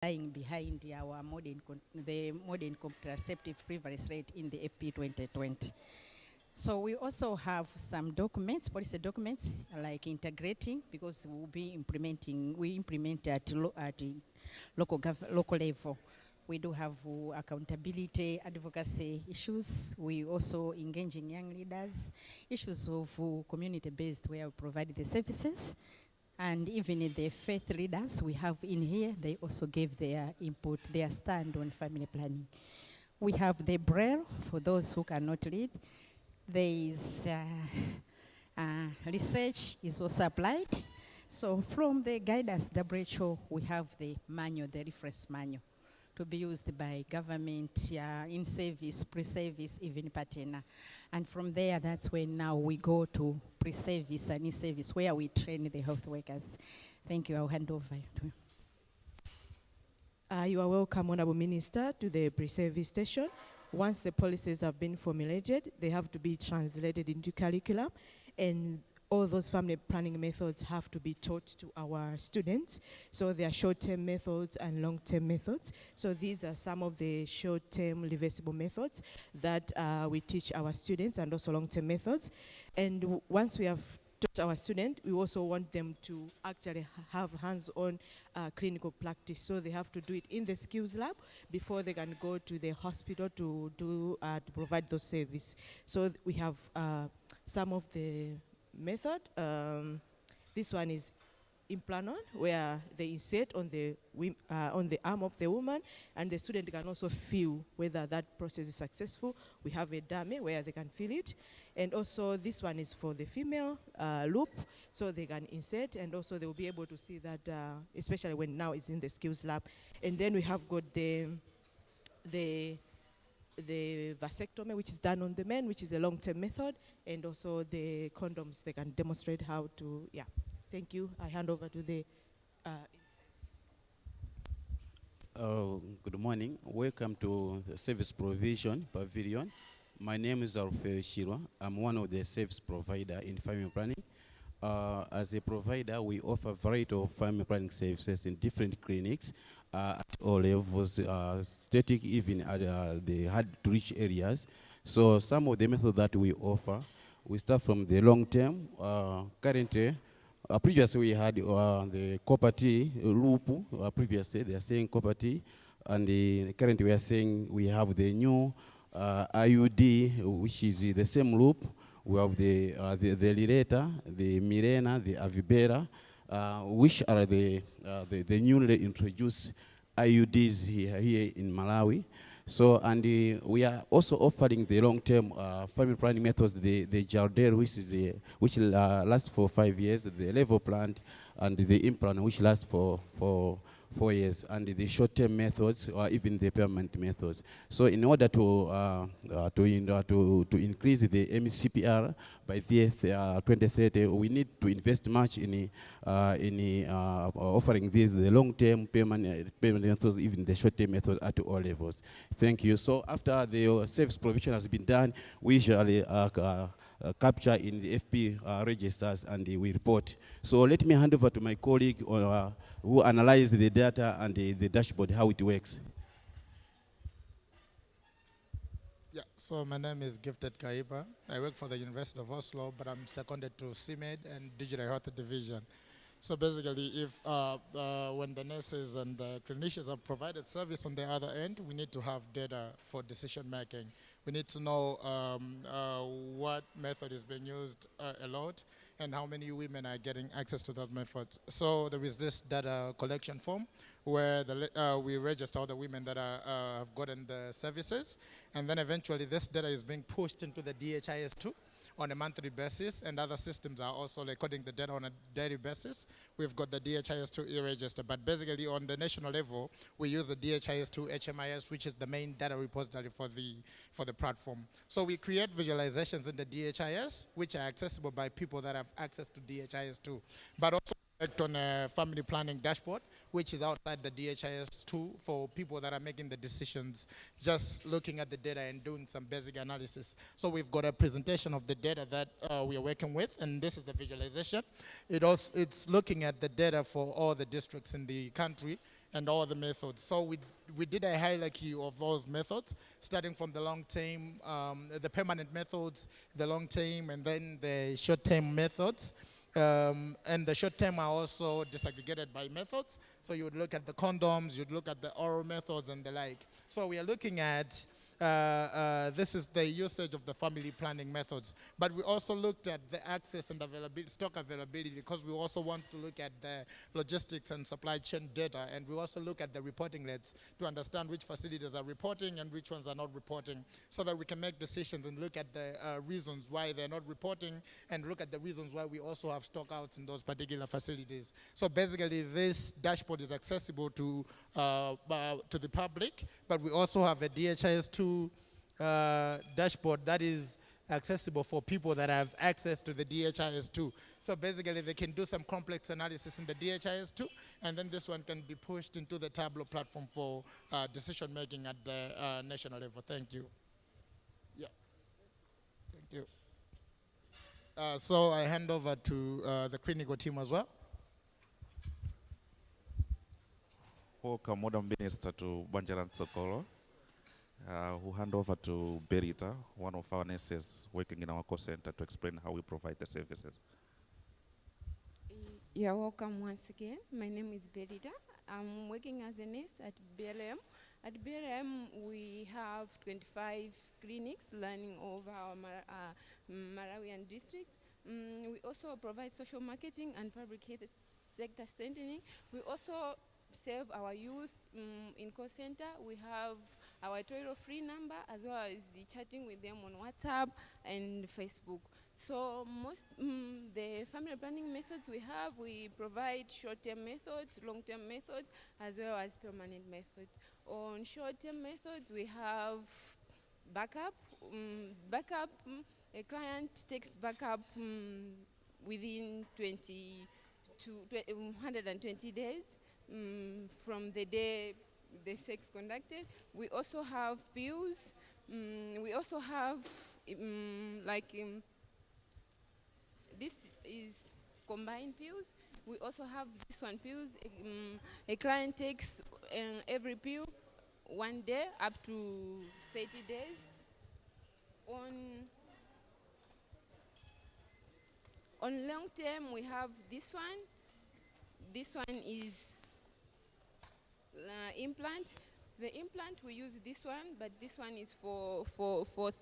lying behind our the modern contraceptive prevalence rate in the FP 2020. So we also have some documents, policy documents, like integrating, because we implement at local level. We do have accountability, advocacy issues. We also engaging young leaders, issues of community-based where we provide the services. And even the faith leaders we have in here, they also gave their input, their stand on family planning. We have the Braille for those who cannot read. There is research is also applied. So from the guidance WHO, we have the manual, the reference manual, to be used by government, in service, pre-service, even partner. And from there, that's when now we go to pre-service and in-service, where we train the health workers. Thank you. I'll hand over to you. You are welcome, Honorable Minister, to the pre-service station. Once the policies have been formulated, they have to be translated into curriculum, and all those family planning methods have to be taught to our students. So there are short-term methods and long-term methods. So these are some of the short-term reversible methods that we teach our students, and also long-term methods. And once we have taught our students, we also want them to actually have hands-on clinical practice. So they have to do it in the skills lab before they can go to the hospital to provide those services. So we have some of the method. This one is implant-on, where they insert on the arm of the woman, and the student can also feel whether that process is successful. We have a dummy where they can feel it. And also this one is for the female loop, so they can insert, and also they will be able to see that, especially when now it's in the skills lab. And then we have got the vasectomy, which is done on the men, which is a long-term method, and also the condoms, they can demonstrate how to, yeah. Thank you. I hand over to the Good morning. Welcome to the Service Provision Pavilion. My name is Alfeo Shirwa. I'm one of the service provider in family planning. As a provider, we offer a variety of family planning services in different clinics at all levels, static, even at the hard-to-reach areas. So some of the methods that we offer, we start from the long term. Currently, previously we had the copper T loop. Previously they are saying copper T, and currently we are saying we have the new IUD, which is the same loop. We have the Lireta, the Mirena, the Avibera, which are the newly introduced IUDs here in Malawi. So, and we are also offering the long-term family planning methods, the Jardel, which lasts for 5 years, the level plant, and the implant, which lasts for 4 years, and the short-term methods, or even the permanent methods. So, in order to increase the MCPR by the 2030, we need to invest much in offering these the long-term permanent methods, even the short-term methods at all levels. Thank you. So, after the service provision has been done, we usually capture in the FP registers, and we report. So let me hand over to my colleague who analyzed the data and the dashboard, how it works. Yeah, so my name is Gifted Kaiba. I work for the University of Oslo, but I'm seconded to CMED and Digital Health Division. So basically, if when the nurses and the clinicians have provided service on the other end, we need to have data for decision making. We need to know what method is being used a lot, and how many women are getting access to that method. So there is this data collection form where we register all the women that have gotten the services, and then eventually this data is being pushed into the DHIS2 on a monthly basis, and other systems are also recording the data on a daily basis. We've got the DHIS2 e-register, but basically on the national level, we use the DHIS2 HMIS, which is the main data repository for the platform. So we create visualizations in the DHIS, which are accessible by people that have access to DHIS2, but also on a family planning dashboard, which is outside the DHIS2 for people that are making the decisions, just looking at the data and doing some basic analysis. So we've got a presentation of the data that we are working with, and this is the visualization. It's looking at the data for all the districts in the country, and all the methods. So we did a hierarchy of those methods, starting from the long term, the permanent methods, the long term, and then the short term methods. And the short term are also disaggregated by methods. So you would look at the condoms, you'd look at the oral methods and the like. So we are looking at this is the usage of the family planning methods. But we also looked at the access and availability, stock availability, because we also want to look at the logistics and supply chain data. And we also look at the reporting rates to understand which facilities are reporting and which ones are not reporting, so that we can make decisions and look at the reasons why they're not reporting, and look at the reasons why we also have stockouts in those particular facilities. So basically, this dashboard is accessible to the public, but we also have a DHIS2 dashboard that is accessible for people that have access to the DHIS2. So basically, they can do some complex analysis in the DHIS2, and then this one can be pushed into the Tableau platform for decision making at the national level. Thank you. Yeah. Thank you. So I hand over to the clinical team as well. Welcome, Madam Minister, to Banjaran Sokolo, who hand over to Berita, one of our nurses working in our call center, to explain how we provide the services. You're welcome once again. My name is Berita. I'm working as a nurse at BLM. At BLM, we have 25 clinics learning over our Malawian districts. We also provide social marketing and public health sector strengthening. We also serve our youth in call center. We have our toll-free number, as well as chatting with them on WhatsApp and Facebook. So most the family planning methods we provide short-term methods, long-term methods, as well as permanent methods. On short-term methods, we have backup. A client takes backup within 120 days from the day the sex conducted. We also have pills. We also have this is combined pills. We also have this one pills. A client takes every pill 1 day up to 30 days. On long term, we have this one. This one is implant. The implant, we use this one, but this one is for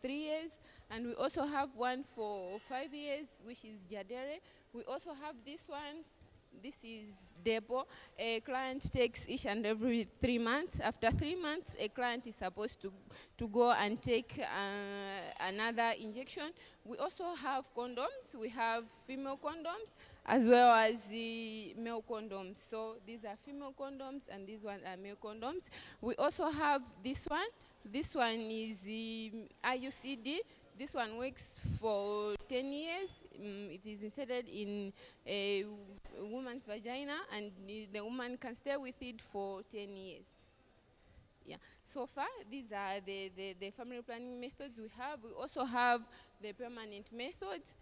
3 years. And we also have one for 5 years, which is Jadere. We also have this one. This is Depo. A client takes each and every 3 months. After 3 months, a client is supposed to go and take another injection. We also have condoms. We have female condoms, as well as the male condoms. So these are female condoms, and these ones are male condoms. We also have this one. This one is the IUCD. This one works for 10 years. It is inserted in a woman's vagina, and the woman can stay with it for 10 years. Yeah. So far, these are the family planning methods we have. We also have the permanent methods,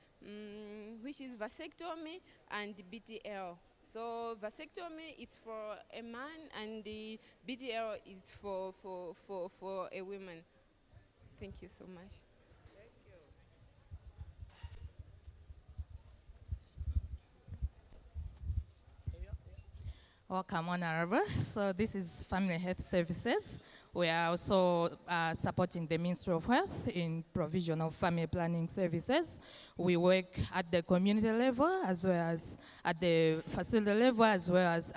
which is vasectomy and BTL. So vasectomy, it's for a man, and the BTL is for a woman. Thank you so much. Welcome, Honorable. So this is Family Health Services. We are also supporting the Ministry of Health in provision of family planning services. We work at the community level, as well as at the facility level, as well as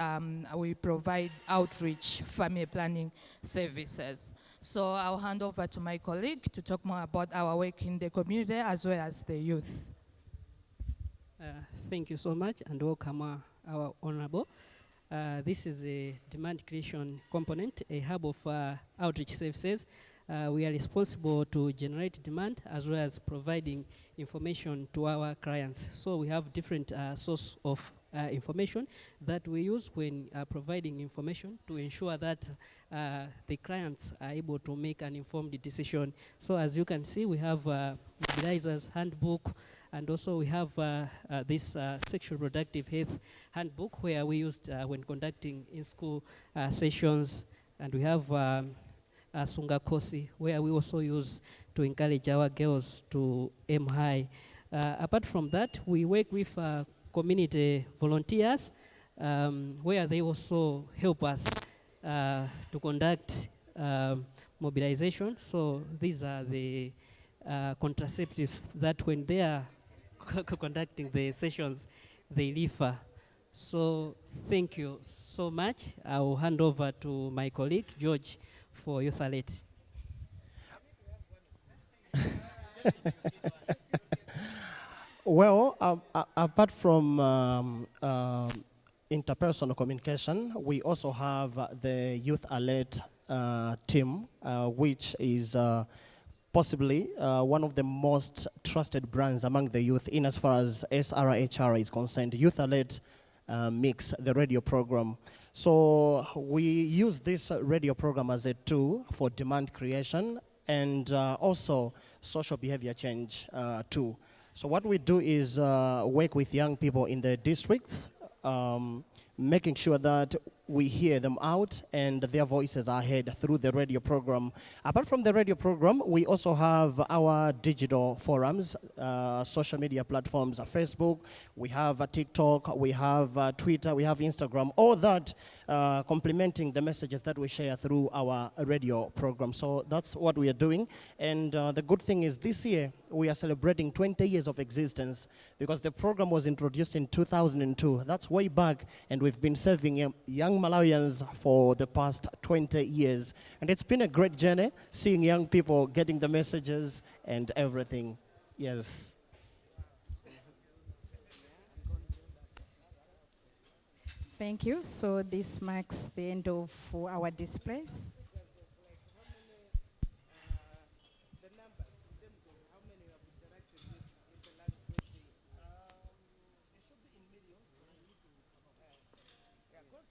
we provide outreach family planning services. So I'll hand over to my colleague to talk more about our work in the community, as well as the youth. Thank you so much, and welcome our Honorable. This is a demand creation component, a hub of outreach services. We are responsible to generate demand, as well as providing information to our clients. So we have different source of information that we use when providing information to ensure that the clients are able to make an informed decision. So as you can see, we have mobilizers handbook, And also we have this sexual reproductive health handbook where we used when conducting in-school sessions. And we have Sunga Kosi, where we also use to encourage our girls to aim high. Apart from that, we work with community volunteers, where they also help us to conduct mobilization. So these are the contraceptives that when they are conducting the sessions, they refer. So thank you so much. I will hand over to my colleague, George, for Youth Alert. Well, apart from interpersonal communication, we also have the Youth Alert team, which is possibly one of the most trusted brands among the youth in as far as SRHR is concerned. Youth Alert mix the radio program. So we use this radio program as a tool for demand creation and also social behavior change too. So what we do is work with young people in the districts, making sure that we hear them out and their voices are heard through the radio program. Apart from the radio program, we also have our digital forums, social media platforms, Facebook, we have TikTok, we have Twitter, we have Instagram, all that complementing the messages that we share through our radio program. So that's what we are doing. And the good thing is this year, we are celebrating 20 years of existence because the program was introduced in 2002. That's way back, and we've been serving young Malawians for the past 20 years. And it's been a great journey, seeing young people getting the messages and everything. Yes. Thank you. So this marks the end of our displays.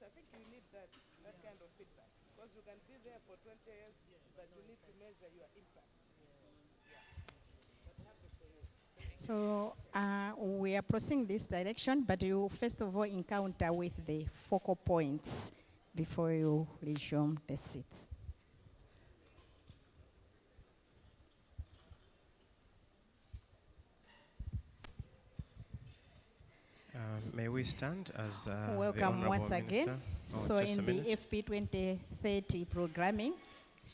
I think you need that kind of feedback because you can be there for 20 years, but you need to measure your impact. So we are proceeding this direction, but you first of all encounter with the focal points before you resume the seats. May we stand as welcome once again. Oh, so in the FP 2030 programming,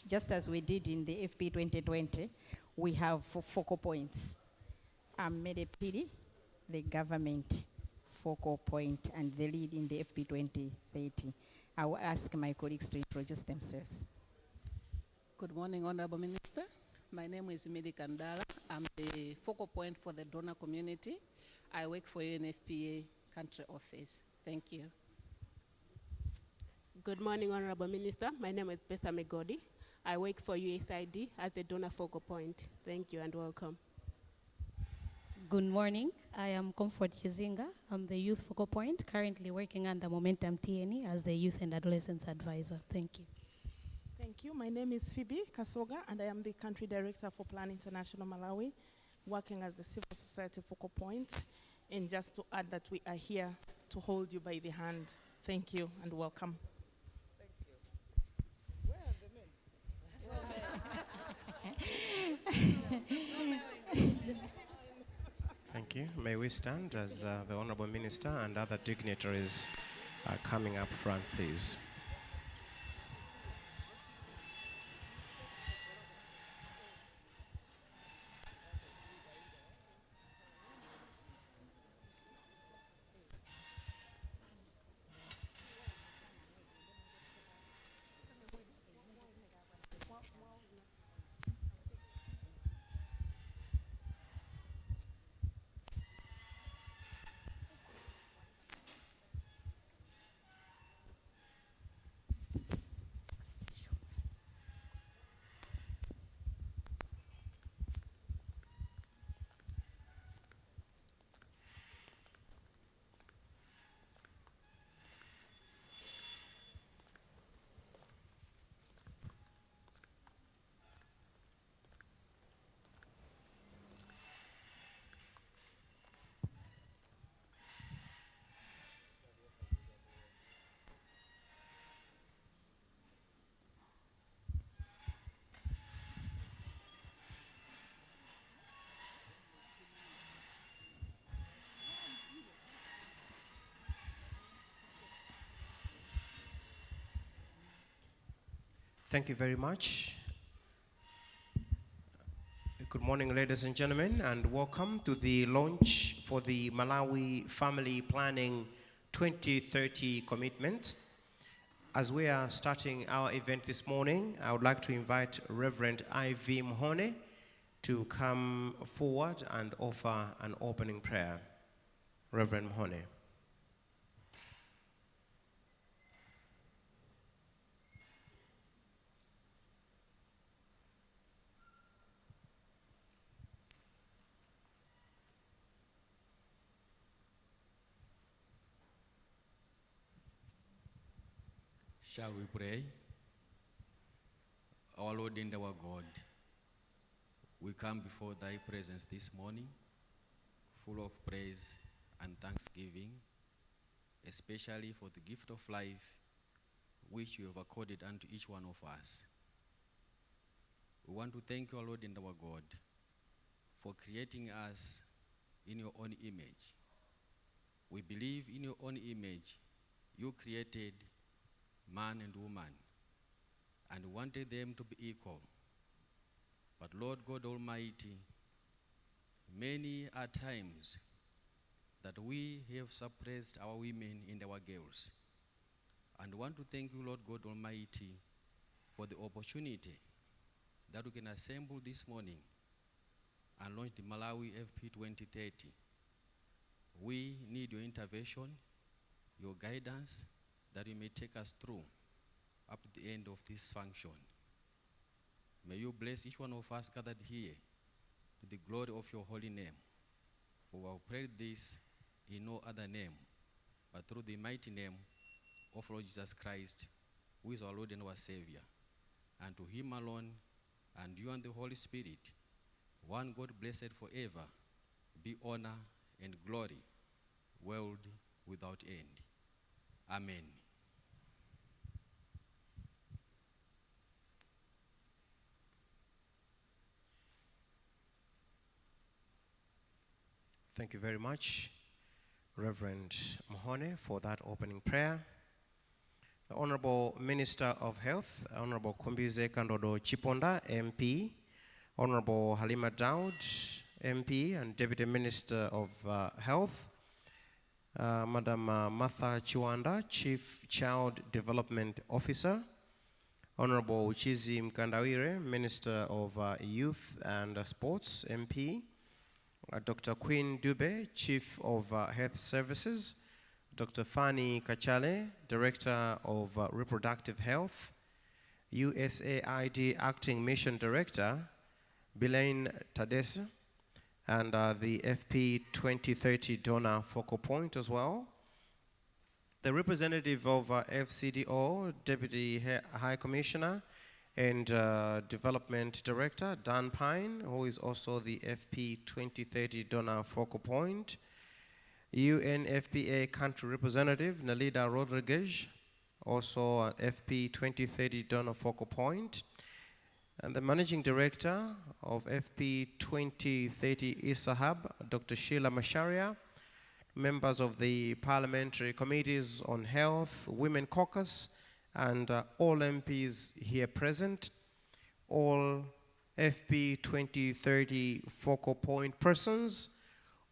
just as we did in the FP 2020, we have focal points. Medepiri, the government focal point and the lead in the FP 2030. I will ask my colleagues to introduce themselves. Good morning, Honorable Minister. My name is Midi Kandala. I'm the focal point for the donor community. I work for UNFPA country office. Thank you. Good morning, Honorable Minister. My name is Betha Megodi. I work for USAID as a donor focal point. Thank you and welcome. Good morning. I am Comfort Chizinga. I'm the youth focal point, currently working under Momentum TNE as the youth and adolescents advisor. Thank you. Thank you. My name is Phoebe Kasoga, and I am the country director for Plan International Malawi, working as the civil society focal point. And just to add that we are here to hold you by the hand. Thank you and welcome. Thank you. Where are the men? Thank you. May we stand as the Honorable Minister and other dignitaries are coming up front, please. Thank you very much. Good morning, ladies and gentlemen, and welcome to the launch for the Malawi Family Planning 2030 commitments. As we are starting our event this morning, I would like to invite Reverend I.V. Mahone to come forward and offer an opening prayer. Reverend Mahone. Shall we pray? Our Lord and our God, we come before thy presence this morning, full of praise and thanksgiving, especially for the gift of life which you have accorded unto each one of us. We want to thank you, our Lord and our God, for creating us in your own image. We believe in your own image you created man and woman, and wanted them to be equal. But Lord God Almighty, many are times that we have suppressed our women and our girls. And want to thank you, Lord God Almighty, for the opportunity that we can assemble this morning and launch the Malawi FP2030. We need your intervention, your guidance, that you may take us through up to the end of this function. May you bless each one of us gathered here to the glory of your holy name. For we have prayed this in no other name, but through the mighty name of Lord Jesus Christ, who is our Lord and our Savior. And to him alone, and you and the Holy Spirit, one God blessed forever, be honor and glory, world without end. Amen. Thank you very much, Reverend Mahone, for that opening prayer. The Honorable Minister of Health, Honorable Kumbize Kandodo Chiponda, MP, Honorable Halima Daud, MP and Deputy Minister of Health, Madam Martha Chiwanda, Chief Child Development Officer, Honorable Chizi Mkandawire, Minister of Youth and Sports, MP, Dr. Queen Dube, Chief of Health Services, Dr. Fani Kachale, Director of Reproductive Health, USAID Acting Mission Director, Bilaine Tadesse, and the FP2030 donor focal point as well. The representative of FCDO, Deputy High Commissioner and Development Director, Dan Pine, who is also the FP2030 donor focal point. UNFPA Country Representative, Nalida Rodriguez, also an FP2030 donor focal point. And the Managing Director of FP2030 ISAHAB, Dr. Sheila Masharia, members of the Parliamentary Committees on Health, Women Caucus, and all MPs here present, all FP2030 focal point persons,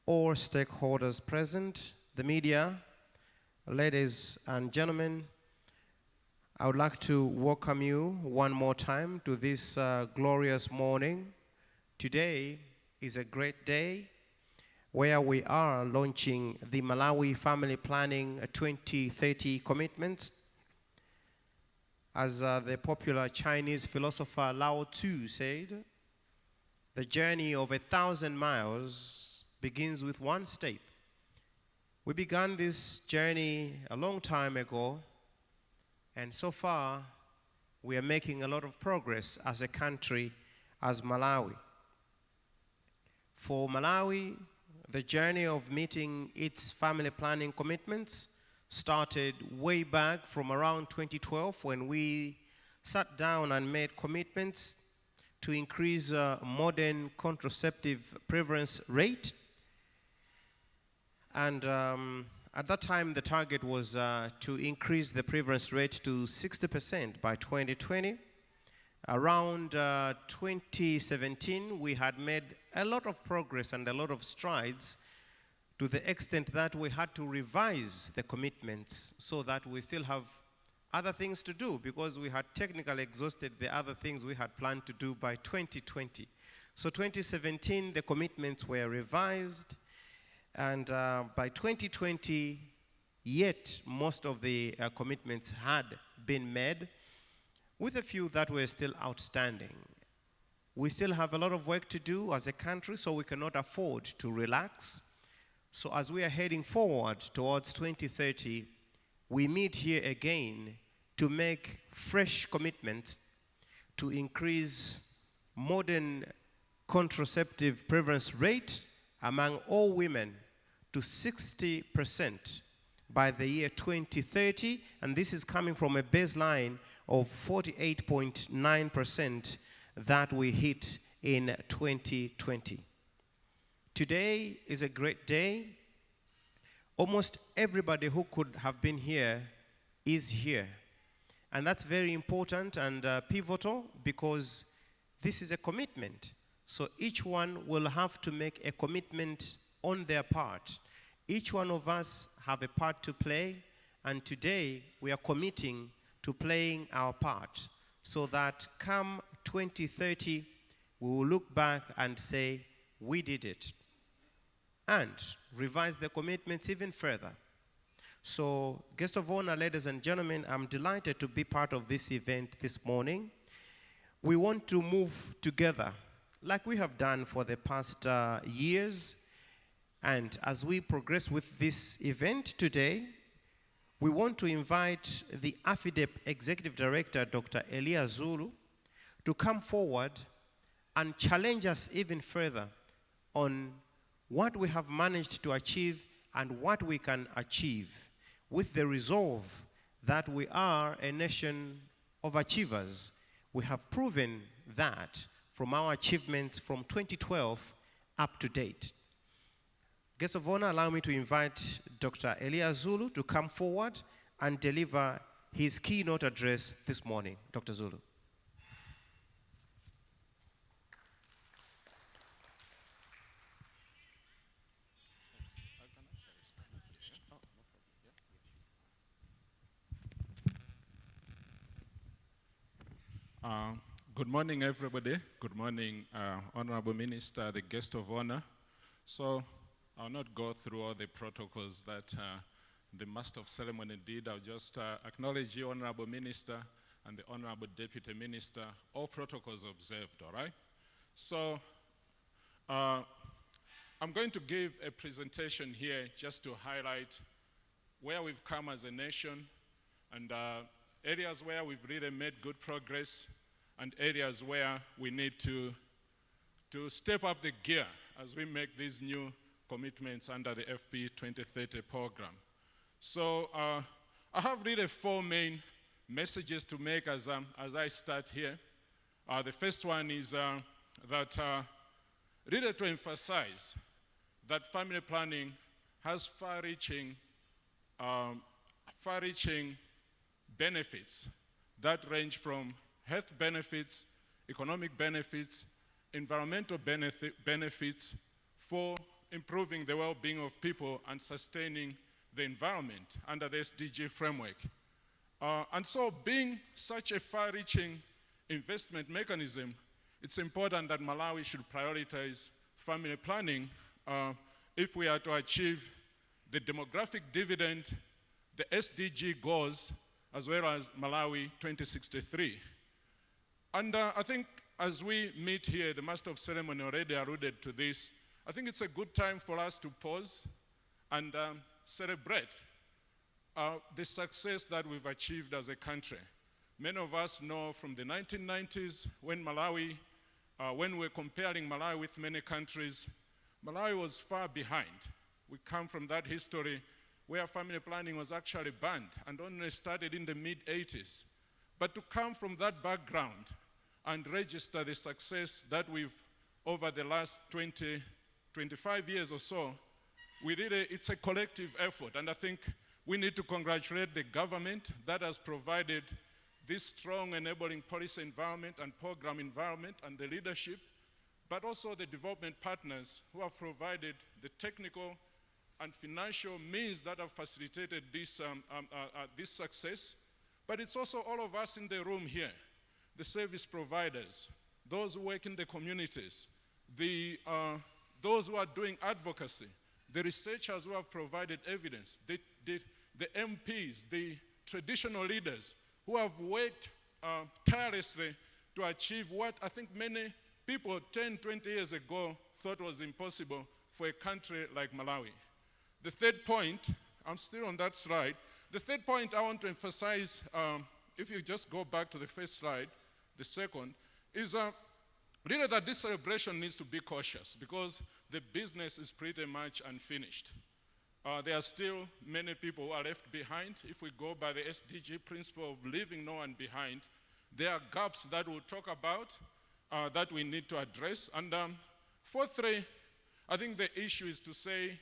or stakeholders present, the media, ladies and gentlemen, I would like to welcome you one more time to this glorious morning. Today is a great day where we are launching the Malawi Family Planning 2030 commitments. As the popular Chinese philosopher Lao Tzu said, the journey of 1,000 miles begins with one step. We began this journey a long time ago, and so far we are making a lot of progress as a country, as Malawi. For Malawi, the journey of meeting its family planning commitments started way back from around 2012 when we sat down and made commitments to increase modern contraceptive prevalence rate. And at that time, the target was to increase the prevalence rate to 60% by 2020. Around 2017, we had made a lot of progress and a lot of strides to the extent that we had to revise the commitments so that we still have other things to do, because we had technically exhausted the other things we had planned to do by 2020. So 2017, the commitments were revised, and by 2020, yet most of the commitments had been made, with a few that were still outstanding. We still have a lot of work to do as a country, so we cannot afford to relax. So as we are heading forward towards 2030, we meet here again to make fresh commitments to increase modern contraceptive prevalence rate among all women to 60% by the year 2030, and this is coming from a baseline of 48.9% that we hit in 2020. Today is a great day. Almost everybody who could have been here is here. And that's very important and pivotal, because this is a commitment. So each one will have to make a commitment on their part. Each one of us have a part to play, and today we are committing to playing our part so that come 2030, we will look back and say, we did it, and revise the commitments even further. So, guest of honor, ladies and gentlemen, I'm delighted to be part of this event this morning. We want to move together like we have done for the past years. And as we progress with this event today, we want to invite the AFIDEP Executive Director, Dr. Elia Zulu, to come forward and challenge us even further on what we have managed to achieve and what we can achieve, with the resolve that we are a nation of achievers. We have proven that from our achievements from 2012 up to date. Guest of honor, allow me to invite Dr. Elia Zulu to come forward and deliver his keynote address this morning. Dr. Zulu. Good morning, everybody. Good morning, Honorable Minister, the guest of honor. So I'll not go through all the protocols that the Master of Ceremony did. I'll just acknowledge you, Honorable Minister, and the Honorable Deputy Minister. All protocols observed, all right? So I'm going to give a presentation here just to highlight where we've come as a nation, and areas where we've really made good progress, and areas where we need to step up the gear as we make these new commitments under the Fp2030 program. So I have really four main messages to make as I start here. The first one is that really to emphasize that family planning has far-reaching benefits that range from health benefits, economic benefits, environmental benefits for improving the well-being of people and sustaining the environment under the SDG framework. And so being such a far-reaching investment mechanism, it's important that Malawi should prioritize family planning if we are to achieve the demographic dividend, the SDG goals, as well as Malawi 2063. And I think as we meet here, the Master of Ceremony already alluded to this, I think it's a good time for us to pause and celebrate the success that we've achieved as a country. Many of us know from the 1990s when Malawi, when we're comparing Malawi with many countries, Malawi was far behind. We come from that history where family planning was actually banned and only started in the mid-80s. But to come from that background and register the success that we've, over the last 20, 25 years or so, it's a collective effort. And I think we need to congratulate the government that has provided this strong enabling policy environment and program environment and the leadership, but also the development partners who have provided the technical and financial means that have facilitated this, this success. But it's also all of us in the room here, the service providers, those who work in the communities, those who are doing advocacy, the researchers who have provided evidence, the MPs, the traditional leaders who have worked tirelessly to achieve what I think many people 10, 20 years ago thought was impossible for a country like Malawi. The third point, I'm still on that slide. The third point I want to emphasize, if you just go back to the first slide, the second, is really that this celebration needs to be cautious because the business is pretty much unfinished. There are still many people who are left behind. If we go by the SDG principle of leaving no one behind, there are gaps that we'll talk about that we need to address. And fourthly, I think the issue is to say,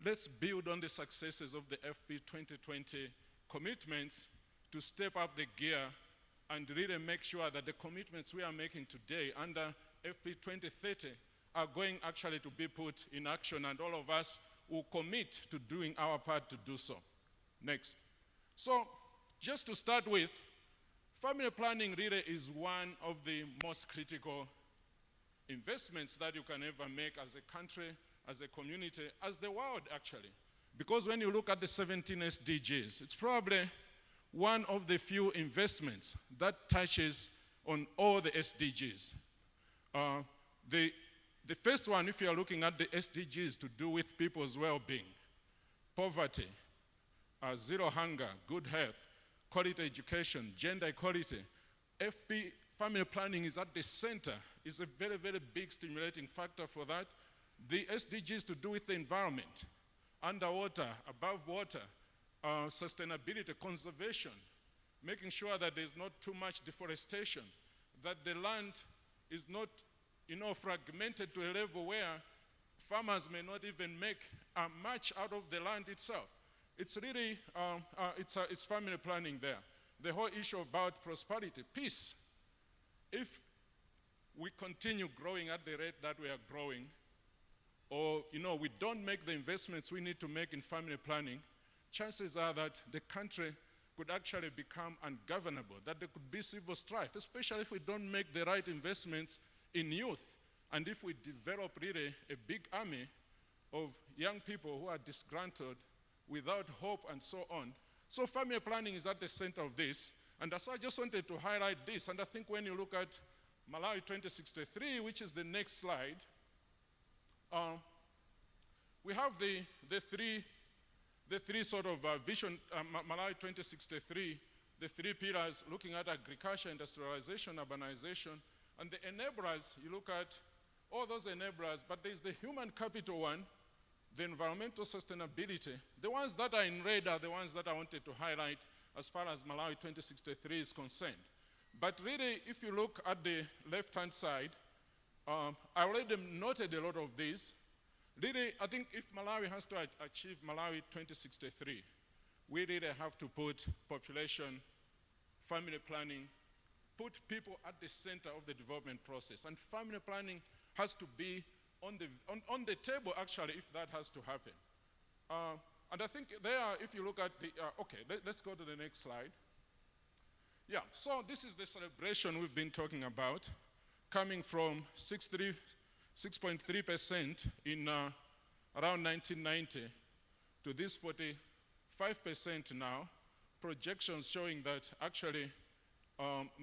let's build on the successes of the FP2020 commitments to step up the gear and really make sure that the commitments we are making today under FP2030 are going actually to be put in action, and all of us will commit to doing our part to do so. Next. So just to start with, family planning really is one of the most critical investments that you can ever make as a country, as a community, as the world actually. Because when you look at the 17 SDGs, it's probably one of the few investments that touches on all the SDGs. The first one, if you're looking at the SDGs to do with people's well-being, poverty, zero hunger, good health, quality education, gender equality, FP family planning is at the center. It's a very, very big stimulating factor for that. The SDGs to do with the environment, underwater, above water, sustainability, conservation, making sure that there's not too much deforestation, that the land is not fragmented to a level where farmers may not even make much out of the land itself. It's really, it's family planning there. The whole issue about prosperity, peace. If we continue growing at the rate that we are growing, or we don't make the investments we need to make in family planning, chances are that the country could actually become ungovernable, that there could be civil strife, especially if we don't make the right investments in youth, and if we develop really a big army of young people who are disgruntled, without hope, and so on. So family planning is at the center of this, and that's why I just wanted to highlight this. And I think when you look at Malawi 2063, which is the next slide, we have the three sort of vision, Malawi 2063, the three pillars looking at agriculture, industrialization, urbanization, and the enablers, you look at all those enablers, but there's the human capital one, the environmental sustainability. The ones that are in red are the ones that I wanted to highlight as far as Malawi 2063 is concerned. But really, if you look at the left-hand side, I already noted a lot of these. Really, I think if Malawi has to achieve Malawi 2063, we really have to put population, family planning, put people at the center of the development process. And family planning has to be on the table, actually, if that has to happen. And I think there, if you look at the, okay, let's go to the next slide. Yeah, so this is the celebration we've been talking about, coming from 6.3% in around 1990 to this 45% now, projections showing that actually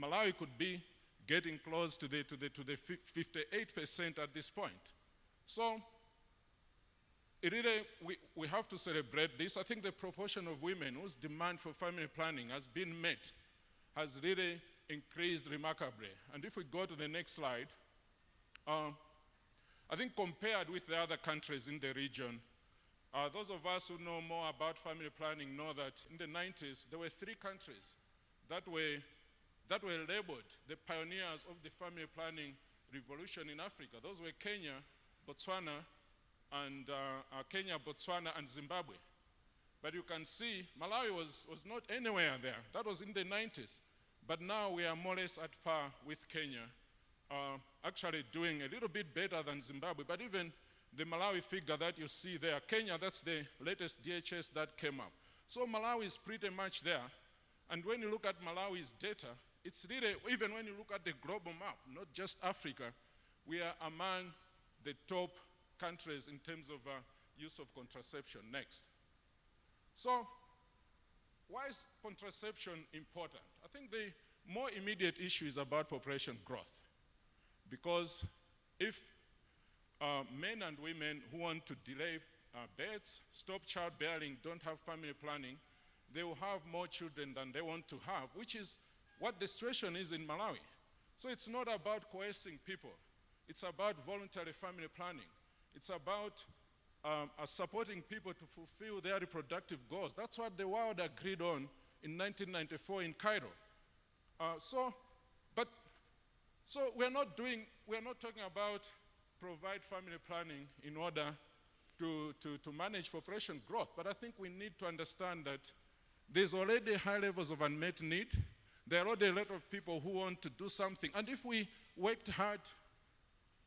Malawi could be getting close to the 58% at this point. So it really, we have to celebrate this. I think the proportion of women whose demand for family planning has been met has really increased remarkably. And if we go to the next slide, I think compared with the other countries in the region, those of us who know more about family planning know that in the 90s, there were 3 countries that were labeled the pioneers of the family planning revolution in Africa. Those were Kenya, Botswana, and Zimbabwe. But you can see Malawi was not anywhere there. That was in the 90s. But now we are more or less at par with Kenya, actually doing a little bit better than Zimbabwe. But even the Malawi figure that you see there, Kenya, that's the latest DHS that came up. So Malawi is pretty much there. And when you look at Malawi's data, it's really, even when you look at the global map, not just Africa, we are among the top countries in terms of use of contraception. Next. So why is contraception important? I think the more immediate issue is about population growth. Because if men and women who want to delay births, stop childbearing, don't have family planning, they will have more children than they want to have, which is what the situation is in Malawi. So it's not about coercing people. It's about voluntary family planning. It's about supporting people to fulfill their reproductive goals. That's what the world agreed on in 1994 in Cairo. So we're not talking about provide family planning in order to manage population growth, but I think we need to understand that there's already high levels of unmet need. There are already a lot of people who want to do something, and if we worked hard,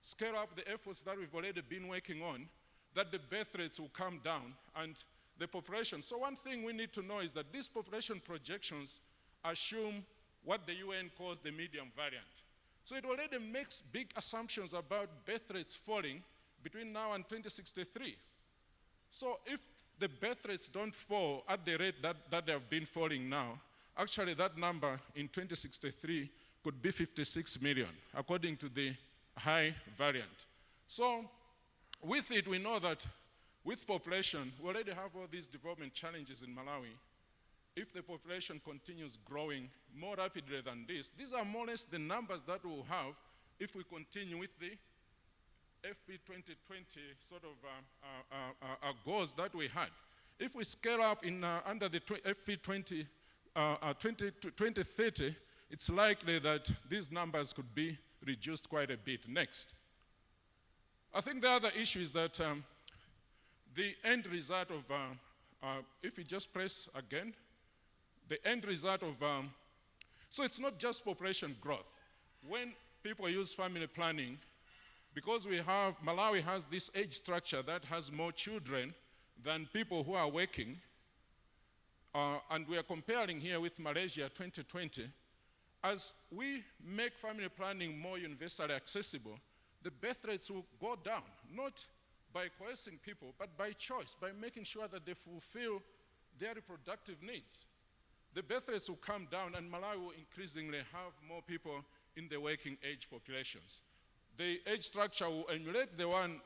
scale up the efforts that we've already been working on, that the birth rates will come down and the population. So one thing we need to know is that these population projections assume what the UN calls the medium variant. So it already makes big assumptions about birth rates falling between now and 2063. So if the birth rates don't fall at the rate that they have been falling now, actually that number in 2063 could be 56 million, according to the high variant. So with it, we know that with population, we already have all these development challenges in Malawi. If the population continues growing more rapidly than this, these are more or less the numbers that we'll have if we continue with the FP2020 sort of goals that we had. If we scale up in under the FP20 2030, it's likely that these numbers could be reduced quite a bit. Next. I think the other issue is that the end result of, if we just press again, the end result of, so it's not just population growth. When people use family planning, because Malawi has this age structure that has more children than people who are working, and we are comparing here with Malaysia 2020, as we make family planning more universally accessible, the birth rates will go down, not by coercing people, but by choice, by making sure that they fulfill their reproductive needs. The birth rates will come down, and Malawi will increasingly have more people in the working age populations. The age structure will emulate the one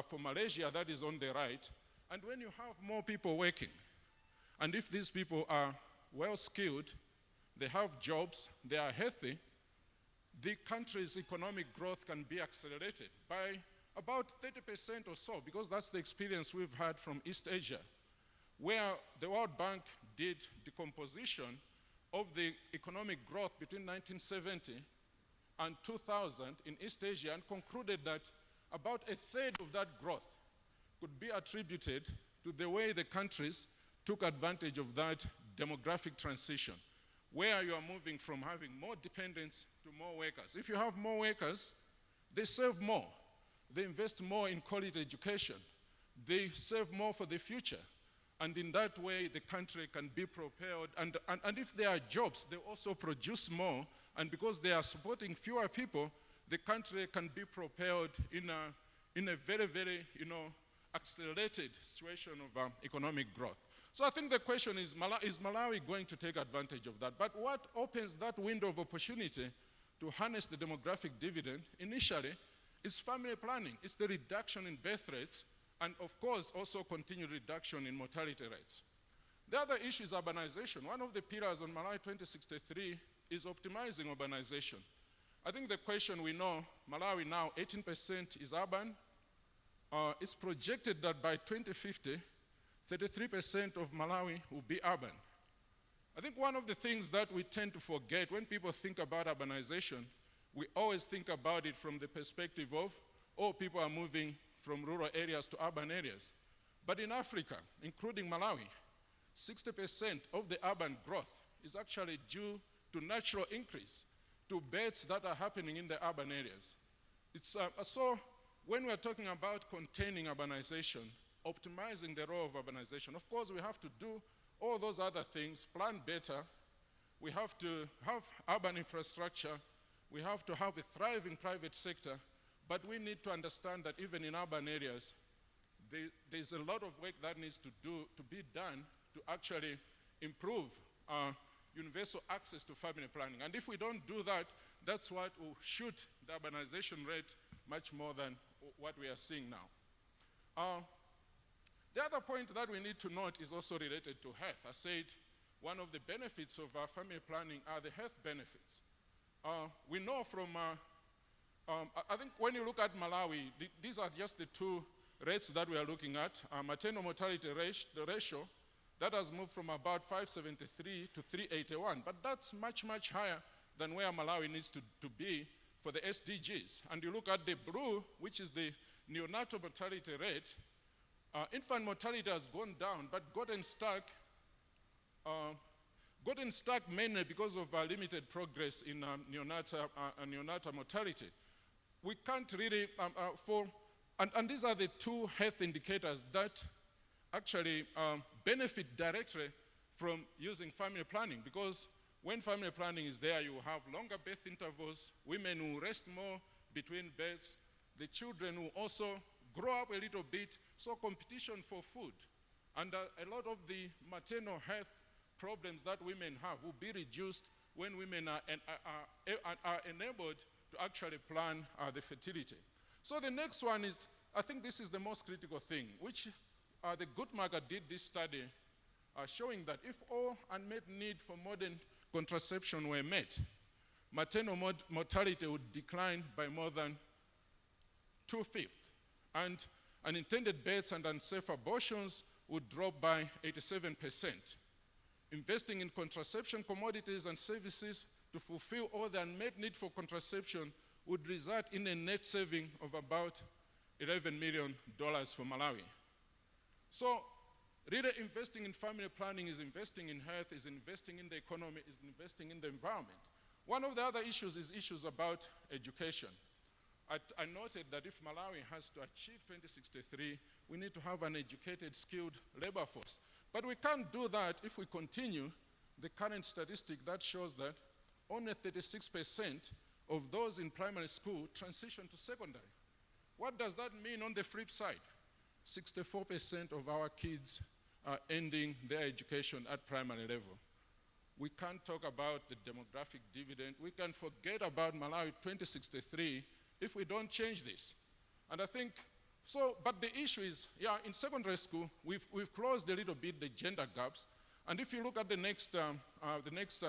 for Malaysia that is on the right, and when you have more people working, and if these people are well-skilled, they have jobs, they are healthy, the country's economic growth can be accelerated by about 30% or so, because that's the experience we've had from East Asia, where the World Bank did decomposition of the economic growth between 1970 and 2000 in East Asia, and concluded that about a third of that growth could be attributed to the way the countries took advantage of that demographic transition, where you are moving from having more dependents to more workers. If you have more workers, they save more. They invest more in quality education. They save more for the future. And in that way, the country can be propelled. And if there are jobs, they also produce more. And because they are supporting fewer people, the country can be propelled in a very, very, accelerated situation of economic growth. So I think the question is Malawi going to take advantage of that? But what opens that window of opportunity to harness the demographic dividend initially is family planning. It's the reduction in birth rates, and of course also continued reduction in mortality rates. The other issue is urbanization. One of the pillars on Malawi 2063 is optimizing urbanization. I think the question we know, Malawi now 18% is urban. It's projected that by 2050, 33% of Malawi will be urban. I think one of the things that we tend to forget when people think about urbanization, we always think about it from the perspective of, people are moving from rural areas to urban areas. But in Africa, including Malawi, 60% of the urban growth is actually due to natural increase, to births that are happening in the urban areas. It's, so when we're talking about containing urbanization, optimizing the role of urbanization, of course we have to do all those other things, plan better. We have to have urban infrastructure. We have to have a thriving private sector. But we need to understand that even in urban areas, there's a lot of work that needs to be done to actually improve universal access to family planning. And if we don't do that, that's what will shoot the urbanization rate much more than what we are seeing now. The other point that we need to note is also related to health. I said one of the benefits of family planning are the health benefits. We know from, I think when you look at Malawi, these are just the two rates that we are looking at. Maternal mortality ratio, that has moved from about 573 to 381, but that's much, much higher than where Malawi needs to be for the SDGs. And you look at the blue, which is the neonatal mortality rate, infant mortality has gone down, but gotten stuck mainly because of limited progress in neonatal mortality. We can't really, and these are the two health indicators that actually benefit directly from using family planning, because when family planning is there, you have longer birth intervals, women will rest more between births, the children will also grow up a little bit, so competition for food. And a lot of the maternal health problems that women have will be reduced when women are enabled to actually plan the fertility. So the next one is, I think this is the most critical thing, which the Guttmacher did this study showing that if all unmet need for modern contraception were met, maternal mortality would decline by more than 2/5. And unintended births and unsafe abortions would drop by 87%. Investing in contraception commodities and services to fulfill all the unmet need for contraception would result in a net saving of about $11 million for Malawi. So really investing in family planning is investing in health, is investing in the economy, is investing in the environment. One of the other issues is issues about education. I noted that if Malawi has to achieve 2063, we need to have an educated, skilled labor force. But we can't do that if we continue the current statistic that shows that only 36% of those in primary school transition to secondary. What does that mean on the flip side? 64% of our kids are ending their education at primary level. We can't talk about the demographic dividend. We can forget about Malawi 2063 if we don't change this. And I think, so, but the issue is, yeah, in secondary school, we've closed a little bit the gender gaps. And if you look at the next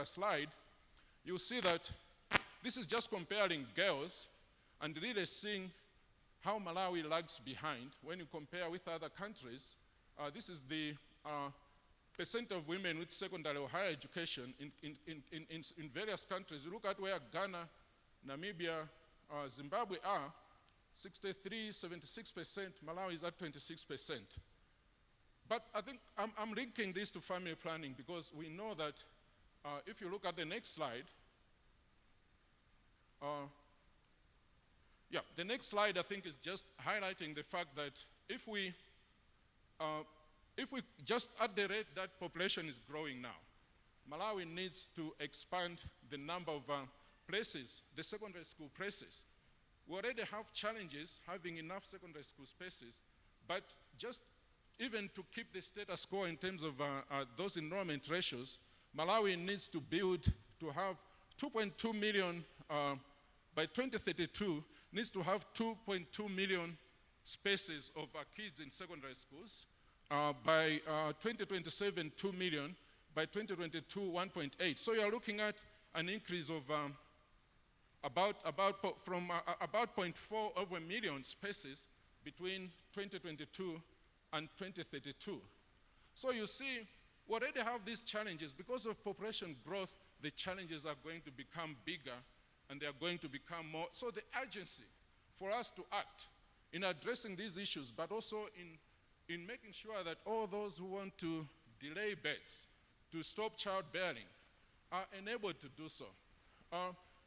slide, you'll see that this is just comparing girls and really seeing how Malawi lags behind when you compare with other countries. This is the percent of women with secondary or higher education in various countries. You look at where Ghana, Namibia, Zimbabwe are, 63, 76%, Malawi is at 26%. But I think I'm linking this to family planning because we know that if you look at the next slide, the next slide I think is just highlighting the fact that if we just at the rate that population is growing now, Malawi needs to expand the number of places, the secondary school places. We already have challenges having enough secondary school spaces, but just even to keep the status quo in terms of those enrollment ratios, Malawi needs to build to have 2.2 million, by 2032, needs to have 2.2 million spaces of kids in secondary schools. By 2027, 2 million. By 2022, 1.8. So you're looking at an increase of about 0.4 of a million spaces between 2022 and 2032. So you see, we already have these challenges. Because of population growth, the challenges are going to become bigger and they are going to become more. So the urgency for us to act in addressing these issues, but also in making sure that all those who want to delay births, to stop childbearing, are enabled to do so.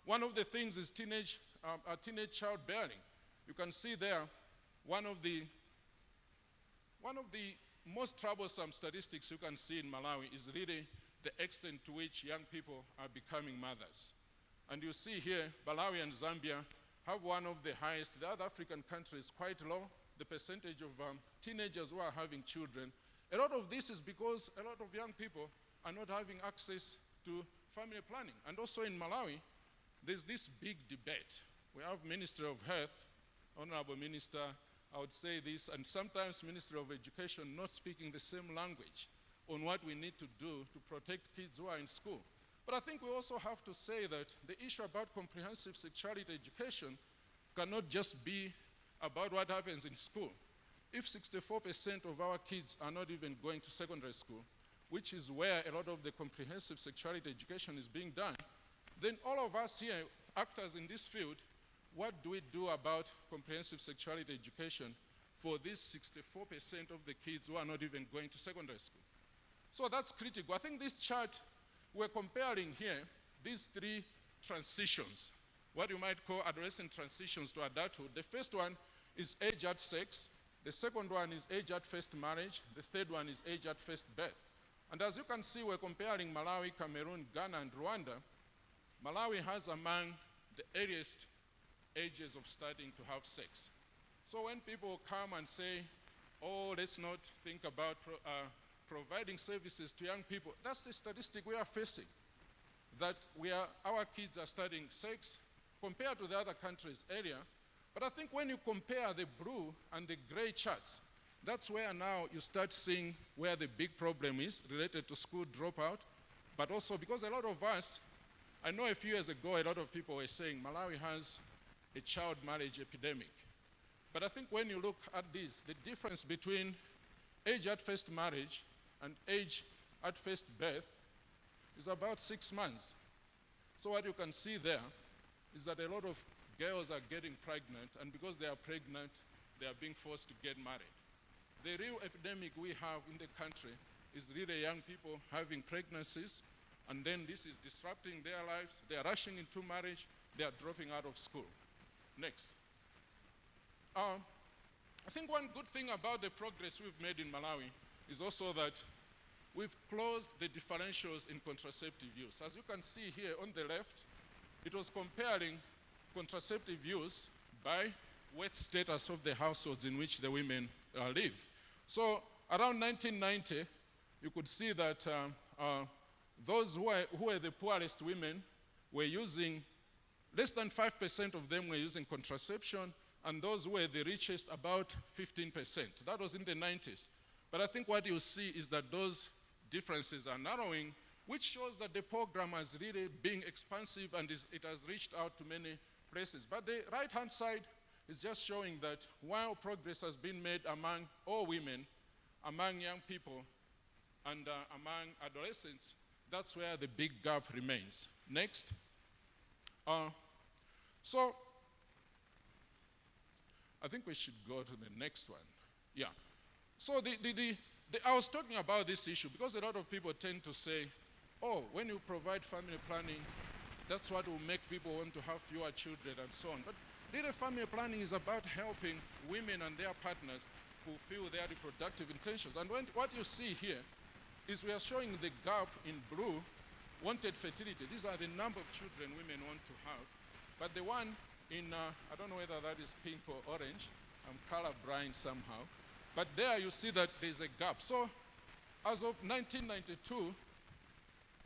One of the things is teenage childbearing. You can see there one of the most troublesome statistics you can see in Malawi is really the extent to which young people are becoming mothers. And you see here, Malawi and Zambia have one of the highest. The other African countries quite low, the percentage of teenagers who are having children. A lot of this is because a lot of young people are not having access to family planning. And also in Malawi, there's this big debate. We have Ministry of Health, Honorable Minister, I would say this, and sometimes Ministry of Education not speaking the same language on what we need to do to protect kids who are in school. But I think we also have to say that the issue about comprehensive sexuality education cannot just be about what happens in school. If 64% of our kids are not even going to secondary school, which is where a lot of the comprehensive sexuality education is being done, then all of us here, actors in this field, what do we do about comprehensive sexuality education for these 64% of the kids who are not even going to secondary school? So that's critical. I think this chart, we're comparing here these three transitions, what you might call adolescent transitions to adulthood. The first one is age at sex. The second one is age at first marriage. The third one is age at first birth. And as you can see, we're comparing Malawi, Cameroon, Ghana, and Rwanda. Malawi has among the earliest ages of starting to have sex. So when people come and say, oh, let's not think about providing services to young people, that's the statistic we are facing, that our kids are studying sex compared to the other countries earlier. But I think when you compare the blue and the gray charts, that's where now you start seeing where the big problem is related to school dropout, but also because a lot of us, I know a few years ago, a lot of people were saying Malawi has a child marriage epidemic. But I think when you look at this, the difference between age at first marriage and age at first birth is about 6 months. So what you can see there is that a lot of girls are getting pregnant, and because they are pregnant, they are being forced to get married. The real epidemic we have in the country is really young people having pregnancies, and then this is disrupting their lives. They are rushing into marriage. They are dropping out of school. Next. I think one good thing about the progress we've made in Malawi is also that we've closed the differentials in contraceptive use. As you can see here on the left, it was comparing contraceptive use by wealth status of the households in which the women live. So around 1990, you could see that those who were the poorest women were using, less than 5% of them were using contraception, and those who were the richest, about 15%. That was in the 90s. But I think what you see is that those differences are narrowing, which shows that the program has really been expansive and it has reached out to many places. But the right-hand side is just showing that while progress has been made among all women, among young people, and among adolescents, that's where the big gap remains. Next. So I think we should go to the next one. Yeah. So I was talking about this issue because a lot of people tend to say, oh, when you provide family planning, that's what will make people want to have fewer children and so on. But really, family planning is about helping women and their partners fulfill their reproductive intentions. And what you see here is we are showing the gap in blue, wanted fertility. These are the number of children women want to have. But the one in, I don't know whether that is pink or orange. I'm colorblind somehow. But there you see that there's a gap. So as of 1992,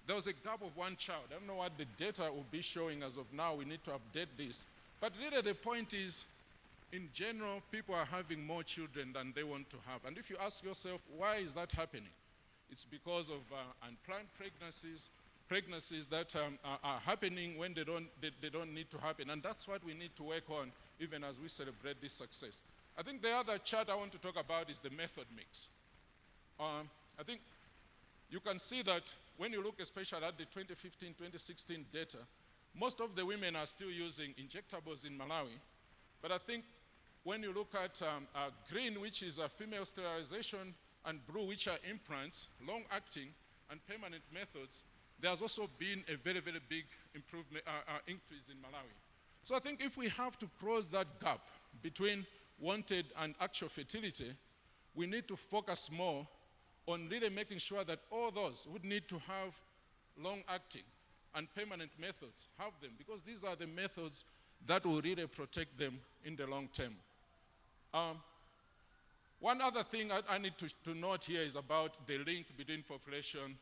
there was a gap of 1 child. I don't know what the data will be showing as of now. We need to update this. But really the point is, in general, people are having more children than they want to have. And if you ask yourself, why is that happening? It's because of unplanned pregnancies that are happening when they don't need to happen. And that's what we need to work on even as we celebrate this success. I think the other chart I want to talk about is the method mix. I think you can see that when you look especially at the 2015-2016 data, most of the women are still using injectables in Malawi. But I think when you look at green, which is a female sterilization, and blue, which are implants, long-acting and permanent methods, there's also been a very, very big improvement, increase in Malawi. So I think if we have to close that gap between wanted and actual fertility, we need to focus more on really making sure that all those who need to have long-acting and permanent methods have them, because these are the methods that will really protect them in the long term. One other thing I need to note here is about the link between population,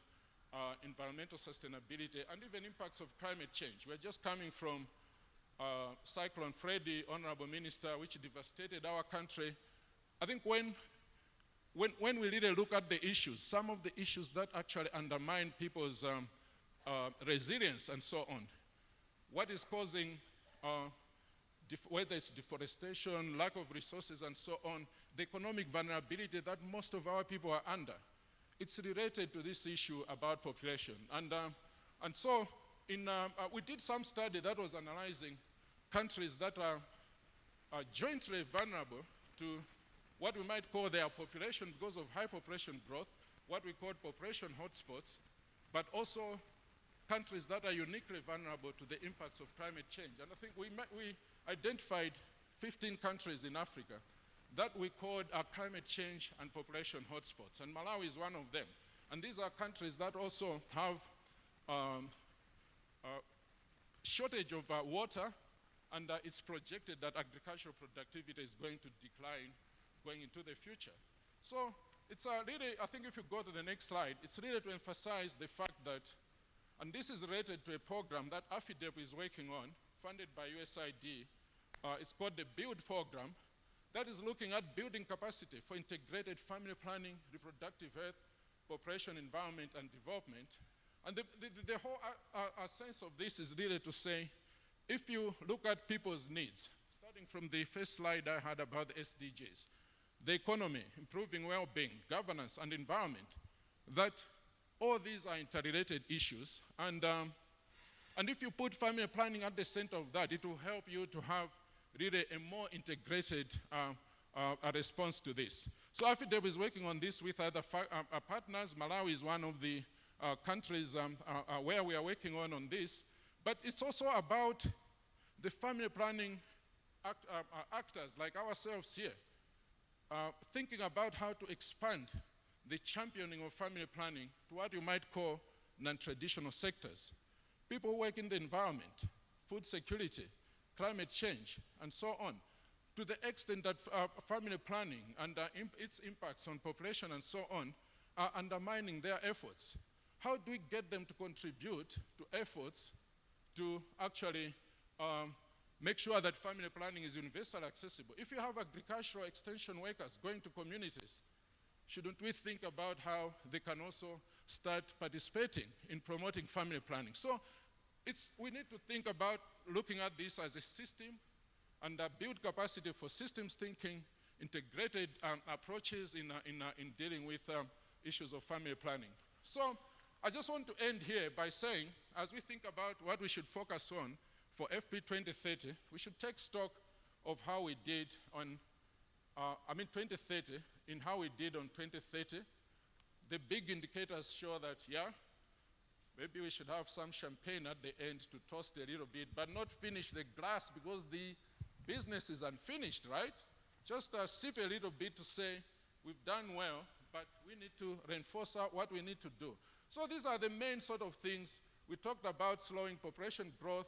environmental sustainability, and even impacts of climate change. We're just coming from Cyclone Freddy, Honorable Minister, which devastated our country. I think when we really look at the issues, some of the issues that actually undermine people's resilience and so on, what is causing, whether it's deforestation, lack of resources and so on, the economic vulnerability that most of our people are under, it's related to this issue about population. And so we did some study that was analyzing countries that are jointly vulnerable to what we might call their population because of high population growth, what we call population hotspots, but also countries that are uniquely vulnerable to the impacts of climate change. And I think we identified 15 countries in Africa that we called our climate change and population hotspots, and Malawi is one of them. And these are countries that also have shortage of water, and it's projected that agricultural productivity is going to decline going into the future. So it's really, I think if you go to the next slide, it's really to emphasize the fact that, and this is related to a program that AFIDEP is working on, funded by USAID. It's called the BUILD program, that is looking at building capacity for integrated family planning, reproductive health, population, environment, and development. And the whole sense of this is really to say, if you look at people's needs, starting from the first slide I had about the SDGs, the economy, improving well-being, governance, and environment, that all these are interrelated issues. And if you put family planning at the center of that, it will help you to have really a more integrated a response to this. So AFIDEP is working on this with other partners. Malawi is one of the countries where we are working on this. But it's also about the family planning actors like ourselves here, thinking about how to expand the championing of family planning to what you might call non-traditional sectors. People who work in the environment, food security, climate change, and so on, to the extent that family planning and its impacts on population and so on are undermining their efforts. How do we get them to contribute to efforts to actually make sure that family planning is universally accessible? If you have agricultural extension workers going to communities, shouldn't we think about how they can also start participating in promoting family planning? So we need to think about looking at this as a system and build capacity for systems thinking, integrated approaches in dealing with issues of family planning. So I just want to end here by saying, as we think about what we should focus on for FP2030, we should take stock of how we did on, 2030, in how we did on 2030. The big indicators show that, yeah, maybe we should have some champagne at the end to toast a little bit, but not finish the glass because the business is unfinished, right? Just sip a little bit to say, we've done well, but we need to reinforce what we need to do. So these are the main sort of things. We talked about slowing population growth,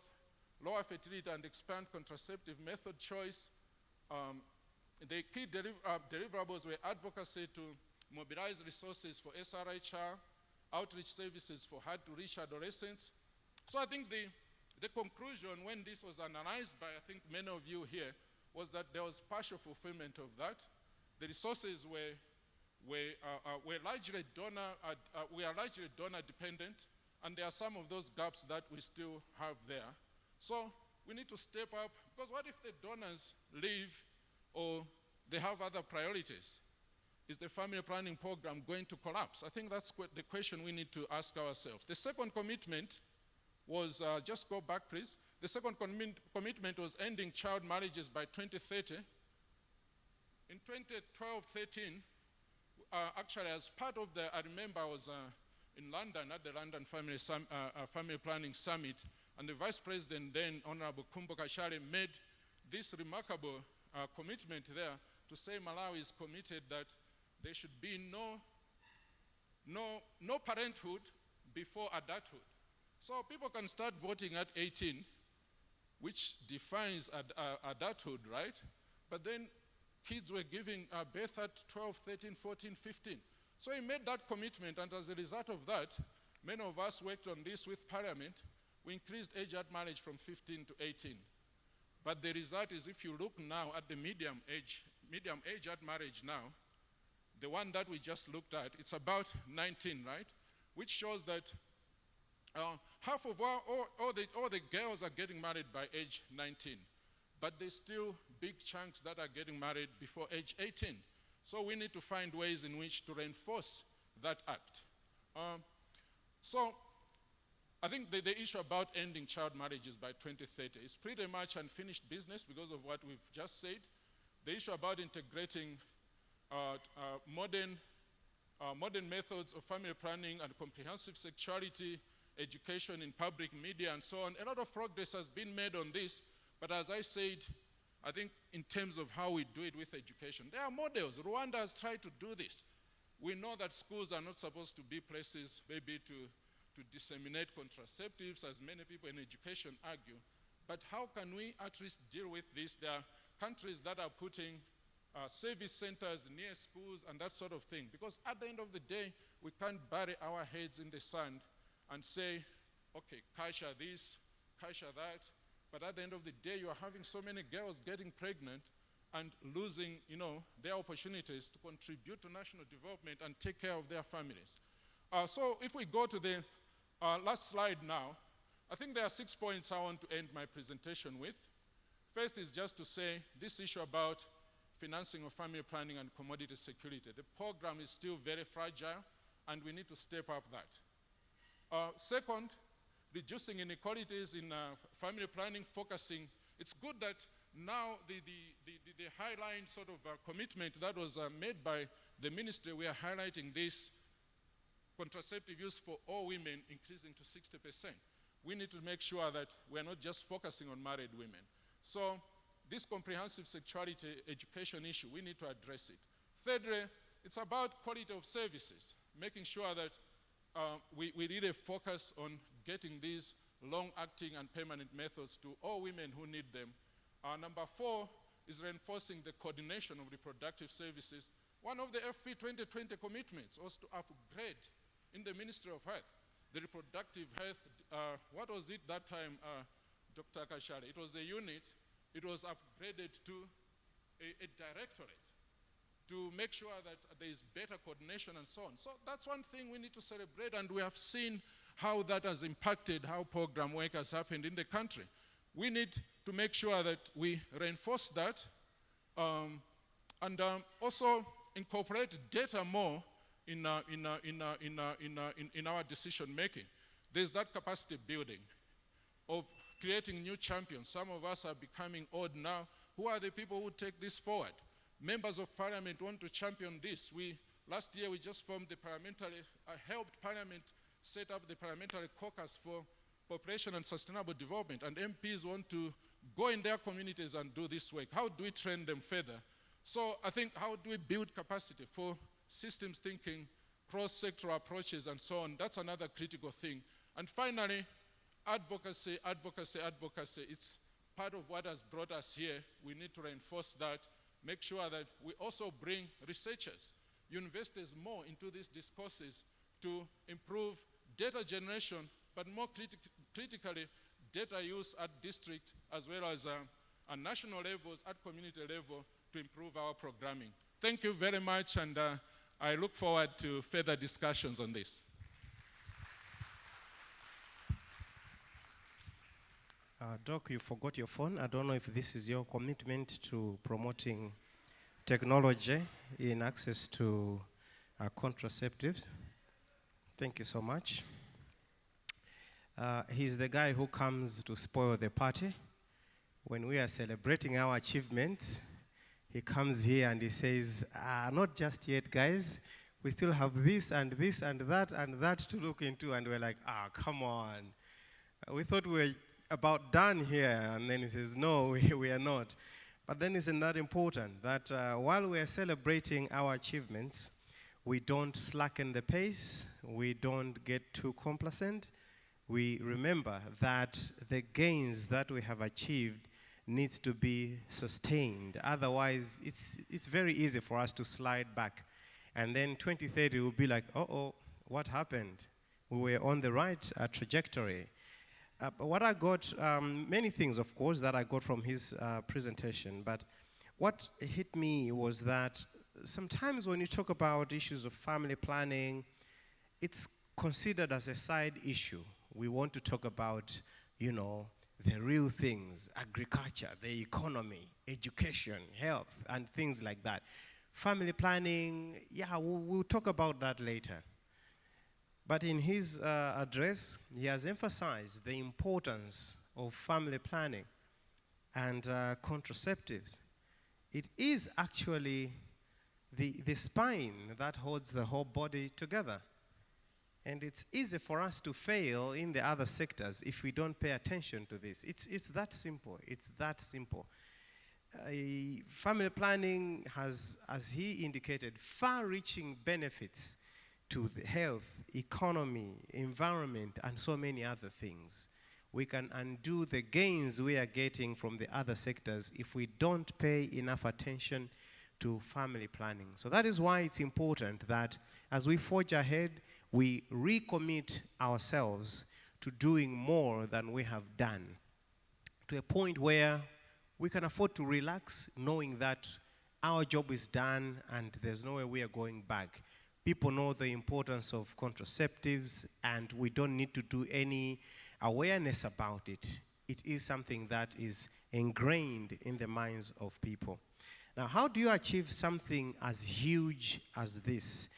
lower fertility and expand contraceptive method choice. The key deliverables were advocacy to mobilize resources for SRHR, outreach services for hard-to-reach adolescents. So I think the conclusion when this was analyzed by, I think, many of you here, was that there was partial fulfillment of that. The resources were largely donor dependent, and there are some of those gaps that we still have there. So we need to step up, because what if the donors leave or they have other priorities? Is the family planning program going to collapse? I think that's the question we need to ask ourselves. The second commitment was, just go back please. The second commitment was ending child marriages by 2030. In 2012-13, actually as part of the, I remember I was in London at the London Family Planning Summit, and the Vice President then, Honorable Kumbo Kashare, made this remarkable commitment there to say Malawi is committed that there should be no parenthood before adulthood. So people can start voting at 18, which defines adulthood, right? But then kids were giving birth at 12, 13, 14, 15. So he made that commitment, and as a result of that, many of us worked on this with Parliament. We increased age at marriage from 15 to 18. But the result is, if you look now at the medium age at marriage now, the one that we just looked at, it's about 19, right? Which shows that half of all the girls are getting married by age 19. But there's still big chunks that are getting married before age 18. So we need to find ways in which to reinforce that act. So I think the issue about ending child marriages by 2030 is pretty much unfinished business because of what we've just said. The issue about integrating modern methods of family planning and comprehensive sexuality education in public media and so on, a lot of progress has been made on this, but as I said, I think in terms of how we do it with education, there are models. Rwanda has tried to do this. We know that schools are not supposed to be places maybe to disseminate contraceptives, as many people in education argue, but how can we at least deal with this? There are countries that are putting service centers near schools and that sort of thing, because at the end of the day, we can't bury our heads in the sand and say, okay, Kaisha this, Kaisha that, but at the end of the day, you are having so many girls getting pregnant and losing, their opportunities to contribute to national development and take care of their families. So if we go to the last slide now, I think there are 6 points I want to end my presentation with. First is just to say this issue about financing of family planning and commodity security. The program is still very fragile, and we need to step up that. Second, reducing inequalities in family planning, focusing. It's good that now the highline sort of commitment that was made by the ministry, we are highlighting this contraceptive use for all women increasing to 60%. We need to make sure that we're not just focusing on married women. So this comprehensive sexuality education issue, we need to address it. Thirdly, it's about quality of services, making sure that we really focus on getting these long-acting and permanent methods to all women who need them. Number 4 is reinforcing the coordination of reproductive services. One of the FP2020 commitments was to upgrade in the Ministry of Health, the reproductive health, what was it that time, Dr. Kashari? It was a unit, it was upgraded to a directorate to make sure that there is better coordination and so on. So that's one thing we need to celebrate, and we have seen how that has impacted how program work has happened in the country. We need to make sure that we reinforce that and also incorporate data more in our decision making. There's that capacity building of creating new champions. Some of us are becoming old now. Who are the people who take this forward? Members of Parliament want to champion this. Last year we just formed the parliamentary, helped Parliament set up the parliamentary caucus for population and sustainable development, and MPs want to go in their communities and do this work. How do we train them further? So I think, how do we build capacity for systems thinking, cross-sectoral approaches and so on? That's another critical thing. And finally, advocacy, advocacy, advocacy. It's part of what has brought us here. We need to reinforce that, make sure that we also bring researchers, universities more into these discourses to improve data generation, but more critically, data use at district as well as at national levels, at community level, to improve our programming. Thank you very much, and I look forward to further discussions on this. Doc, you forgot your phone. I don't know if this is your commitment to promoting technology in access to contraceptives. Thank you so much. He's the guy who comes to spoil the party. When we are celebrating our achievements, he comes here and he says, not just yet, guys. we still have this and this and that to look into, and we're like, come on. We thought we were about done here, and then he says, no, we are not. But then isn't that important that while we are celebrating our achievements, we don't slacken the pace, we don't get too complacent. We remember that the gains that we have achieved needs to be sustained. Otherwise, it's very easy for us to slide back. And then 2030 will be like, uh-oh, what happened? We were on the right trajectory. But what I got, many things, of course, that I got from his presentation, but what hit me was that sometimes when you talk about issues of family planning, it's considered as a side issue. We want to talk about, you know, the real things, agriculture, the economy, education, health, and things like that. Family planning, yeah, we'll talk about that later. But in his address, he has emphasized the importance of family planning and contraceptives. It is actually the spine that holds the whole body together. And it's easy for us to fail in the other sectors if we don't pay attention to this. It's that simple. It's that simple. Family planning has, as he indicated, far-reaching benefits to the health, economy, environment, and so many other things. We can undo the gains we are getting from the other sectors if we don't pay enough attention to family planning. So that is why it's important that as we forge ahead, we recommit ourselves to doing more than we have done, to a point where we can afford to relax knowing that our job is done and there's nowhere we are going back. People know the importance of contraceptives, and we don't need to do any awareness about it. It is something that is ingrained in the minds of people. Now, how do you achieve something as huge as this?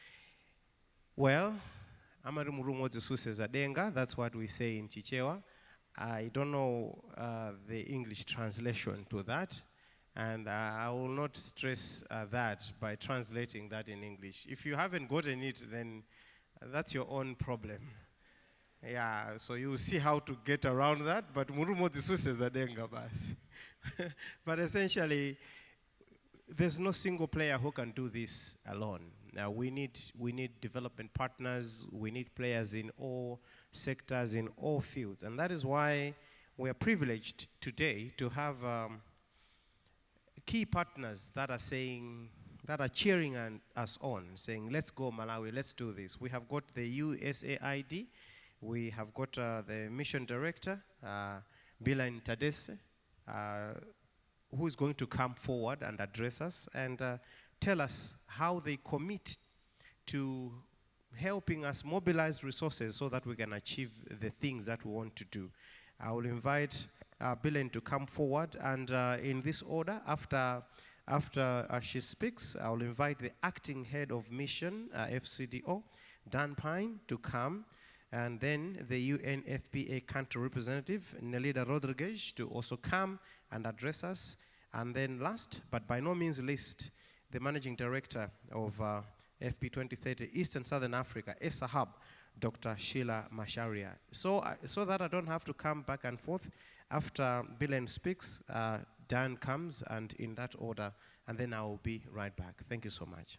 Well, that's what we say in Chichewa. I don't know the English translation to that, and I will not stress that by translating that in English. If you haven't gotten it, then that's your own problem. Yeah, so you will see how to get around that, but but essentially, there's no single player who can do this alone. Now we need development partners, we need players in all sectors, in all fields, and that is why we are privileged today to have key partners that are cheering us on, saying, let's go Malawi, let's do this. We have got the USAID, we have got the mission director, Bilan Tadese, who is going to come forward and address us and tell us how they commit to helping us mobilize resources so that we can achieve the things that we want to do. I will invite Bilan to come forward, and in this order, after she speaks, I will invite the acting head of mission, FCDO, Dan Pine, to come, and then the UNFPA country representative, Nelida Rodriguez, to also come and address us. And then last, but by no means least, the managing director of FP2030 East and Southern Africa, ESA Hub, Dr. Sheila Masharia. So that I don't have to come back and forth, after Bilan speaks, Dan comes, and in that order, and then I will be right back. Thank you so much.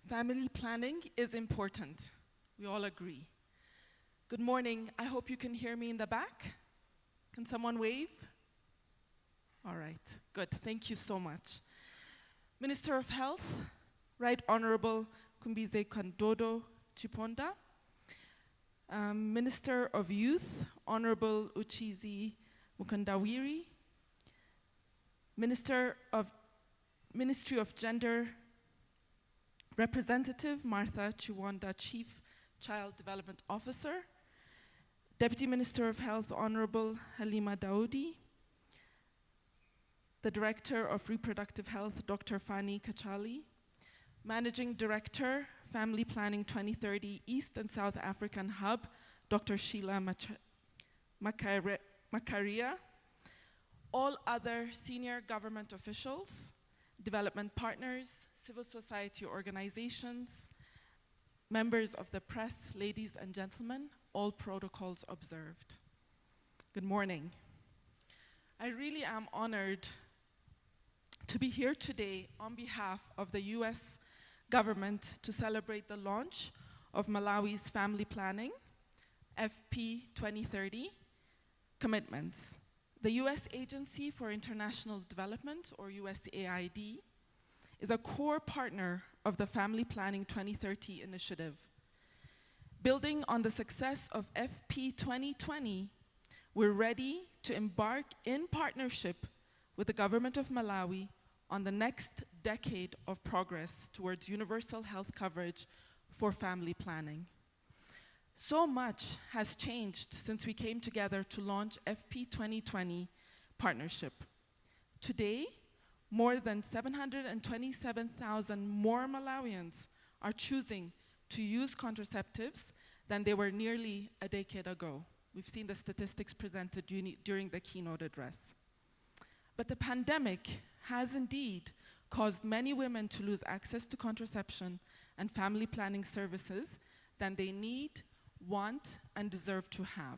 Family planning is important. We all agree. Good morning. I hope you can hear me in the back. Can someone wave? All right, good. Thank you so much. Minister of Health, Right Honorable Kumbize Kandodo Chiponda. Minister of Youth, Honorable Uchizi Mukandawiri. Ministry of Gender Representative Martha Chiwanda, Chief Child Development Officer. Deputy Minister of Health, Honorable Halima Daoudi. The Director of Reproductive Health, Dr. Fani Kachali. Managing Director, Family Planning 2030 East and South African Hub, Dr. Sheila Makaria. all other senior government officials, development partners, civil society organizations, members of the press, ladies and gentlemen, all protocols observed. Good morning. I really am honored to be here today on behalf of the US government to celebrate the launch of Malawi's family planning, Fp2030 commitments. The US Agency for International Development, or USAID, is a core partner of the Family Planning 2030 initiative. Building on the success of FP2020, we're ready to embark in partnership with the government of Malawi on the next decade of progress towards universal health coverage for family planning. So much has changed since we came together to launch FP2020 partnership. Today, more than 727,000 more Malawians are choosing to use contraceptives than they were nearly a decade ago. We've seen the statistics presented during the keynote address. But the pandemic has indeed caused many women to lose access to contraception and family planning services that they need, want, and deserve to have.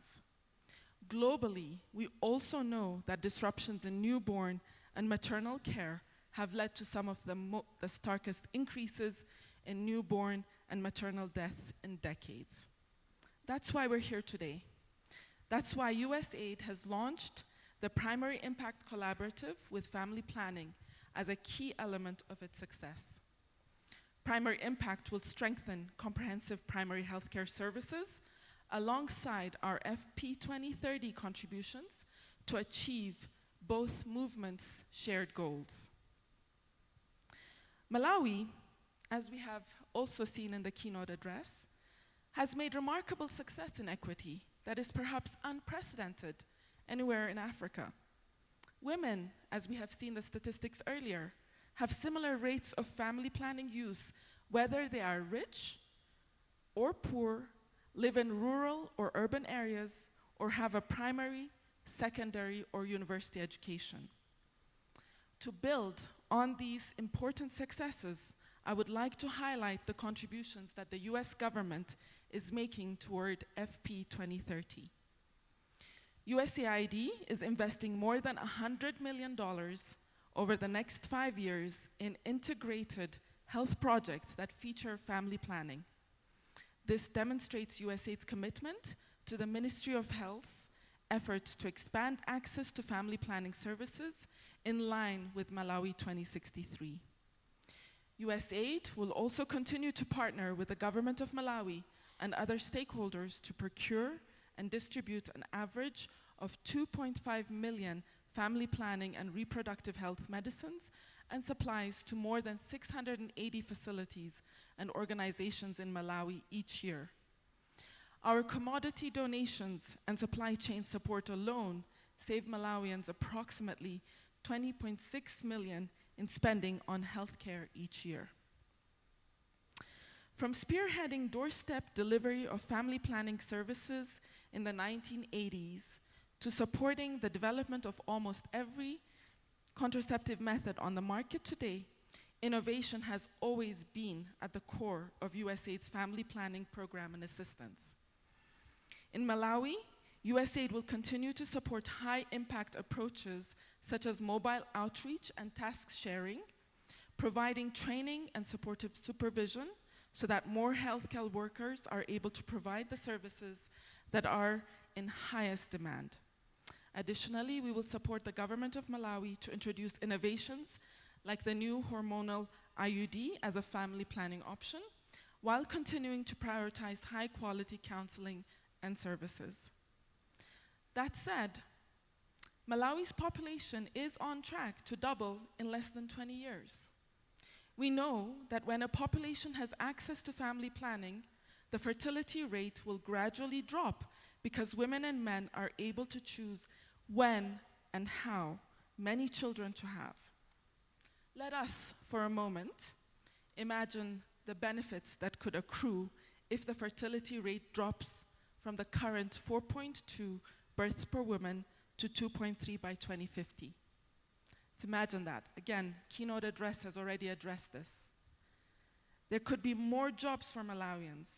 Globally, we also know that disruptions in newborn and maternal care have led to some of the starkest increases in newborn and maternal deaths in decades. That's why we're here today. That's why USAID has launched the Primary Impact Collaborative with Family Planning as a key element of its success. Primary Impact will strengthen comprehensive primary healthcare services alongside our FP2030 contributions to achieve both movements' shared goals. Malawi, as we have also seen in the keynote address, has made remarkable success in equity that is perhaps unprecedented anywhere in Africa. Women, as we have seen the statistics earlier, have similar rates of family planning use, whether they are rich or poor, live in rural or urban areas, or have a primary, secondary, or university education. To build on these important successes, I would like to highlight the contributions that the US government is making toward FP2030. USAID is investing more than $100 million over the next 5 years in integrated health projects that feature family planning. This demonstrates USAID's commitment to the Ministry of Health's efforts to expand access to family planning services in line with Malawi 2063. USAID will also continue to partner with the government of Malawi and other stakeholders to procure and distribute an average of 2.5 million family planning and reproductive health medicines and supplies to more than 680 facilities and organizations in Malawi each year. Our commodity donations and supply chain support alone save Malawians approximately 20.6 million in spending on healthcare each year. From spearheading doorstep delivery of family planning services in the 1980s to supporting the development of almost every contraceptive method on the market today, innovation has always been at the core of USAID's family planning program and assistance. In Malawi, USAID will continue to support high-impact approaches such as mobile outreach and task sharing, providing training and supportive supervision so that more healthcare workers are able to provide the services that are in highest demand. Additionally, we will support the government of Malawi to introduce innovations like the new hormonal IUD as a family planning option, while continuing to prioritize high-quality counseling and services. That said, Malawi's population is on track to double in less than 20 years. We know that when a population has access to family planning, the fertility rate will gradually drop because women and men are able to choose when and how many children to have. Let us, for a moment, imagine the benefits that could accrue if the fertility rate drops from the current 4.2 births per woman to 2.3 by 2050. Let's imagine that. Again, keynote address has already addressed this. There could be more jobs for Malawians.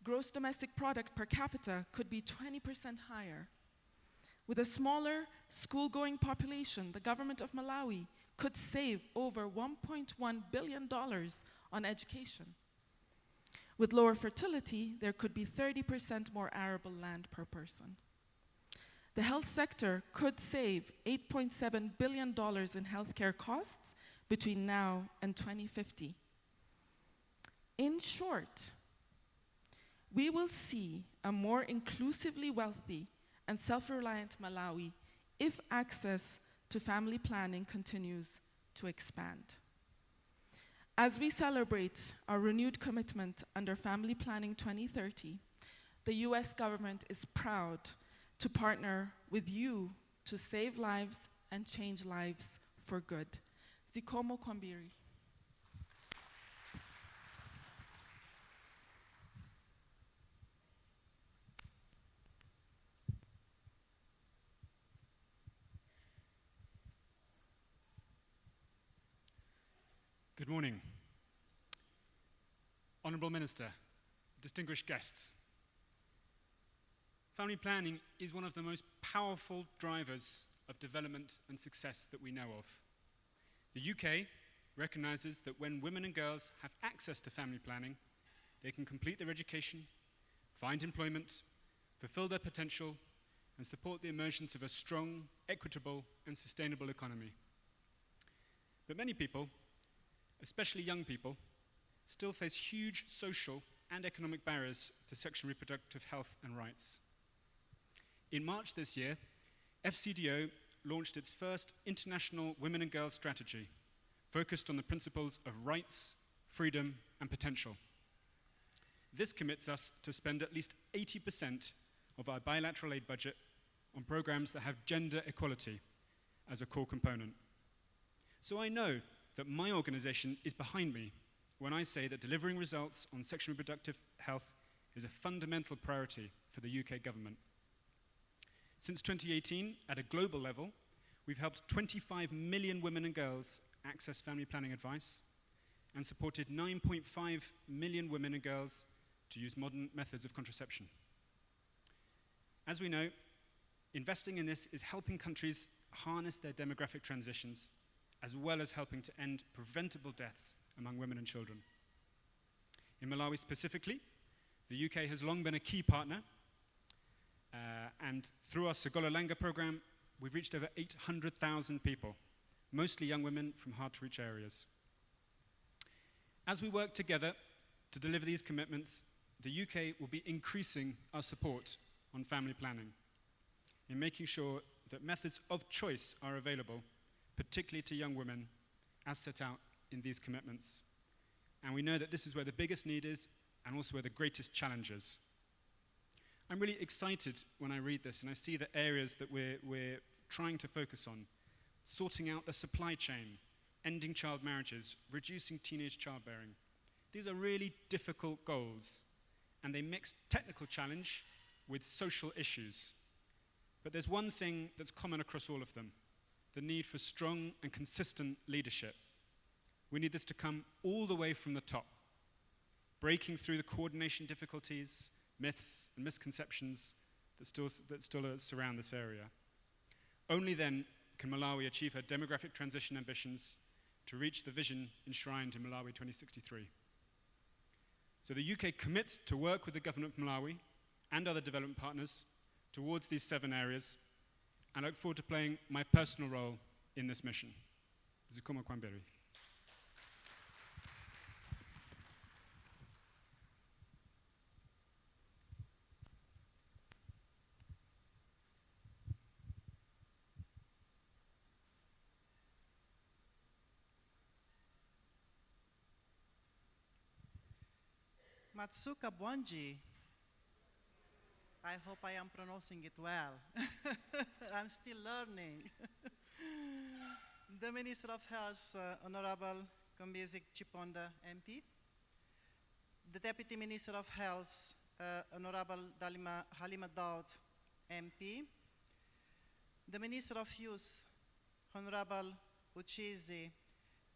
Gross domestic product per capita could be 20% higher. With a smaller school-going population, the government of Malawi could save over $1.1 billion on education. With lower fertility, there could be 30% more arable land per person. The health sector could save $8.7 billion in healthcare costs between now and 2050. In short, we will see a more inclusively wealthy and self-reliant Malawi if access to family planning continues to expand. As we celebrate our renewed commitment under Family Planning 2030, the US government is proud to partner with you to save lives and change lives for good. Zikomo Kwambiri. Good morning. Honourable Minister, distinguished guests. Family planning is one of the most powerful drivers of development and success that we know of. The UK recognises that when women and girls have access to family planning, they can complete their education, find employment, fulfil their potential, and support the emergence of a strong, equitable, and sustainable economy. But many people, especially young people, still face huge social and economic barriers to sexual and reproductive health and rights. In March this year, FCDO launched its first international women and girls strategy, focused on the principles of rights, freedom, and potential. This commits us to spend at least 80% of our bilateral aid budget on programs that have gender equality as a core component. So I know that my organization is behind me when I say that delivering results on sexual and reproductive health is a fundamental priority for the UK government. Since 2018, at a global level, we've helped 25 million women and girls access family planning advice and supported 9.5 million women and girls to use modern methods of contraception. As we know, investing in this is helping countries harness their demographic transitions, as well as helping to end preventable deaths among women and children. In Malawi specifically, the UK has long been a key partner, and through our Segola Langa program, we've reached over 800,000 people, mostly young women from hard-to-reach areas. As we work together to deliver these commitments, the UK will be increasing our support on family planning, in making sure that methods of choice are available, particularly to young women, as set out in these commitments. And we know that this is where the biggest need is, and also where the greatest challenge is. I'm really excited when I read this and I see the areas that we're trying to focus on: sorting out the supply chain, ending child marriages, reducing teenage childbearing. These are really difficult goals, and they mix technical challenge with social issues. But there's one thing that's common across all of them: the need for strong and consistent leadership. We need this to come all the way from the top, breaking through the coordination difficulties, myths, and misconceptions that still surround this area. Only then can Malawi achieve her demographic transition ambitions to reach the vision enshrined in Malawi 2063. So the UK commits to work with the government of Malawi and other development partners towards these 7 areas, and I look forward to playing my personal role in this mission. Zikomo Kwambiri. Matsuka Bwanji. I hope I am pronouncing it well. I'm still learning. The Minister of Health, Honorable Kombezi Chiponda MP. The Deputy Minister of Health, Honorable Halima Daud MP. the Minister of Youth, Honorable Uchizi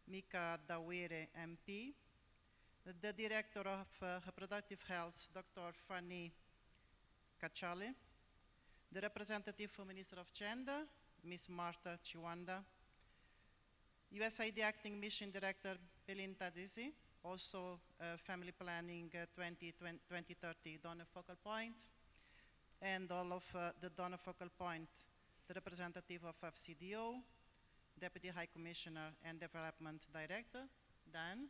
Mika Dawire MP, the Director of Reproductive Health, Dr. Fanny Kachale, the representative for Minister of Gender, Ms. Martha Chiwanda, USAID Acting Mission Director Belinda Dizzy, also Family Planning 2030 Donor Focal Point, and all of the Donor Focal Point, the representative of FCDO, Deputy High Commissioner and Development Director, Dan,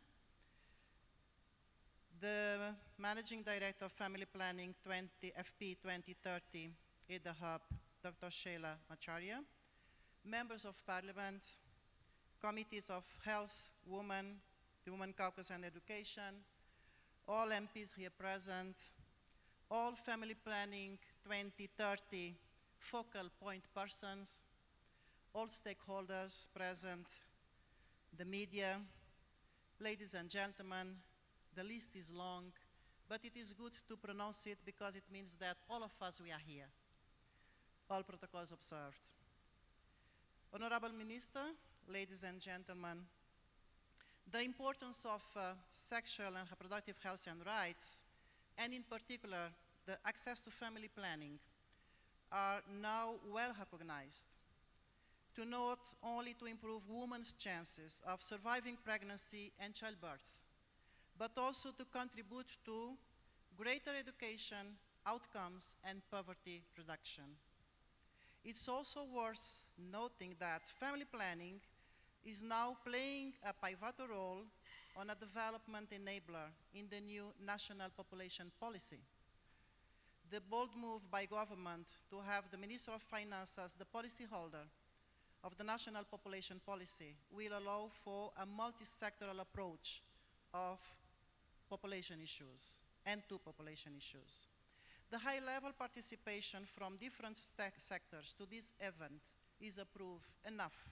the Managing Director of Family Planning FP2030 IDA Hub, Dr. Sheila Macharya, members of Parliament, committees of Health, Women, the Women Caucus and Education, all MPs here present, all Family Planning 2030 focal point persons, all stakeholders present, the media, ladies and gentlemen, the list is long, but it is good to pronounce it because it means that all of us, we are here. All protocols observed. Honorable Minister, ladies and gentlemen, the importance of sexual and reproductive health and rights, and in particular, the access to family planning, are now well recognized to not only to improve women's chances of surviving pregnancy and childbirth, but also to contribute to greater education, outcomes, and poverty reduction. It's also worth noting that family planning is now playing a pivotal role on a development enabler in the new national population policy. The bold move by government to have the Minister of Finance as the policyholder of the national population policy will allow for a multi-sectoral approach of population issues and to population issues. The high-level participation from different sectors to this event is a proof enough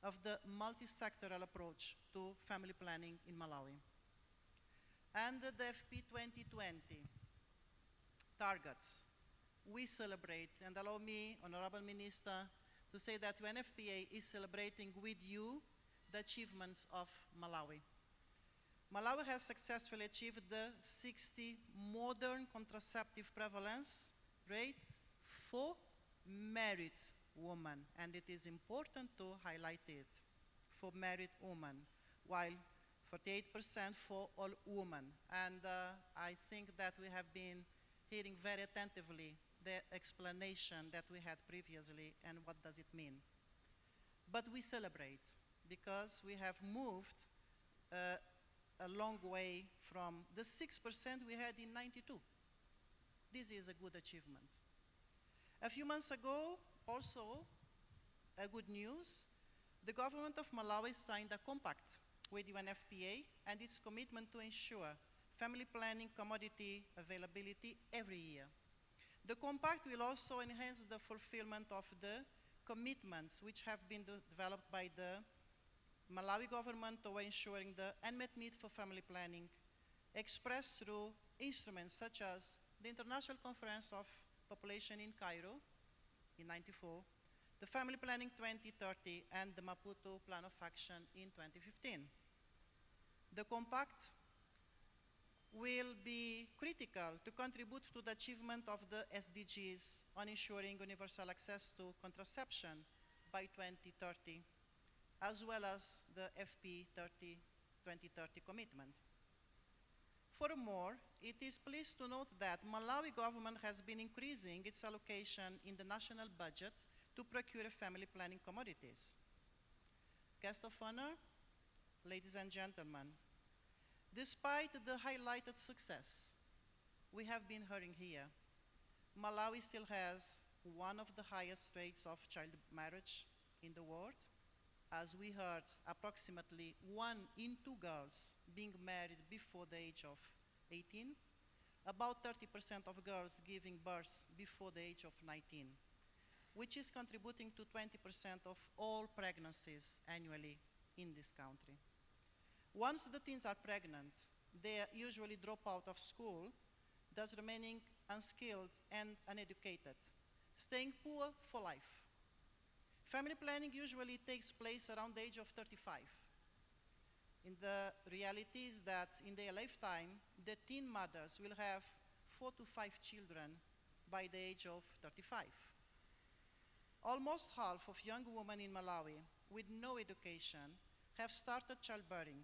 of the multi-sectoral approach to family planning in Malawi. Under the FP 2020 targets, we celebrate, and allow me, Honorable Minister, to say that UNFPA is celebrating with you the achievements of Malawi. Malawi has successfully achieved the 60 modern contraceptive prevalence rate for married women, and it is important to highlight it, for married women, while 48% for all women. And I think that we have been hearing very attentively the explanation that we had previously and what does it mean. But we celebrate because we have moved a long way from the 6% we had in '92. This is a good achievement. A few months ago, also, a good news, the government of Malawi signed a compact with UNFPA and its commitment to ensure family planning commodity availability every year. The compact will also enhance the fulfillment of the commitments which have been developed by the Malawi government toward ensuring the unmet need for family planning, expressed through instruments such as the International Conference of Population in Cairo in '94, the Family Planning 2030, and the Maputo Plan of Action in 2015. The compact will be critical to contribute to the achievement of the SDGs on ensuring universal access to contraception by 2030, as well as the FP 2030 commitment. Furthermore, it is pleased to note that Malawi government has been increasing its allocation in the national budget to procure family planning commodities. Guests of honor, ladies and gentlemen, despite the highlighted success we have been hearing here, Malawi still has one of the highest rates of child marriage in the world. As we heard, approximately 1 in 2 girls being married before the age of 18, about 30% of girls giving birth before the age of 19, which is contributing to 20% of all pregnancies annually in this country. Once the teens are pregnant, they usually drop out of school, thus remaining unskilled and uneducated, staying poor for life. Family planning usually takes place around the age of 35. In the reality is that in their lifetime, the teen mothers will have 4 to 5 children by the age of 35. Almost half of young women in Malawi with no education have started childbearing.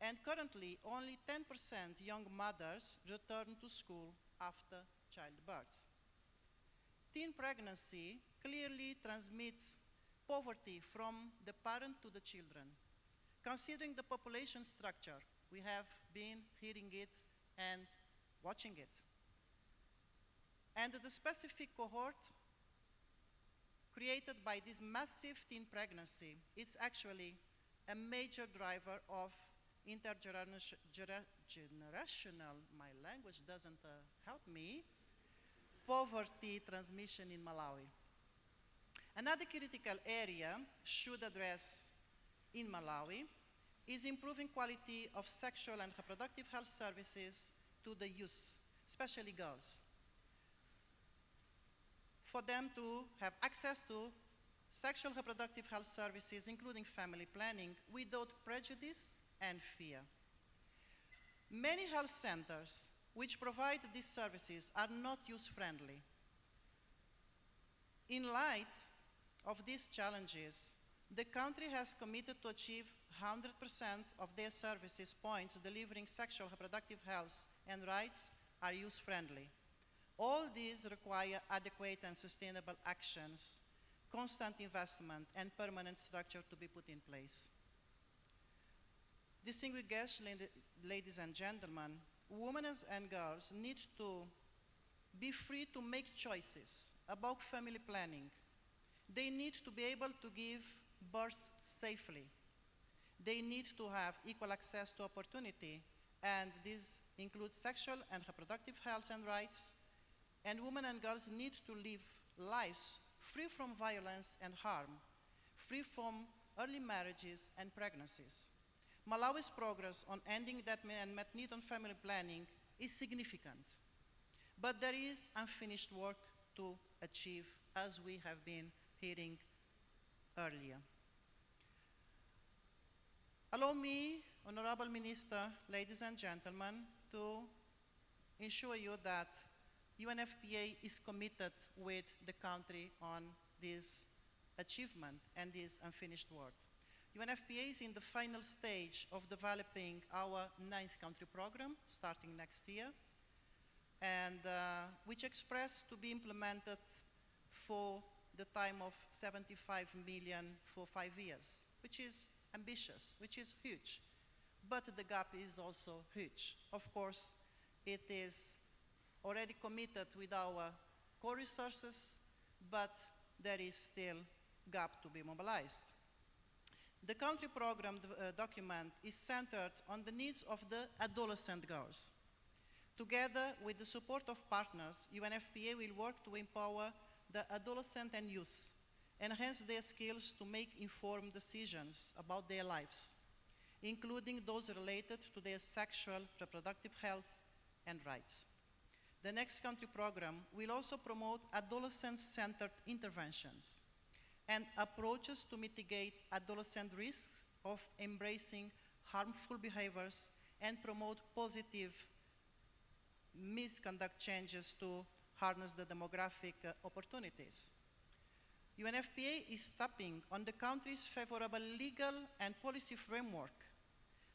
And currently, only 10% young mothers return to school after childbirth. Teen pregnancy clearly transmits poverty from the parent to the children. Considering the population structure, we have been hearing it and watching it. And the specific cohort created by this massive teen pregnancy is actually a major driver of intergenerational, my language doesn't help me, poverty transmission in Malawi. Another critical area should address in Malawi is improving quality of sexual and reproductive health services to the youth, especially girls, for them to have access to sexual reproductive health services, including family planning, without prejudice and fear. Many health centers which provide these services are not youth-friendly. In light of these challenges, the country has committed to achieve 100% of their services points delivering sexual reproductive health and rights are youth-friendly. All these require adequate and sustainable actions, constant investment, and permanent structure to be put in place. Distinguished guests, ladies and gentlemen, women and girls need to be free to make choices about family planning. They need to be able to give birth safely. They need to have equal access to opportunity, and this includes sexual and reproductive health and rights. And women and girls need to live lives free from violence and harm, free from early marriages and pregnancies. Malawi's progress on ending that unmet need on family planning is significant, but there is unfinished work to achieve, as we have been hearing earlier. Allow me, Honorable Minister, ladies and gentlemen, to ensure you that UNFPA is committed with the country on this achievement and this unfinished work. UNFPA is in the final stage of developing our 9th country program starting next year, and which expressed to be implemented for the time of 75 million for 5 years, which is ambitious, which is huge. But the gap is also huge. Of course, it is already committed with our core resources, but there is still gap to be mobilized. The country program document is centered on the needs of the adolescent girls. Together with the support of partners, UNFPA will work to empower the adolescent and youth, enhance their skills to make informed decisions about their lives, including those related to their sexual, reproductive health and rights. The next country program will also promote adolescent-centered interventions and approaches to mitigate adolescent risks of embracing harmful behaviors and promote positive misconduct changes to harness the demographic opportunities. UNFPA is tapping on the country's favorable legal and policy framework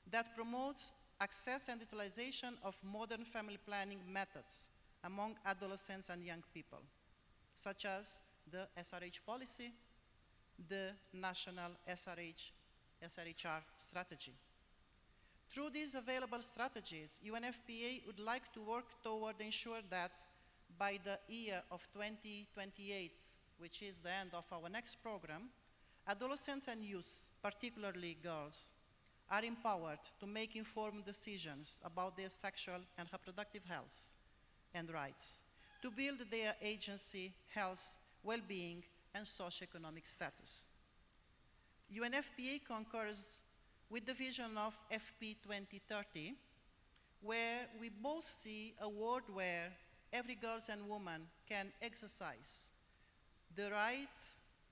that promotes access and utilization of modern family planning methods among adolescents and young people, such as the SRH policy, the national SRHR strategy. Through these available strategies, UNFPA would like to work toward ensure that by the year of 2028, which is the end of our next program, adolescents and youth, particularly girls, are empowered to make informed decisions about their sexual and reproductive health and rights, to build their agency, health, well-being, and socioeconomic status. UNFPA concurs with the vision of Fp2030, where we both see a world where every girl and woman can exercise the right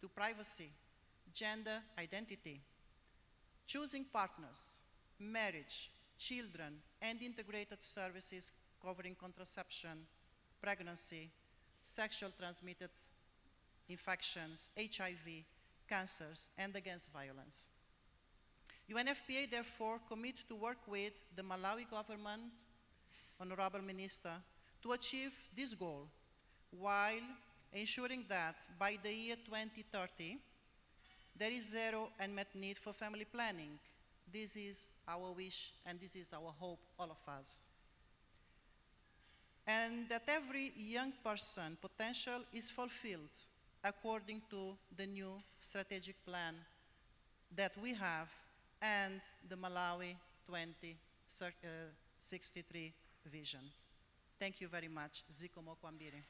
to privacy, gender identity, choosing partners, marriage, children, and integrated services covering contraception, pregnancy, sexual transmitted infections, HIV, cancers, and against violence. UNFPA therefore commit to work with the Malawi government, Honorable Minister, to achieve this goal while ensuring that by the year 2030, there is zero unmet need for family planning. This is our wish and this is our hope, all of us. And that every young person potential is fulfilled according to the new strategic plan that we have and the Malawi 2063 vision. Thank you very much. Zikomo kwambiri.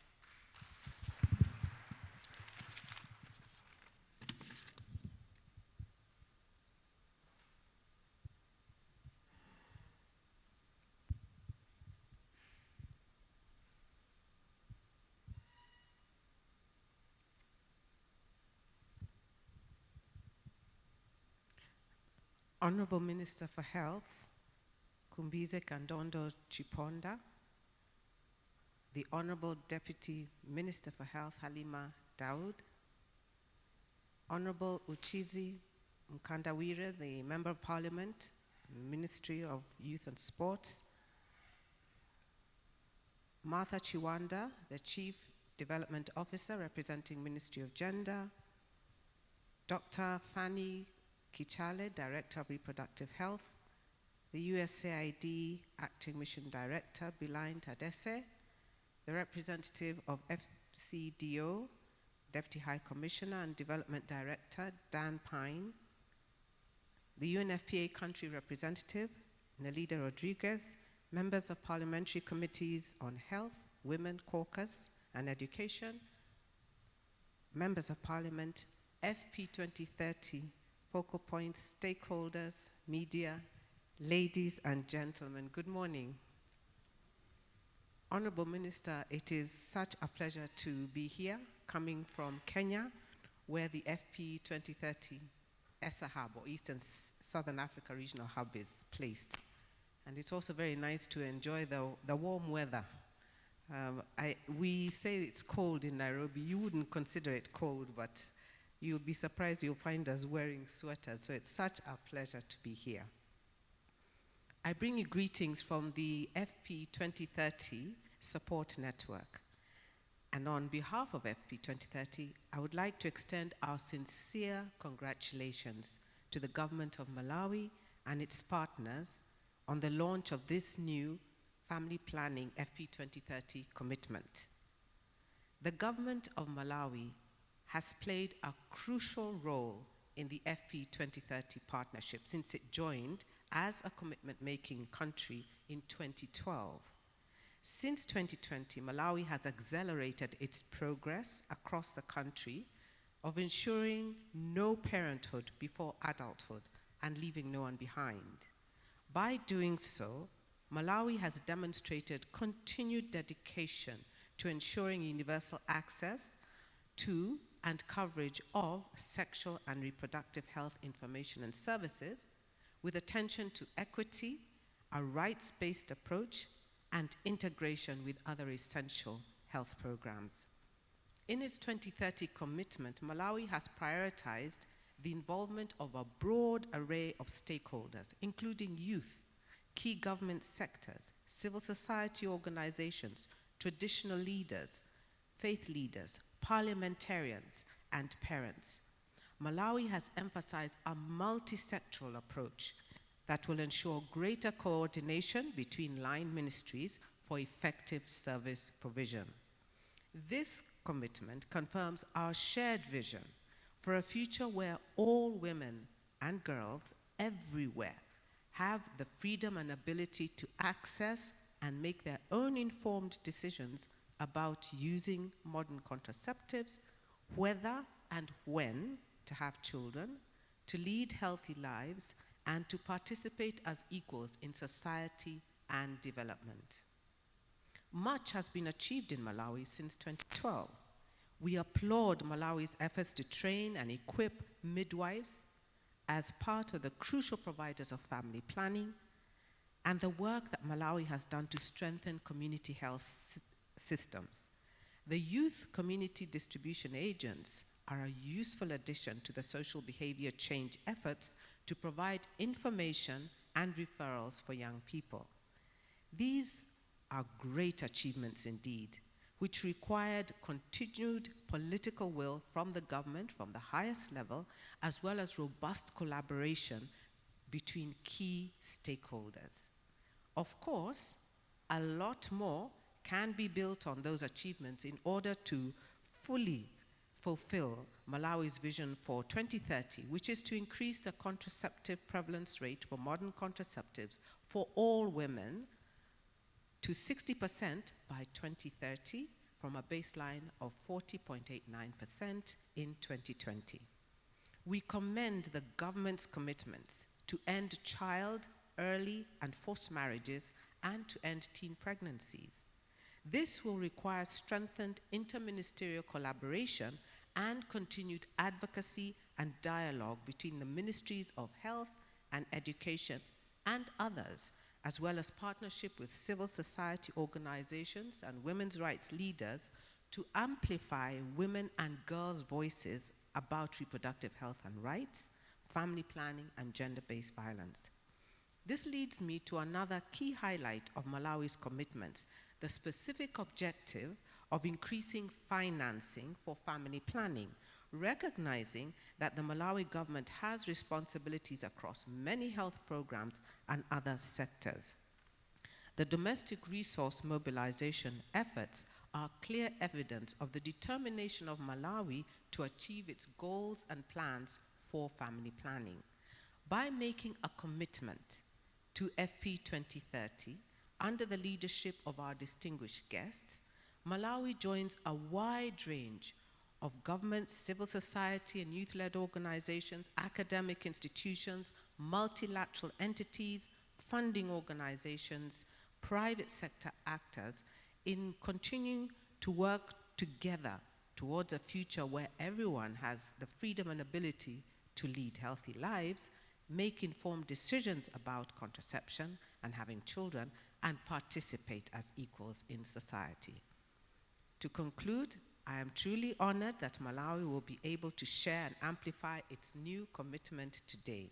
Honorable Minister for Health, Kumbize Kandondo Chiponda, the Honorable Deputy Minister for Health, Halima Daoud, Honorable Uchizi Mkandawire, the Member of Parliament, Ministry of Youth and Sports, Martha Chiwanda, the Chief Development Officer representing Ministry of Gender, Dr. Fanny Kichale, Director of Reproductive Health, the USAID Acting Mission Director, Bilain Tadesse, the representative of FCDO, Deputy High Commissioner and Development Director, Dan Pine, the UNFPA Country Representative, Nelida Rodriguez, members of parliamentary committees on health, women, caucus, and education, members of parliament, FP2030, focal points, stakeholders, media, ladies and gentlemen, good morning. Honorable Minister, it is such a pleasure to be here, coming from Kenya, where the FP2030 ESA hub, or Eastern Southern Africa Regional Hub, is placed. And it's also very nice to enjoy the warm weather. We say it's cold in Nairobi. You wouldn't consider it cold, but you'll be surprised you'll find us wearing sweaters. So it's such a pleasure to be here. I bring you greetings from the FP2030 Support Network. And on behalf of FP2030, I would like to extend our sincere congratulations to the government of Malawi and its partners on the launch of this new family planning FP2030 commitment. The government of Malawi has played a crucial role in the FP2030 partnership since it joined as a commitment-making country in 2012. Since 2020, Malawi has accelerated its progress across the country of ensuring no parenthood before adulthood and leaving no one behind. By doing so, Malawi has demonstrated continued dedication to ensuring universal access to and coverage of sexual and reproductive health information and services, with attention to equity, a rights-based approach, and integration with other essential health programs. In its 2030 commitment, Malawi has prioritized the involvement of a broad array of stakeholders, including youth, key government sectors, civil society organizations, traditional leaders, faith leaders, parliamentarians, and parents. Malawi has emphasized a multi-sectoral approach that will ensure greater coordination between line ministries for effective service provision. This commitment confirms our shared vision for a future where all women and girls everywhere have the freedom and ability to access and make their own informed decisions about using modern contraceptives, whether and when to have children, to lead healthy lives, and to participate as equals in society and development. Much has been achieved in Malawi since 2012. We applaud Malawi's efforts to train and equip midwives as part of the crucial providers of family planning, and the work that Malawi has done to strengthen community health systems. The youth community distribution agents are a useful addition to the social behavior change efforts to provide information and referrals for young people. These are great achievements indeed, which required continued political will from the government, from the highest level, as well as robust collaboration between key stakeholders. Of course, a lot more can be built on those achievements in order to fully fulfill Malawi's vision for 2030, which is to increase the contraceptive prevalence rate for modern contraceptives for all women to 60% by 2030 from a baseline of 40.89% in 2020. We commend the government's commitments to end child, early, and forced marriages and to end teen pregnancies. This will require strengthened interministerial collaboration and continued advocacy and dialogue between the Ministries of Health and Education and others, as well as partnership with civil society organizations and women's rights leaders to amplify women and girls' voices about reproductive health and rights, family planning, and gender-based violence. This leads me to another key highlight of Malawi's commitments, the specific objective of increasing financing for family planning, recognizing that the Malawi government has responsibilities across many health programs and other sectors. The domestic resource mobilization efforts are clear evidence of the determination of Malawi to achieve its goals and plans for family planning. By making a commitment to FP 2030 under the leadership of our distinguished guests, Malawi joins a wide range of government, civil society, and youth-led organizations, academic institutions, multilateral entities, funding organizations, private sector actors in continuing to work together towards a future where everyone has the freedom and ability to lead healthy lives, make informed decisions about contraception and having children, and participate as equals in society. To conclude, I am truly honored that Malawi will be able to share and amplify its new commitment today.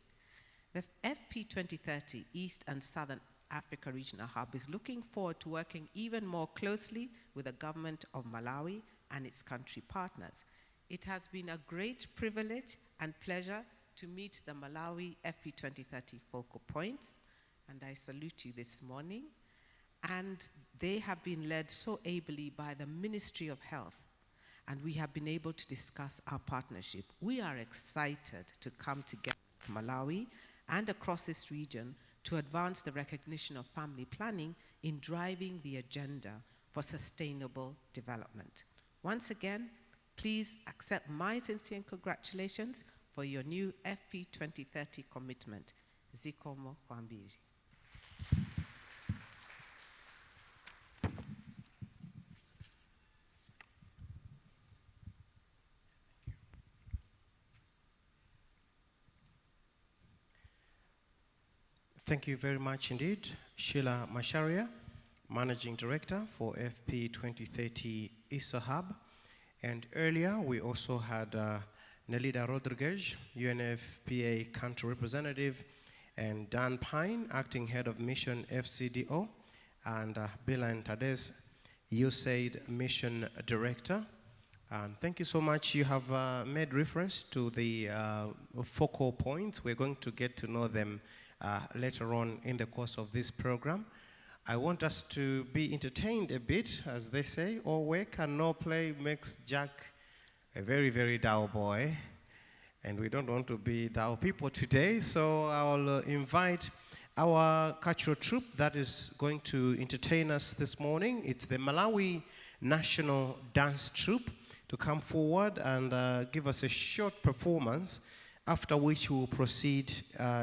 The FP 2030 East and Southern Africa Regional Hub is looking forward to working even more closely with the government of Malawi and its country partners. It has been a great privilege and pleasure to meet the Malawi FP 2030 focal points, and I salute you this morning. And they have been led so ably by the Ministry of Health, and we have been able to discuss our partnership. We are excited to come together with Malawi and across this region to advance the recognition of family planning in driving the agenda for sustainable development. Once again, please accept my sincere congratulations for your new FP 2030 commitment. Zikomo kwambiri. Thank you very much indeed, Sheila Macharia, Managing Director for FP 2030 ISA Hub. And earlier we also had Nelida Rodriguez, UNFPA Country Representative, and Dan Pine, Acting Head of Mission FCDO, and Bilan Tades, USAID Mission Director. And thank you so much. You have made reference to the focal points. We're going to get to know them later on in the course of this program. I want us to be entertained a bit, as they say. All work and no play makes Jack a very, very dull boy. And we don't want to be dull people today, so I'll invite our cultural troupe that is going to entertain us this morning. It's the Malawi National Dance Troupe to come forward and give us a short performance, after which we will proceed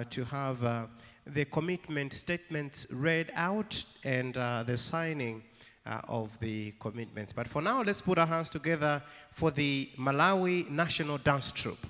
to have the commitment statements read out and the signing of the commitments. But for now, let's put our hands together for the Malawi National Dance Troupe.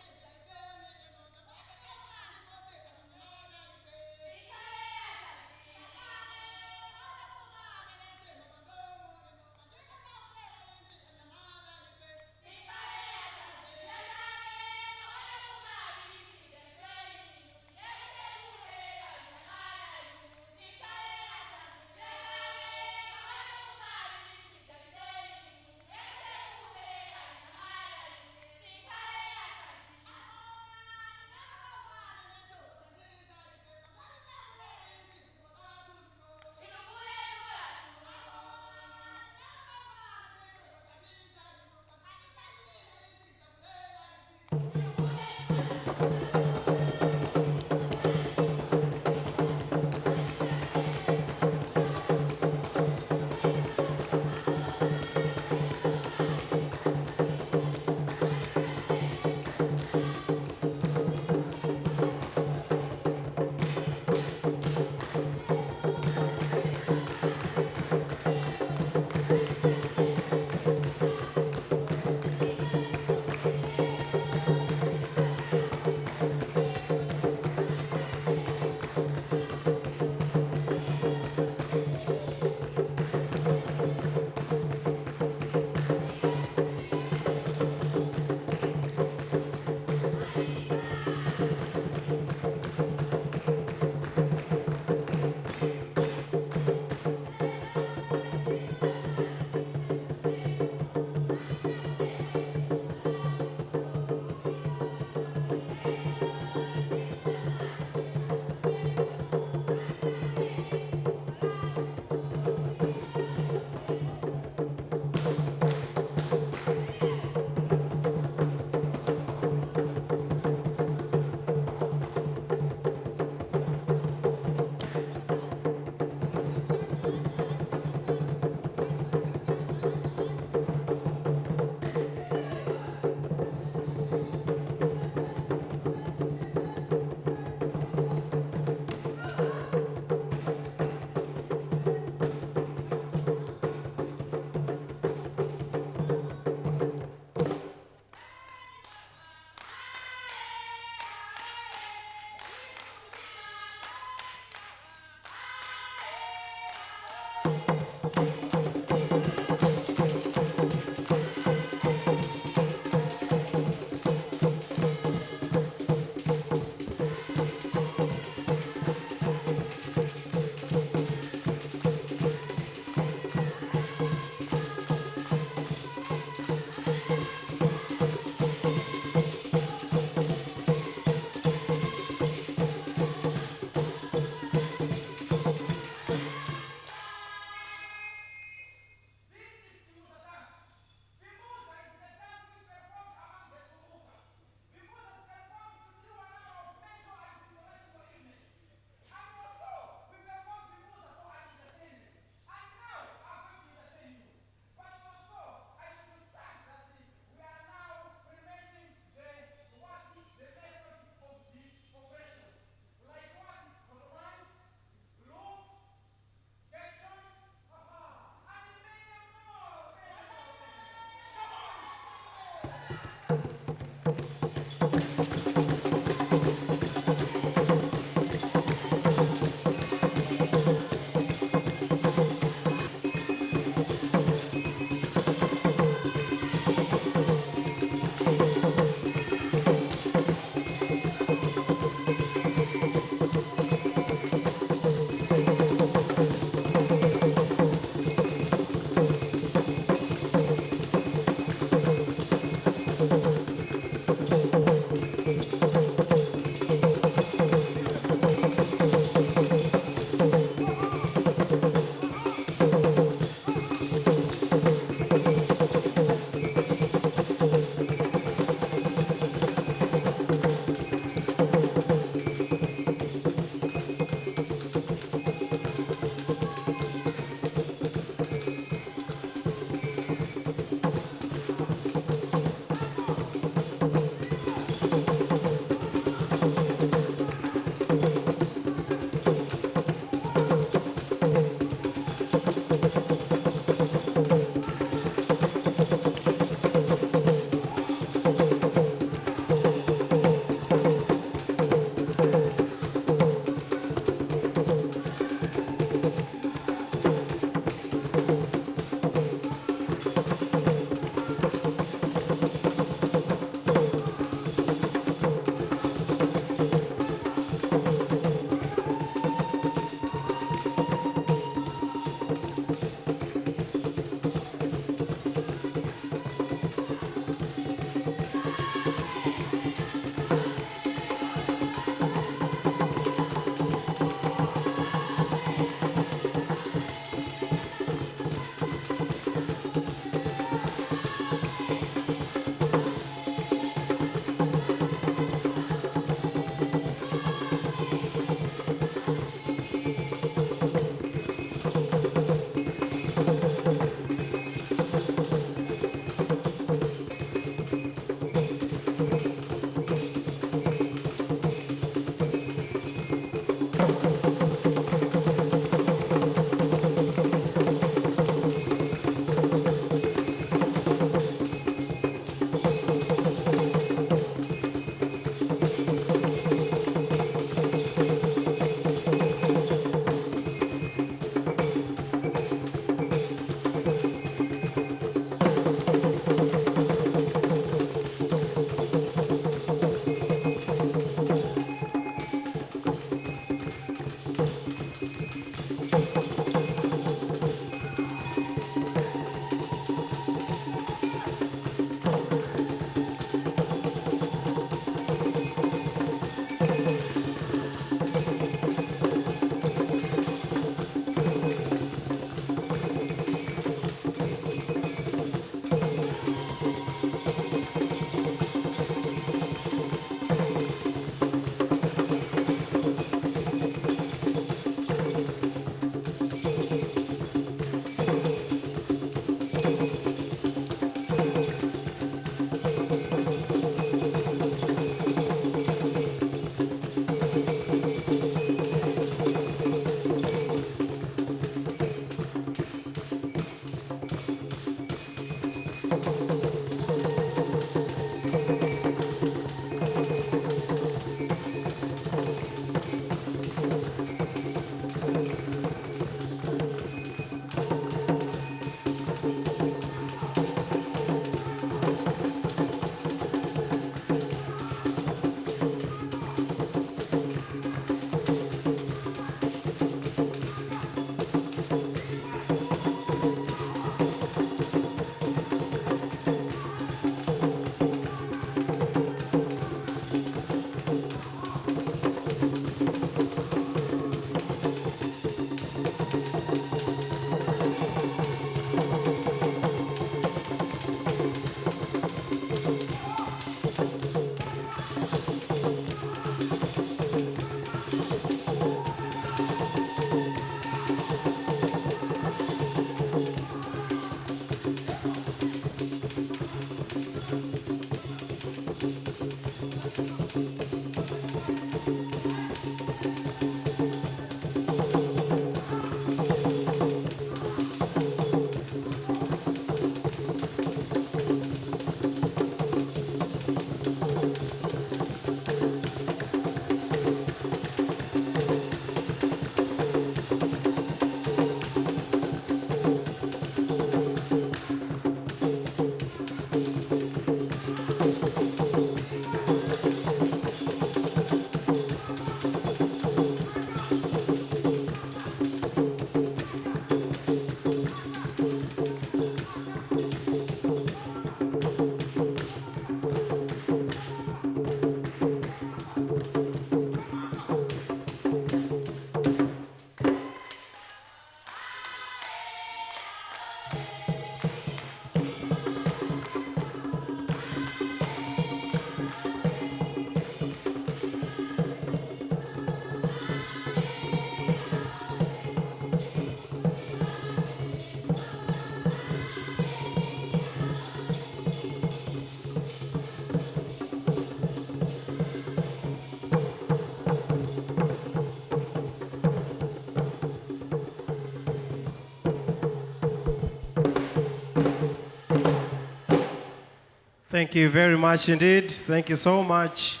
Thank you very much indeed. Thank you so much.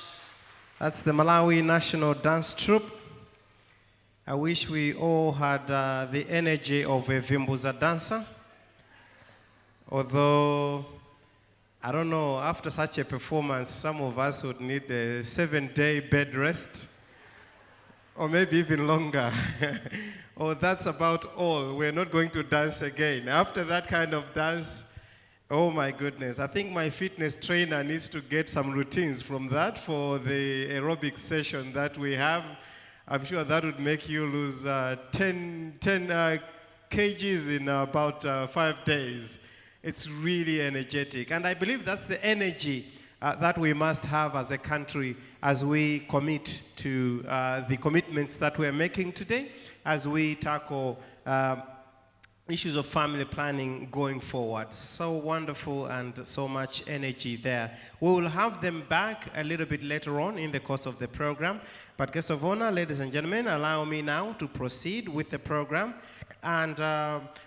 That's the Malawi National Dance Troupe. I wish we all had the energy of a Vimbuza dancer. Although, I don't know, after such a performance, some of us would need a 7-day bed rest, or maybe even longer. Or that's about all. We're not going to dance again. After that kind of dance, oh my goodness. I think my fitness trainer needs to get some routines from that for the aerobic session that we have. I'm sure that would make you lose 10 kgs in about 5 days. It's really energetic. And I believe that's the energy that we must have as a country as we commit to the commitments that we're making today, as we tackle issues of family planning going forward. So wonderful and so much energy there. We will have them back a little bit later on in the course of the program. But guest of honor, ladies and gentlemen, allow me now to proceed with the program. And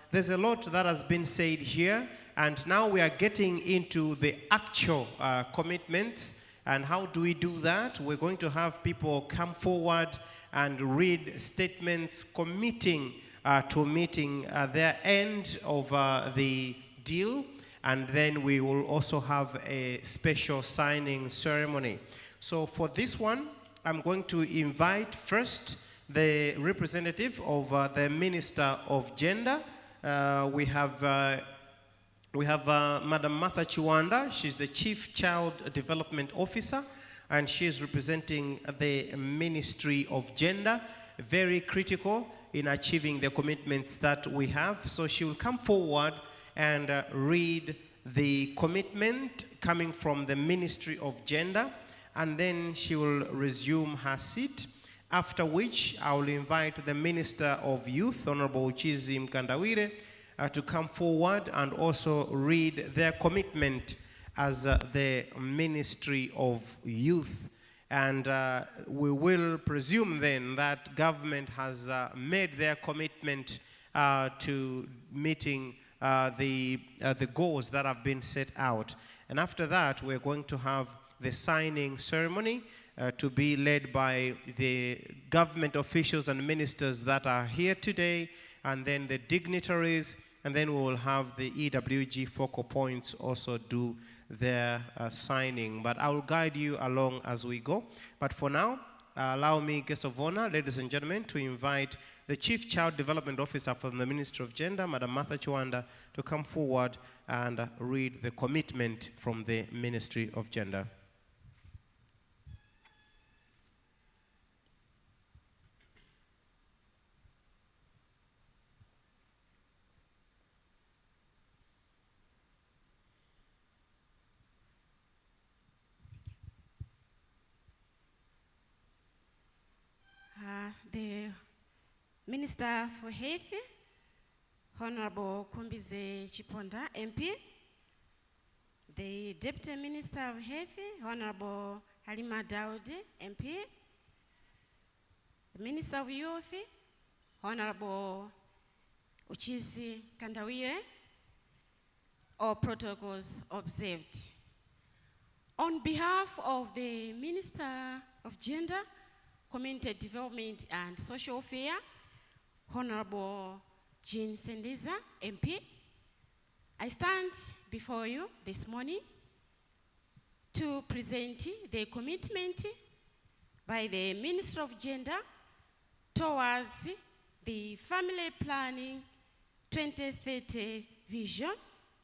there's a lot that has been said here. And now we are getting into the actual commitments. And how do we do that? We're going to have people come forward and read statements committing to meeting their end of the deal. And then we will also have a special signing ceremony. So for this one, I'm going to invite first the representative of the Minister of Gender. We have Madam Martha Chiwanda. She's the Chief Child Development Officer, and she's representing the Ministry of Gender, very critical in achieving the commitments that we have. So she will come forward and read the commitment coming from the Ministry of Gender, and then she will resume her seat, after which I will invite the Minister of Youth, Honorable Chizi Mkandawire, to come forward and also read their commitment as the Ministry of Youth. And we will presume then that government has made their commitment to meeting the goals that have been set out. And after that, we're going to have the signing ceremony to be led by the government officials and ministers that are here today, and then the dignitaries, and then we will have the EWG focal points also do their signing. But I will guide you along as we go. But for now, allow me, guest of honor, ladies and gentlemen, to invite the Chief Child Development Officer from the Ministry of Gender, Madam Martha Chiwanda, to come forward and read the commitment from the Ministry of Gender. The Minister for Health, Honorable Kumbize Chiponda, MP, the Deputy Minister of Health, Honorable Halima Daudi, MP, the Minister of Youth, Honorable Uchizi Kandawire, all protocols observed. On behalf of the Minister of Gender, Community Development and Social Affairs, Honorable Jean Sendiza, MP, I stand before you this morning to present the commitment by the Minister of Gender towards the Family Planning 2030 vision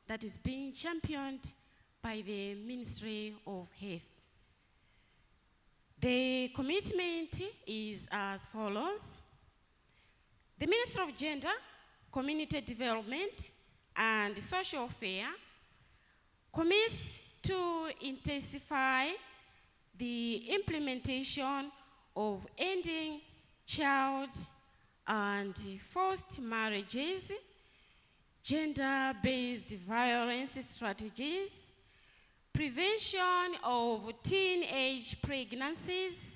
that is being championed by the Ministry of Health. The commitment is as follows. The Minister of Gender, Community Development and Social Affairs commits to intensify the implementation of ending child and forced marriages, gender-based violence strategies, prevention of teenage pregnancies,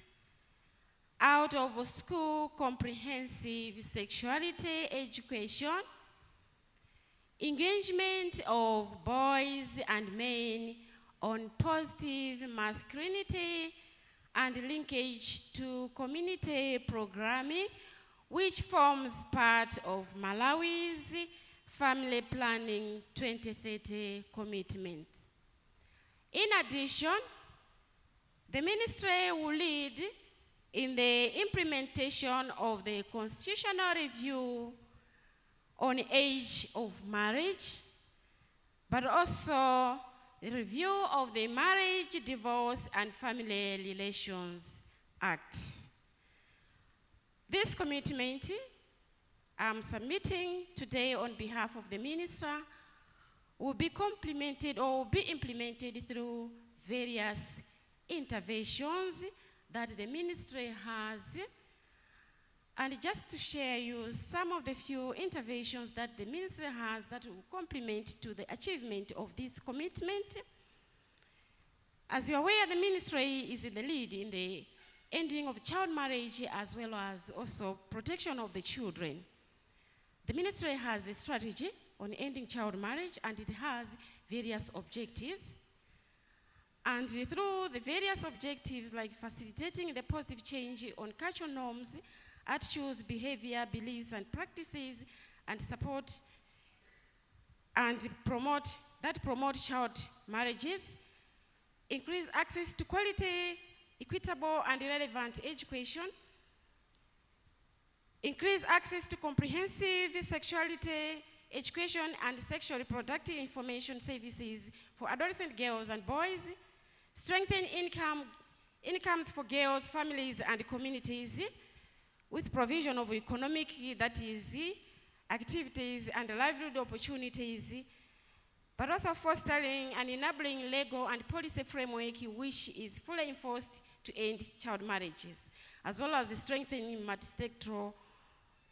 out of school comprehensive sexuality education, engagement of boys and men on positive masculinity and linkage to community programming, which forms part of Malawi's Family Planning 2030 commitments. In addition, the ministry will lead in the implementation of the constitutional review on age of marriage, but also the review of the Marriage, Divorce, and Family Relations Act. This commitment I'm submitting today on behalf of the minister will be complemented or will be implemented through various interventions that the ministry has. And just to share you some of the few interventions that the ministry has that will complement to the achievement of this commitment. As you're aware, the ministry is in the lead in the ending of child marriage as well as also protection of the children. The ministry has a strategy on ending child marriage and it has various objectives. And through the various objectives like facilitating the positive change on cultural norms, attitudes, behavior, beliefs, and practices, and support and promote child marriages, increase access to quality, equitable, and relevant education, increase access to comprehensive sexuality education and sexual reproductive information services for adolescent girls and boys, strengthen incomes for girls, families, and communities, with provision of economic, that is, activities and livelihood opportunities, but also fostering and enabling legal and policy framework which is fully enforced to end child marriages, as well as strengthening multi-sectoral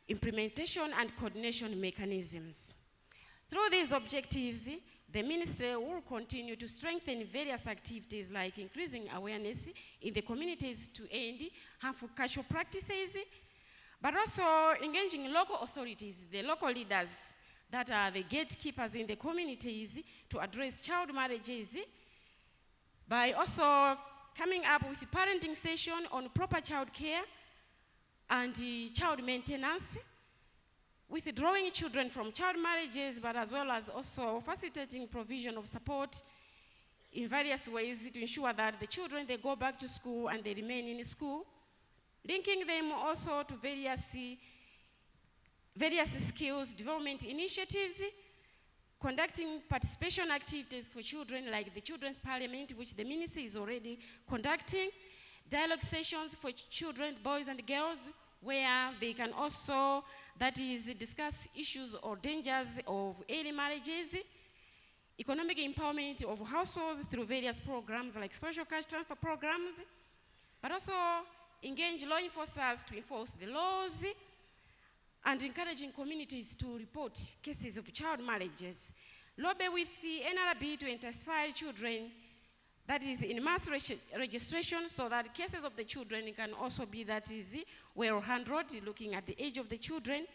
implementation and coordination mechanisms. Through these objectives, the ministry will continue to strengthen various activities like increasing awareness in the communities to end harmful cultural practices, but also engaging local authorities, the local leaders that are the gatekeepers in the communities to address child marriages, by also coming up with a parenting session on proper child care and child maintenance, withdrawing children from child marriages, but as well as also facilitating provision of support in various ways to ensure that the children, they go back to school and they remain in school, linking them also to various skills development initiatives, conducting participation activities for children like the Children's Parliament, which the ministry is already conducting, dialogue sessions for children, boys and girls, where they can also, that is, discuss issues or dangers of early marriages, economic empowerment of households through various programs like social cash transfer programs, but also engage law enforcers to enforce the laws, and encouraging communities to report cases of child marriages. Lobby with the NRB to intensify children, that is in mass registration, so that cases of the children can also be, that is, well handled, looking at the age of the children,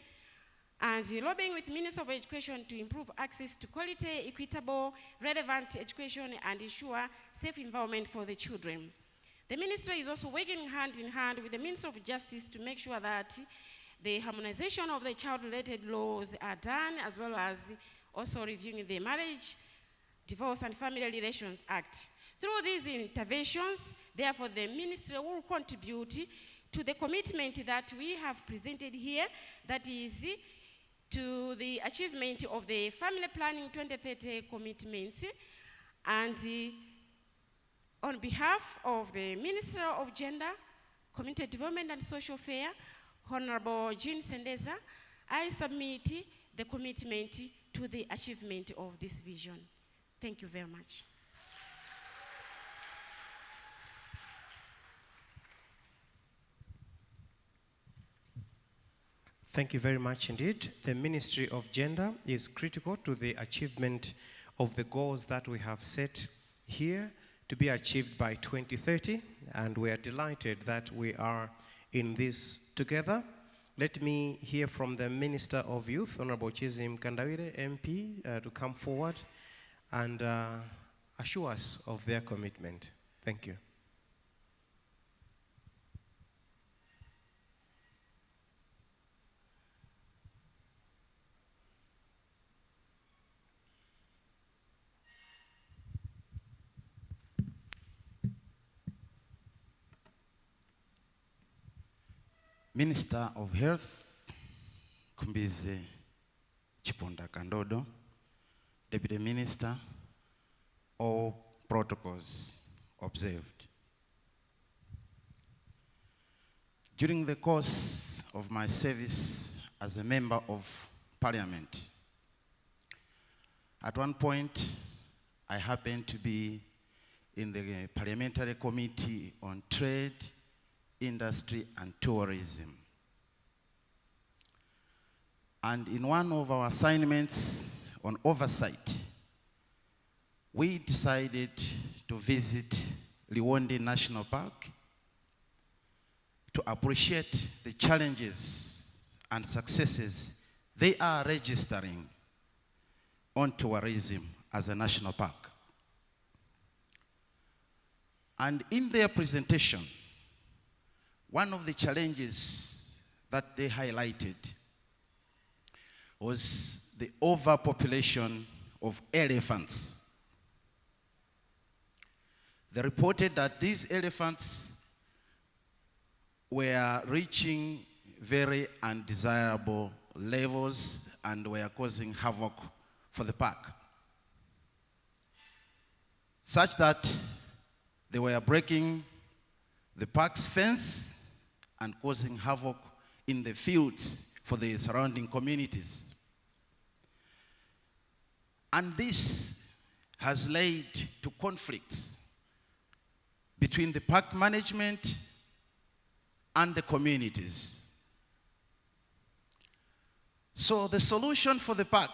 and lobbying with Minister of Education to improve access to quality, equitable, relevant education and ensure safe environment for the children. The ministry is also working hand in hand with the Minister of Justice to make sure that the harmonization of the child-related laws are done, as well as also reviewing the Marriage, Divorce, and Family Relations Act. Through these interventions, therefore, the ministry will contribute to the commitment that we have presented here, that is to the achievement of the Family Planning 2030 commitments. And on behalf of the Minister of Gender, Community Development and Social Affairs, Honorable Jean Sendeza, I submit the commitment to the achievement of this vision. Thank you very much. Thank you very much indeed. The Ministry of Gender is critical to the achievement of the goals that we have set here to be achieved by 2030, and we are delighted that we are in this together. Let me hear from the Minister of Youth, Honorable Chizim Kandawire, MP, to come forward and assure us of their commitment. Thank you. Minister of Health, Kumbize Chiponda Kandodo, Deputy Minister, all protocols observed. During the course of my service as a member of Parliament, at one point I happened to be in the Parliamentary Committee on Trade, Industry and Tourism. And in one of our assignments on oversight, we decided to visit Liwonde National Park to appreciate the challenges and successes they are registering on tourism as a national park. And in their presentation, one of the challenges that they highlighted was the overpopulation of elephants. They reported that these elephants were reaching very undesirable levels and were causing havoc for the park, such that they were breaking the park's fence and causing havoc in the fields for the surrounding communities. And this has led to conflicts between the park management and the communities. So the solution for the park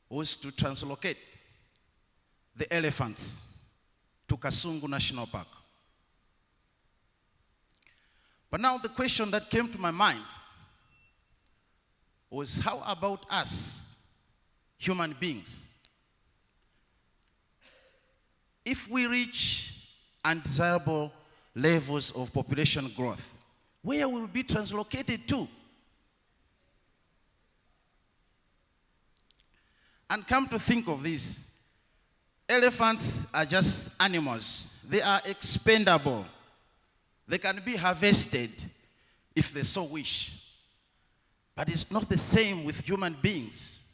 was to translocate the elephants to Kasungu National Park. But now the question that came to my mind was, how about us, human beings? If we reach undesirable levels of population growth, where will we be translocated to? And come to think of this, elephants are just animals. They are expendable. They can be harvested if they so wish. But it's not the same with human beings.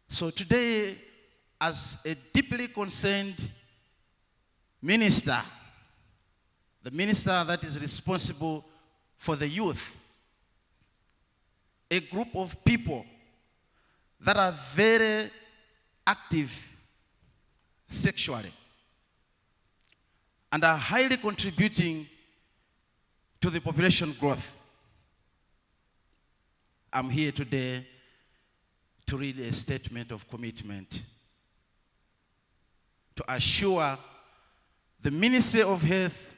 So today, as a deeply concerned minister, the minister that is responsible for the youth, a group of people that are very active sexually and are highly contributing to the population growth. I'm here today to read a statement of commitment to assure the Ministry of Health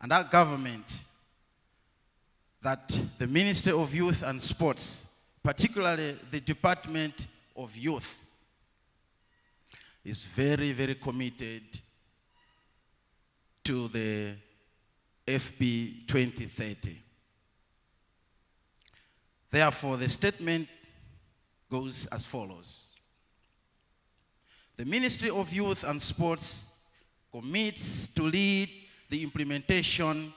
and our government that the Ministry of Youth and Sports, particularly the Department of Youth, is very, very committed to the Fp2030. Therefore, the statement goes as follows. The Ministry of Youth and Sports commits to lead the implementation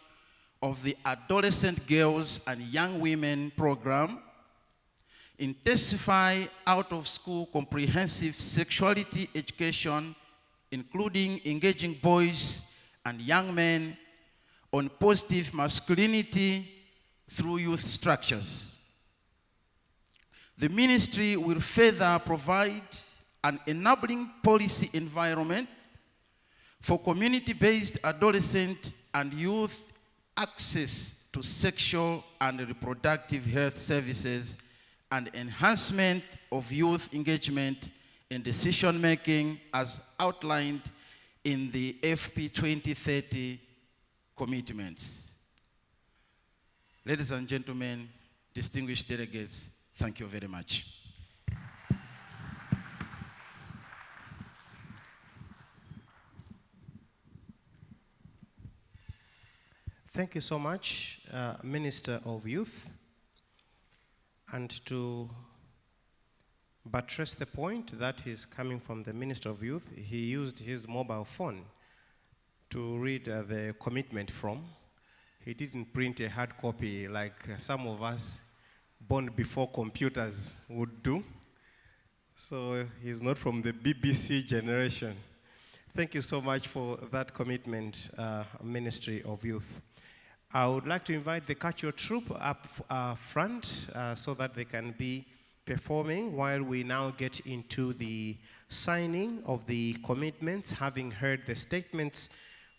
of the Adolescent Girls and Young Women program, intensify out-of-school comprehensive sexuality education, including engaging boys and young men on positive masculinity through youth structures. The ministry will further provide an enabling policy environment for community-based adolescent and youth access to sexual and reproductive health services and enhancement of youth engagement in decision-making as outlined in the Fp2030 commitments. Ladies and gentlemen, distinguished delegates, thank you very much. Thank you so much, Minister of Youth. And to buttress the point that is coming from the Minister of Youth, he used his mobile phone to read the commitment from. He didn't print a hard copy like some of us born before computers would do. So he's not from the BBC generation. Thank you so much for that commitment, Ministry of Youth. I would like to invite the cultural troupe up front so that they can be performing while we now get into the signing of the commitments, having heard the statements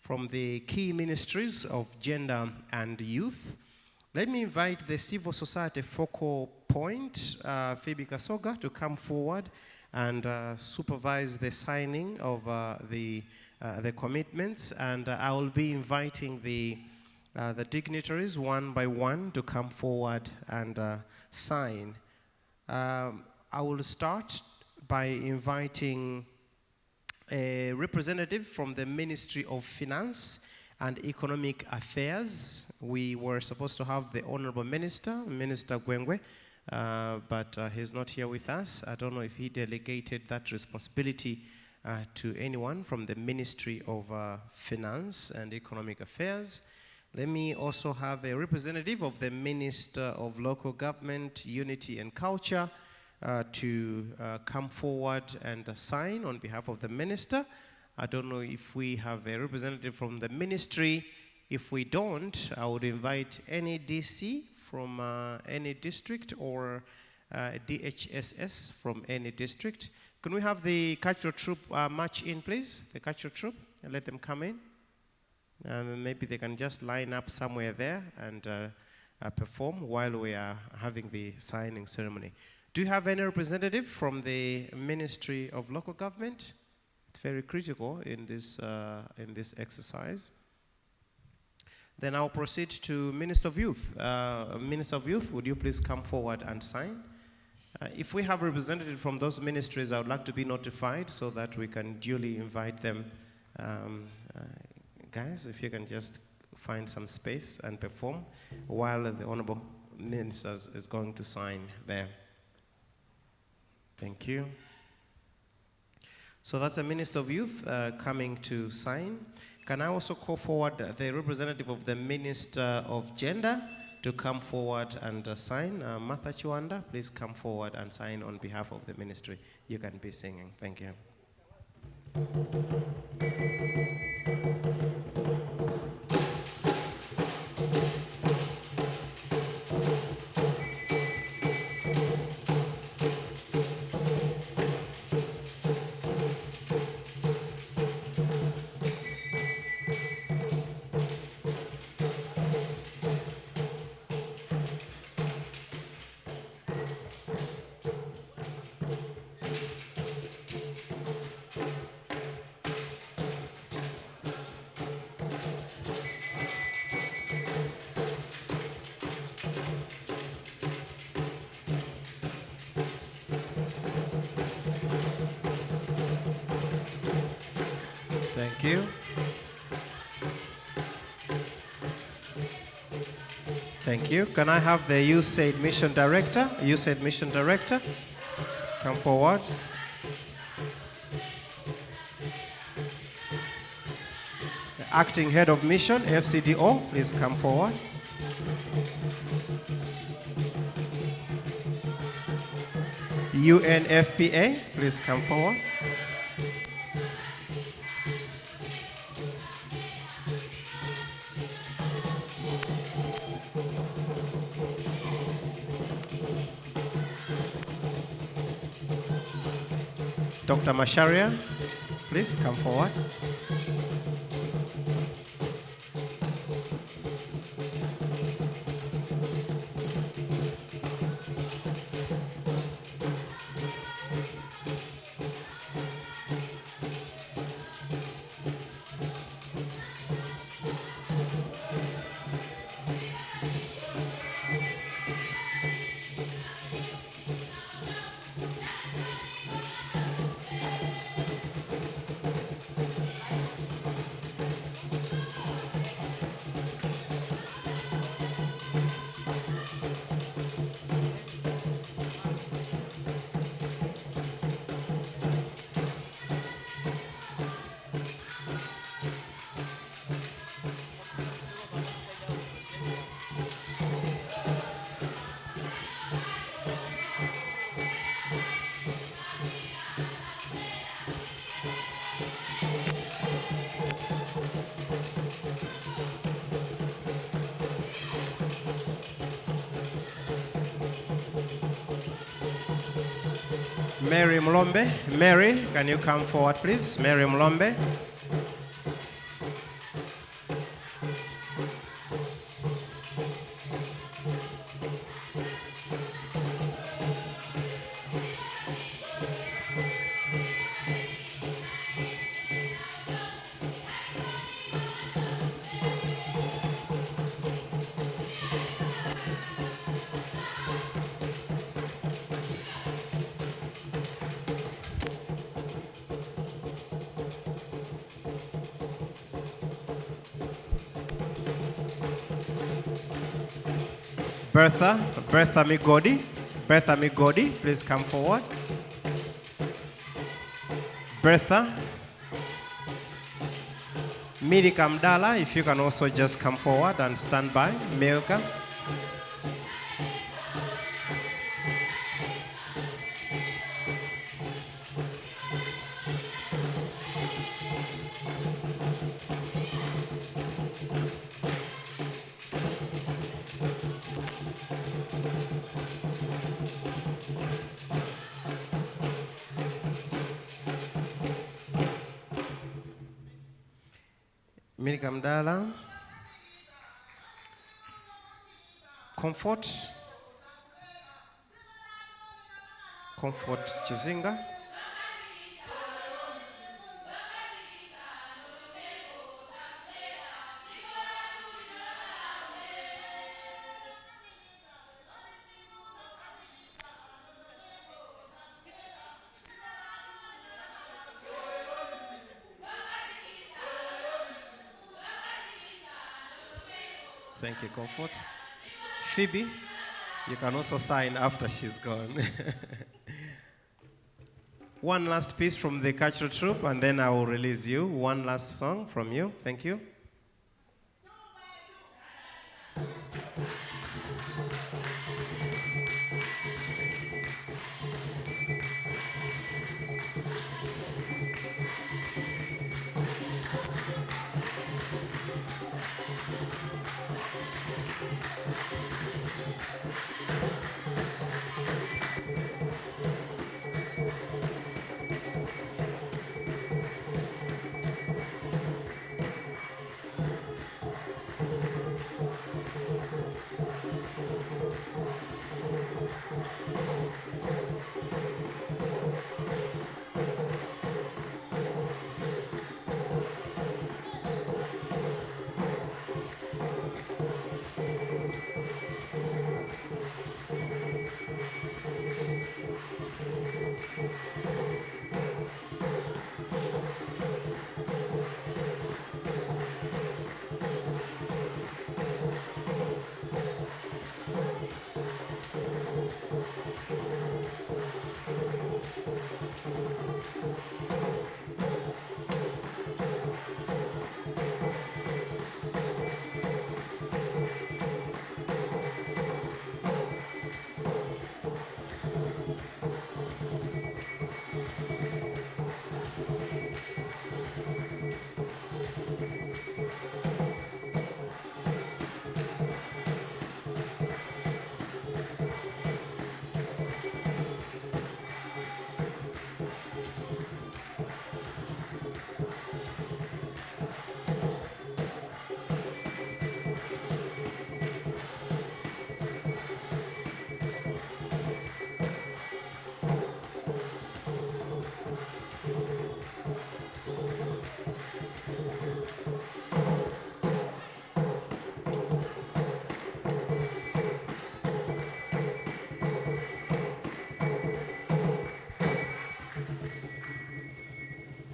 from the key ministries of gender and youth. Let me invite the civil society focal point, Phoebe Kasoga, to come forward and supervise the signing of the commitments. And I will be inviting the dignitaries one by one to come forward and sign. I will start by inviting a representative from the Ministry of Finance and Economic Affairs. We were supposed to have the Honorable Minister, Minister Gwengwe, but he's not here with us. I don't know if he delegated that responsibility to anyone from the Ministry of Finance and Economic Affairs. Let me also have a representative of the Minister of Local Government, Unity and Culture to come forward and sign on behalf of the Minister. I don't know if we have a representative from the ministry. If we don't, I would invite any DC from any district or DHSS from any district. Can we have the cultural troupe march in, please? The cultural troupe, and let them come in. Maybe they can just line up somewhere there and perform while we are having the signing ceremony. Do you have any representative from the Ministry of Local Government? It's very critical in this exercise. Then I'll proceed to Minister of Youth. Minister of Youth, would you please come forward and sign? If we have representatives from those ministries, I would like to be notified so that we can duly invite them. Guys, if you can just find some space and perform while the Honorable Minister is going to sign there. Thank you. So that's the Minister of Youth coming to sign. Can I also call forward the representative of the Minister of Gender to come forward and sign? Martha Chiwanda, please come forward and sign on behalf of the ministry. You can be singing. Thank you. Thank you. Thank you. Can I have the USAID Mission Director? USAID Mission Director, come forward. The Acting Head of Mission, FCDO, please come forward. UNFPA, please come forward. Dr. Masharia, please come forward. Mary Mlombe. Mary, can you come forward, please? Mary Mlombe. Bertha Migodi. Bertha Migodi, please come forward. Bertha. Milika Mdala, if you can also just come forward and stand by. Milka. Milika Mdala. Comfort. Comfort Chizinga. Thank you, Comfort. Phoebe, you can also sign after she's gone. One last piece from the cultural troupe, and then I will release you. One last song from you. Thank you.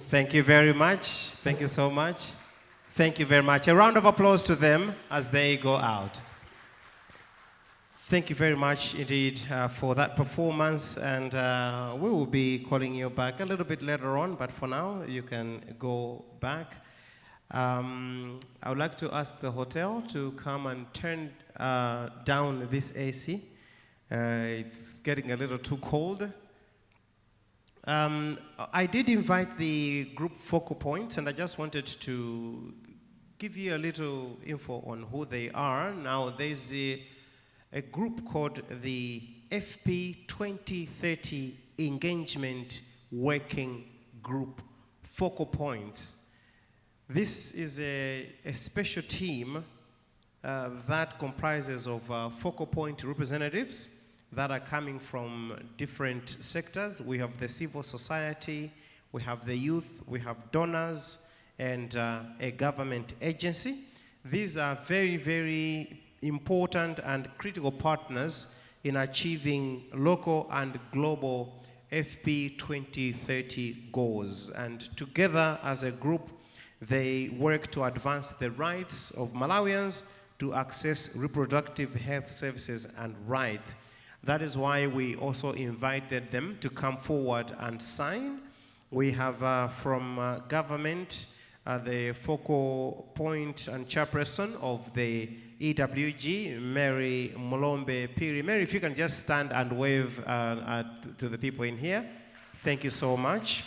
Thank you very much. Thank you so much. Thank you very much. A round of applause to them as they go out. Thank you very much indeed for that performance, and we will be calling you back a little bit later on, but for now you can go back. I would like to ask the hotel to come and turn down this AC. It's getting a little too cold. I did invite the group focal points, and I just wanted to give you a little info on who they are. Now, there's a group called the Fp2030 Engagement Working Group Focal Points. This is a special team that comprises of focal point representatives that are coming from different sectors. We have the civil society, we have the youth, we have donors, and a government agency. These are very, very important and critical partners in achieving local and global FP 2030 goals. And together as a group, they work to advance the rights of Malawians to access reproductive health services and rights. That is why we also invited them to come forward and sign. We have from government, the focal point and chairperson of the EWG, Mary Mulombe Piri. Mary, if you can just stand and wave to the people in here. Thank you so much.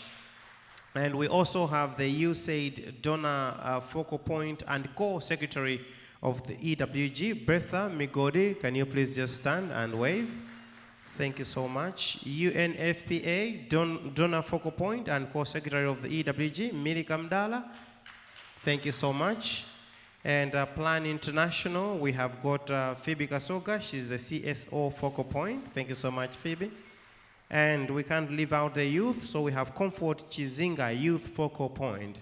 And we also have the USAID donor focal point and co-secretary of the EWG, Bertha Migodi. Can you please just stand and wave? Thank you so much. UNFPA, donor focal point and co-secretary of the EWG, Miri Kamdala. Thank you so much. And Plan International, we have got Phoebe Kasoga. She's the CSO focal point. Thank you so much, Phoebe. And we can't leave out the youth, so we have Comfort Chizinga, youth focal point.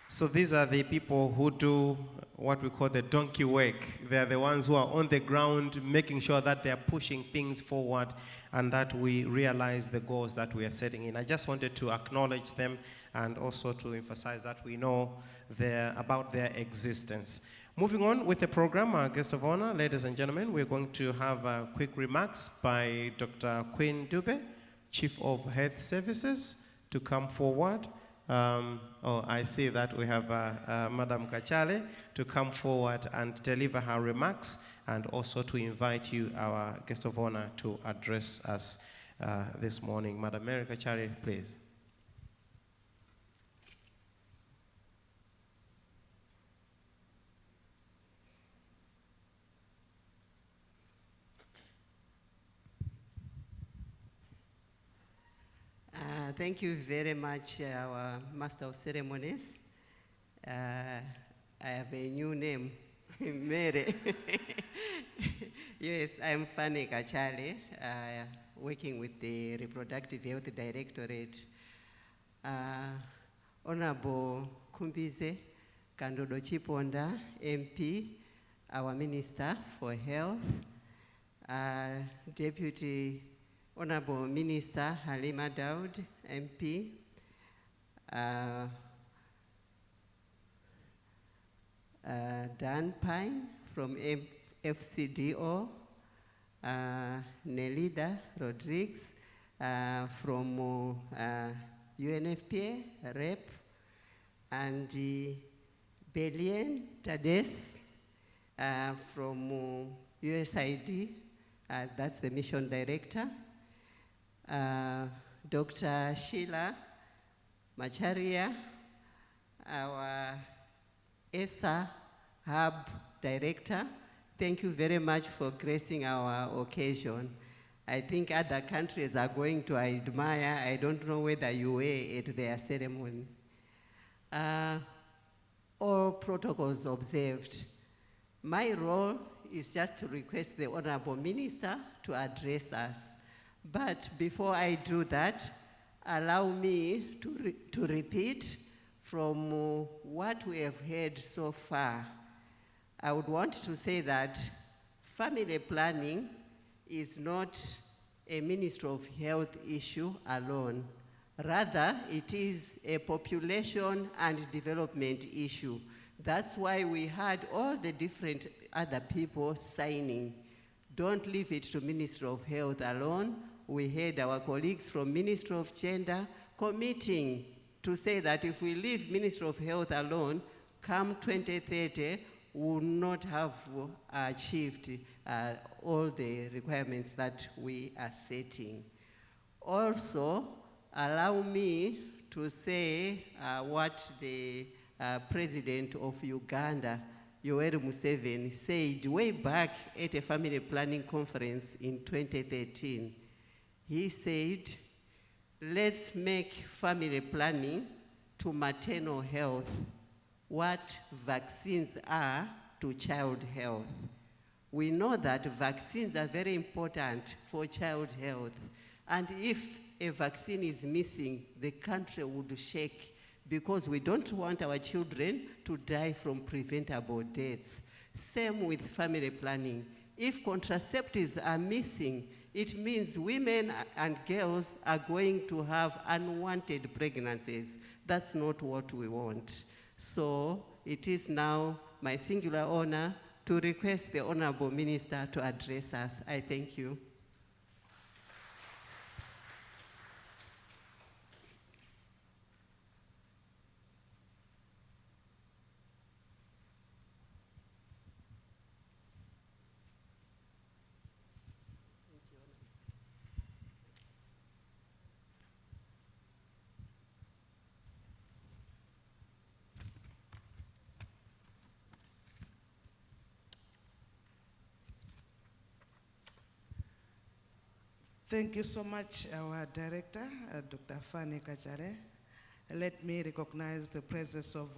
So these are the people who do what we call the donkey work. They're the ones who are on the ground, making sure that they're pushing things forward and that we realize the goals that we are setting in. I just wanted to acknowledge them and also to emphasize that we know about their existence. Moving on with the program, our guest of honor, ladies and gentlemen, we're going to have quick remarks by Dr. Queen Dube, Chief of Health Services, to come forward. I see that we have Madam Kachale to come forward and deliver her remarks, and also to invite you, our guest of honor, to address us this morning. Madam Mary Kachale, please. Thank you very much, our Master of Ceremonies. I have a new name, Mary. Yes, I'm Fanny Kachale, working with the Reproductive Health Directorate. Honorable Kumbize Kandodo Chiponda, MP, our Minister for Health, Deputy Honorable Minister Halima Daud, MP, Dan Pine from FCDO, Nelida Rodriguez from UNFPA, REP, and Belien Tades from USAID, that's the mission director. Dr. Sheila Macharia, our ESA Hub Director. Thank you very much for gracing our occasion. I think other countries are going to admire. I don't know whether you were at their ceremony. All protocols observed. My role is just to request the Honorable Minister to address us. But before I do that, allow me to repeat from what we have heard so far. I would want to say that family planning is not a Ministry of Health issue alone. Rather, it is a population and development issue. That's why we had all the different other people signing. Don't leave it to Ministry of Health alone. We had our colleagues from Ministry of Gender committing to say that if we leave Ministry of Health alone, come 2030, we will not have achieved all the requirements that we are setting. Also, allow me to say what the president of Uganda, Yoweri Museveni, said way back at a family planning conference in 2013. He said, let's make family planning to maternal health what vaccines are to child health. We know that vaccines are very important for child health. And if a vaccine is missing, the country would shake because we don't want our children to die from preventable deaths. Same with family planning. If contraceptives are missing, it means women and girls are going to have unwanted pregnancies. That's not what we want. So it is now my singular honor to request the Honorable Minister to address us. I thank you. Thank you so much, our director, Dr. Fanny Kachare. Let me recognize the presence of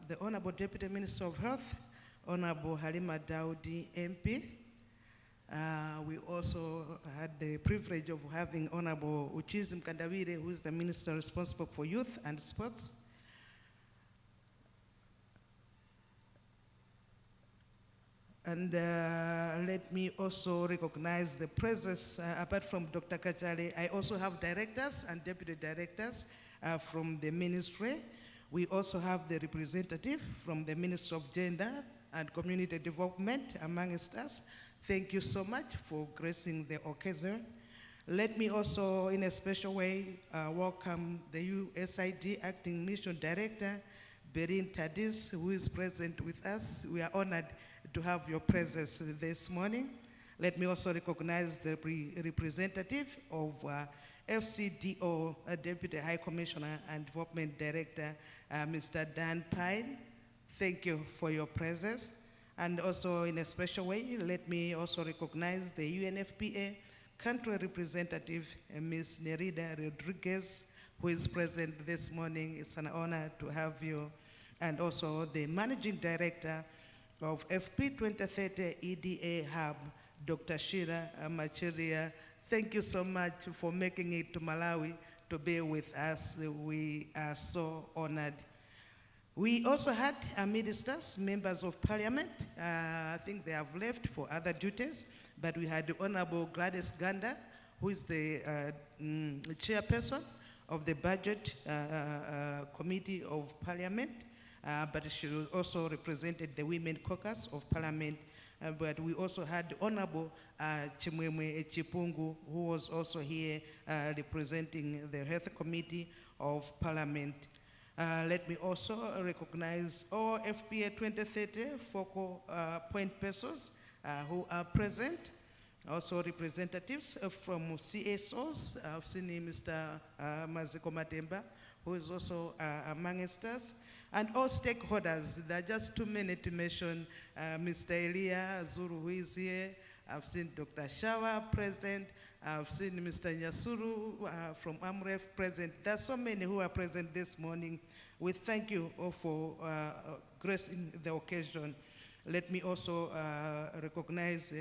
the Honorable Deputy Minister of Health, Honorable Halima Daudi, MP. We also had the privilege of having Honorable Uchizi Mkandawire, who is the Minister responsible for youth and sports. And let me also recognize the presence, apart from Dr. Kachale, I also have directors and deputy directors from the ministry. We also have the representative from the Ministry of Gender and Community Development amongst us. Thank you so much for gracing the occasion. Let me also, in a special way, welcome the USID Acting Mission Director, Berin Tadis, who is present with us. We are honored to have your presence this morning. Let me also recognize the representative of FCDO, Deputy High Commissioner and Development Director, Mr. Dan Pine. Thank you for your presence. And also in a special way, let me also recognize the UNFPA country representative, Ms. Nerida Rodriguez, who is present this morning. It's an honor to have you. And also the Managing Director of Fp2030 EDA Hub, Dr. Shira Machiria. Thank you so much for making it to Malawi to be with us. We are so honored. We also had ministers, members of parliament. I think they have left for other duties, but we had the Honorable Gladys Ganda, who is the chairperson of the Budget Committee of Parliament. But she also represented the Women Caucus of Parliament. But we also had Honorable Chimwemwe Chipungu, who was also here representing the Health Committee of Parliament. Let me also recognize all FPA 2030 focal point persons who are present. Also representatives from CSOs. I've seen Mr. Maziko Matemba, who is also amongst us. And all stakeholders, there are just too many to mention. Mr. Elia Zuru, who is here. I've seen Dr. Shawa present. I've seen Mr. Nyasuru from AMREF present. There are so many who are present this morning. We thank you all for gracing the occasion. Let me also recognize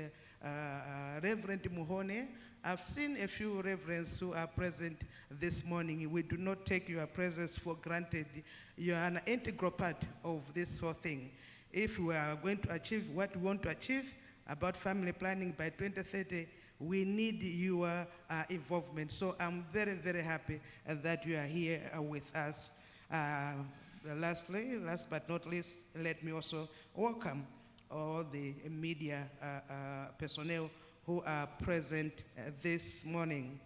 Reverend Muhone. I've seen a few reverends who are present this morning. We do not take your presence for granted. You are an integral part of this whole thing. If we are going to achieve what we want to achieve about family planning by 2030, we need your involvement. So I'm very, very happy that you are here with us. Lastly, last but not least, let me also welcome all the media personnel who are present this morning.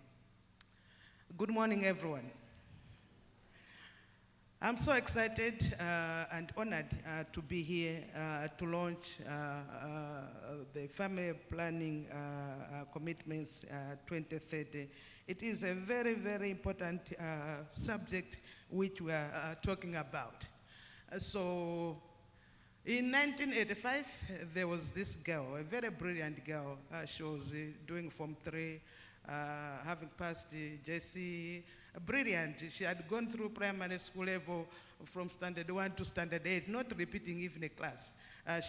Good morning, everyone. I'm so excited and honored to be here to launch the Family Planning Commitments 2030 It is a very, very important subject which we are talking about. So in 1985, there was this girl, a very brilliant girl. She was doing Form 3, having passed JC, brilliant. She had gone through primary school level from standard 1 to standard 8, not repeating even a class.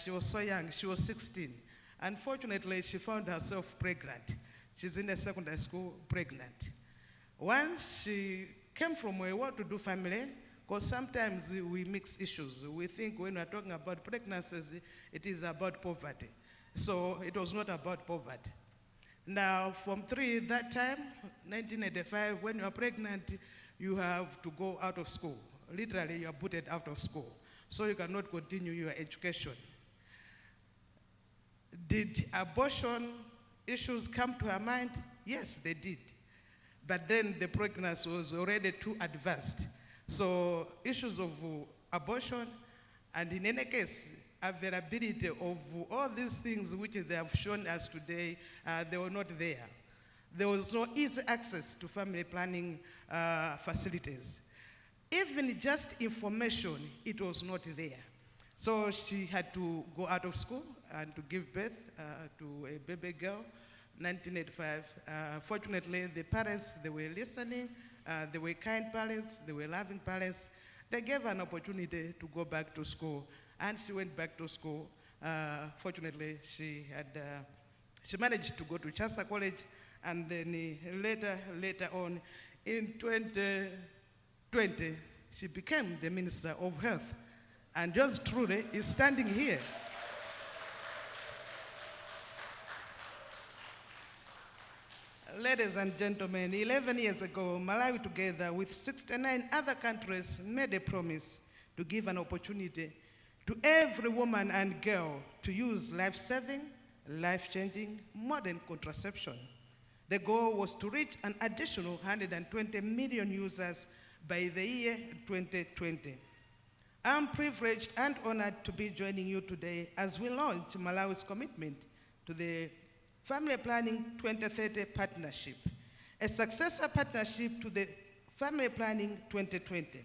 She was so young, she was 16. Unfortunately, she found herself pregnant. She's in a secondary school, pregnant. Once she came from a well-to-do family, because sometimes we mix issues. We think when we're talking about pregnancies, it is about poverty. So it was not about poverty. Now, Form 3, that time, 1985, when you are pregnant, you have to go out of school. Literally, you are booted out of school. So you cannot continue your education. Did abortion issues come to her mind? Yes, they did. But then the pregnancy was already too advanced. So issues of abortion, and in any case, availability of all these things which they have shown us today, they were not there. There was no easy access to family planning facilities. Even just information, it was not there. So she had to go out of school and to give birth to a baby girl, 1985. Fortunately, the parents, they were listening. They were kind parents. They were loving parents. They gave her an opportunity to go back to school, and she went back to school. Fortunately, she managed to go to Chasa College, and then later on, in 2020, she became the Minister of Health. And just truly is standing here. Ladies and gentlemen, 11 years ago, Malawi, together with 69 other countries, made a promise to give an opportunity to every woman and girl to use life-saving, life-changing, modern contraception. The goal was to reach an additional 120 million users by the year 2020. I'm privileged and honored to be joining you today as we launch Malawi's commitment to the Family Planning 2030 Partnership, a successor partnership to the Family Planning 2020.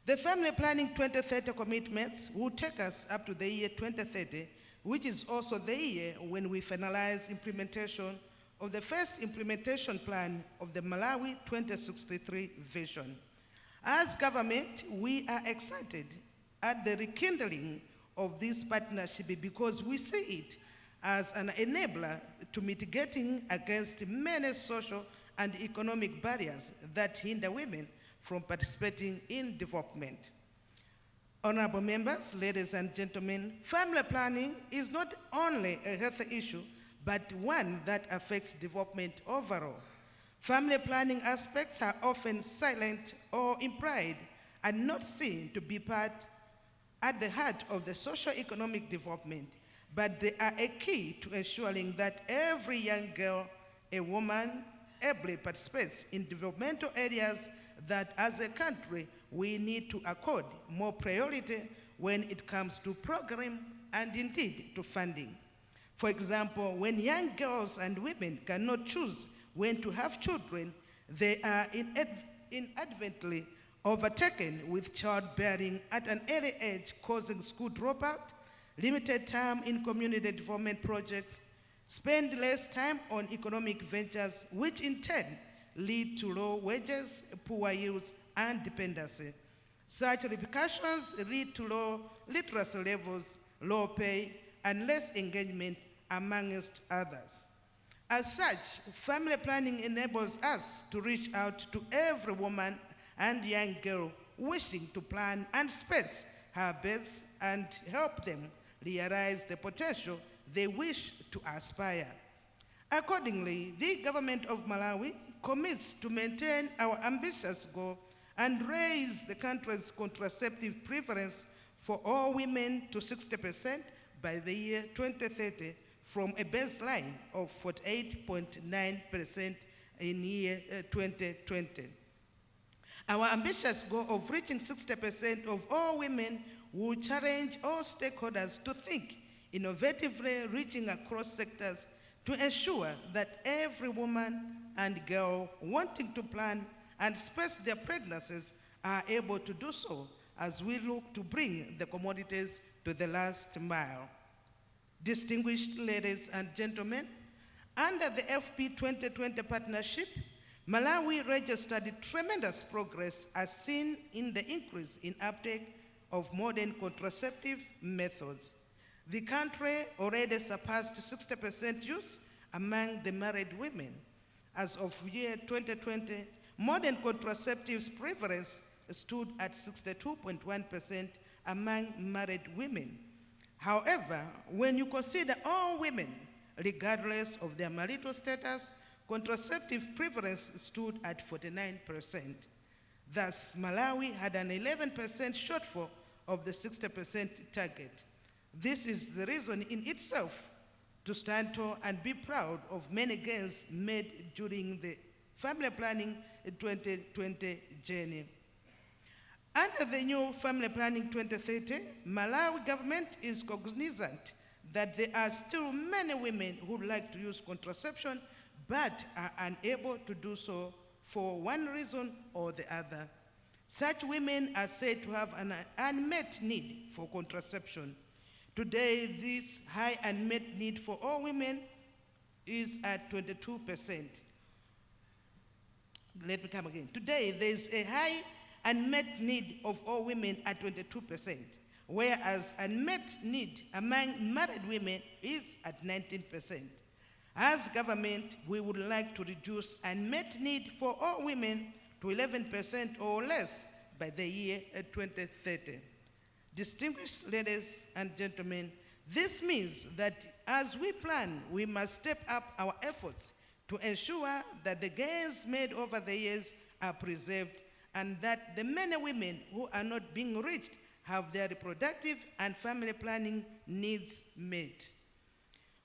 The Family Planning 2030 commitments will take us up to the year 2030, which is also the year when we finalize implementation of the first implementation plan of the Malawi 2063 vision. As government, we are excited at the rekindling of this partnership because we see it as an enabler to mitigating against many social and economic barriers that hinder women from participating in development. Honorable members, ladies and gentlemen, family planning is not only a health issue, but one that affects development overall. Family planning aspects are often silent or implied and not seen to be at the heart of the socio-economic development, but they are a key to ensuring that every young girl, a woman, ably participates in developmental areas that as a country we need to accord more priority when it comes to program and indeed to funding. For example, when young girls and women cannot choose when to have children, they are inadvertently overtaken with childbearing at an early age, causing school dropout, limited time in community development projects, spend less time on economic ventures, which in turn lead to low wages, poor yields, and dependency. Such repercussions lead to low literacy levels, low pay, and less engagement, amongst others. As such, family planning enables us to reach out to every woman and young girl wishing to plan and space her best and help them realize the potential they wish to aspire. Accordingly, the government of Malawi commits to maintain our ambitious goal and raise the country's contraceptive preference for all women to 60% by the year 2030 from a baseline of 48.9% in year 2020. Our ambitious goal of reaching 60% of all women will challenge all stakeholders to think innovatively, reaching across sectors to ensure that every woman and girl wanting to plan and space their pregnancies are able to do so as we look to bring the commodities to the last mile. Distinguished ladies and gentlemen, under the FP 2020 partnership, Malawi registered tremendous progress as seen in the increase in uptake of modern contraceptive methods. The country already surpassed 60% use among the married women. As of year 2020, modern contraceptives prevalence stood at 62.1% among married women. However, when you consider all women, regardless of their marital status, contraceptive prevalence stood at 49%. Thus, Malawi had an 11% shortfall of the 60% target. This is the reason in itself to stand tall and be proud of many gains made during the Family Planning 2020 journey. Under the new Family Planning 2030, Malawi government is cognizant that there are still many women who would like to use contraception but are unable to do so for one reason or the other. Such women are said to have an unmet need for contraception. Today, this high unmet need for all women is at 22%. Let me come again. Today, there is a high unmet need of all women at 22%, whereas unmet need among married women is at 19%. As government, we would like to reduce unmet need for all women to 11% or less by the year 2030. Distinguished ladies and gentlemen, this means that as we plan, we must step up our efforts to ensure that the gains made over the years are preserved and that the many women who are not being reached have their reproductive and family planning needs met.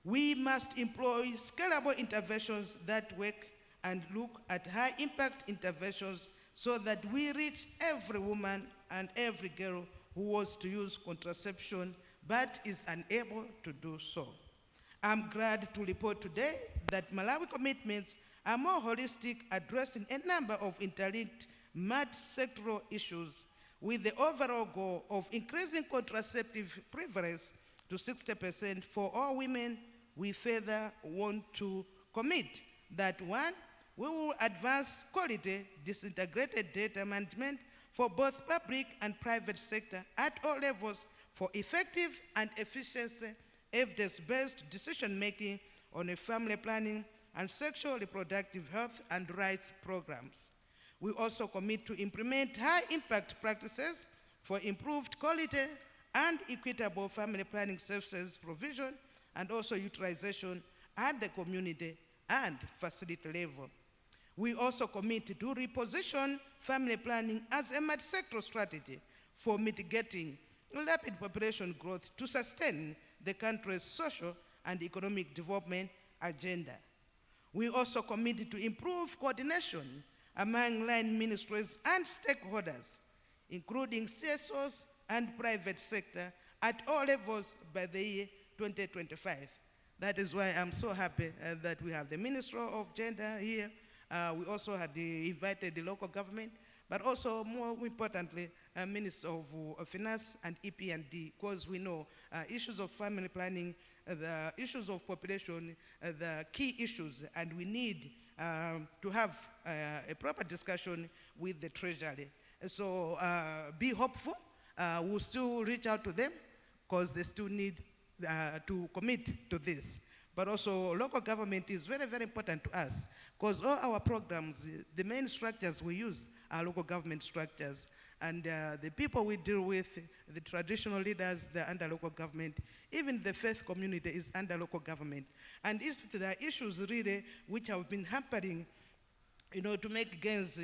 We must employ scalable interventions that work and look at high impact interventions so that we reach every woman and every girl who wants to use contraception but is unable to do so. I'm glad to report today that Malawi commitments are more holistic, addressing a number of interlinked multi-sectoral issues with the overall goal of increasing contraceptive prevalence to 60% for all women. We further want to commit that one, we will advance quality disintegrated data management for both public and private sector at all levels for effective and efficient evidence-based decision-making on a family planning and sexual reproductive health and rights programs. We also commit to implement high-impact practices for improved quality and equitable family planning services provision and also utilization at the community and facility level. We also commit to reposition family planning as a multi-sectoral strategy for mitigating rapid population growth to sustain the country's social and economic development agenda. We also committed to improve coordination among line ministries and stakeholders, including CSOs and private sector at all levels by the year 2025. That is why I'm so happy that we have the Minister of Gender here. We also had invited the local government, but also more importantly, Minister of Finance and EP&D, because we know issues of family planning, the issues of population, the key issues, and we need to have a proper discussion with the Treasury. So be hopeful. We'll still reach out to them because they still need to commit to this. But also local government is very, very important to us because all our programs, the main structures we use are local government structures. And the people we deal with, the traditional leaders, they're under local government. Even the faith community is under local government. And if there are issues really which have been hampering, you know, to make gains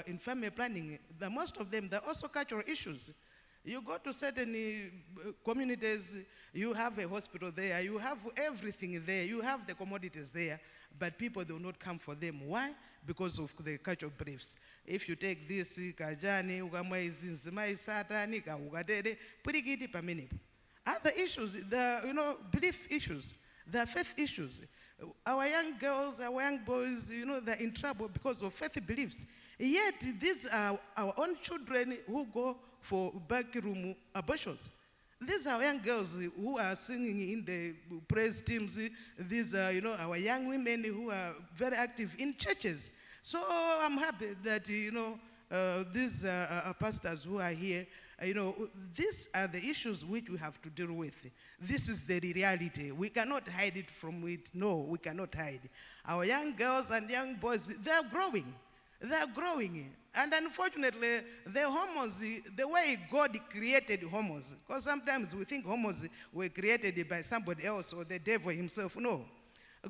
in family planning, most of them, they're also cultural issues. You go to certain communities, you have a hospital there, you have everything there, you have the commodities there, but people do not come for them. Why? Because of the cultural beliefs. If you take this, kajani, ugamwaizi, nzimai satani, ugadede, purigiti pamini. Other issues, the belief issues, the faith issues. Our young girls, our young boys, you know, they're in trouble because of faith beliefs. Yet these are our own children who go for backroom abortions. These are young girls who are singing in the praise teams. These are, you know, our young women who are very active in churches. So I'm happy that, you know, these pastors who are here, you know, these are the issues which we have to deal with. This is the reality. We cannot hide it from it. No, we cannot hide. Our young girls and young boys, they're growing. They're growing. And unfortunately, the hormones, the way God created hormones, because sometimes we think hormones were created by somebody else or the devil himself. No.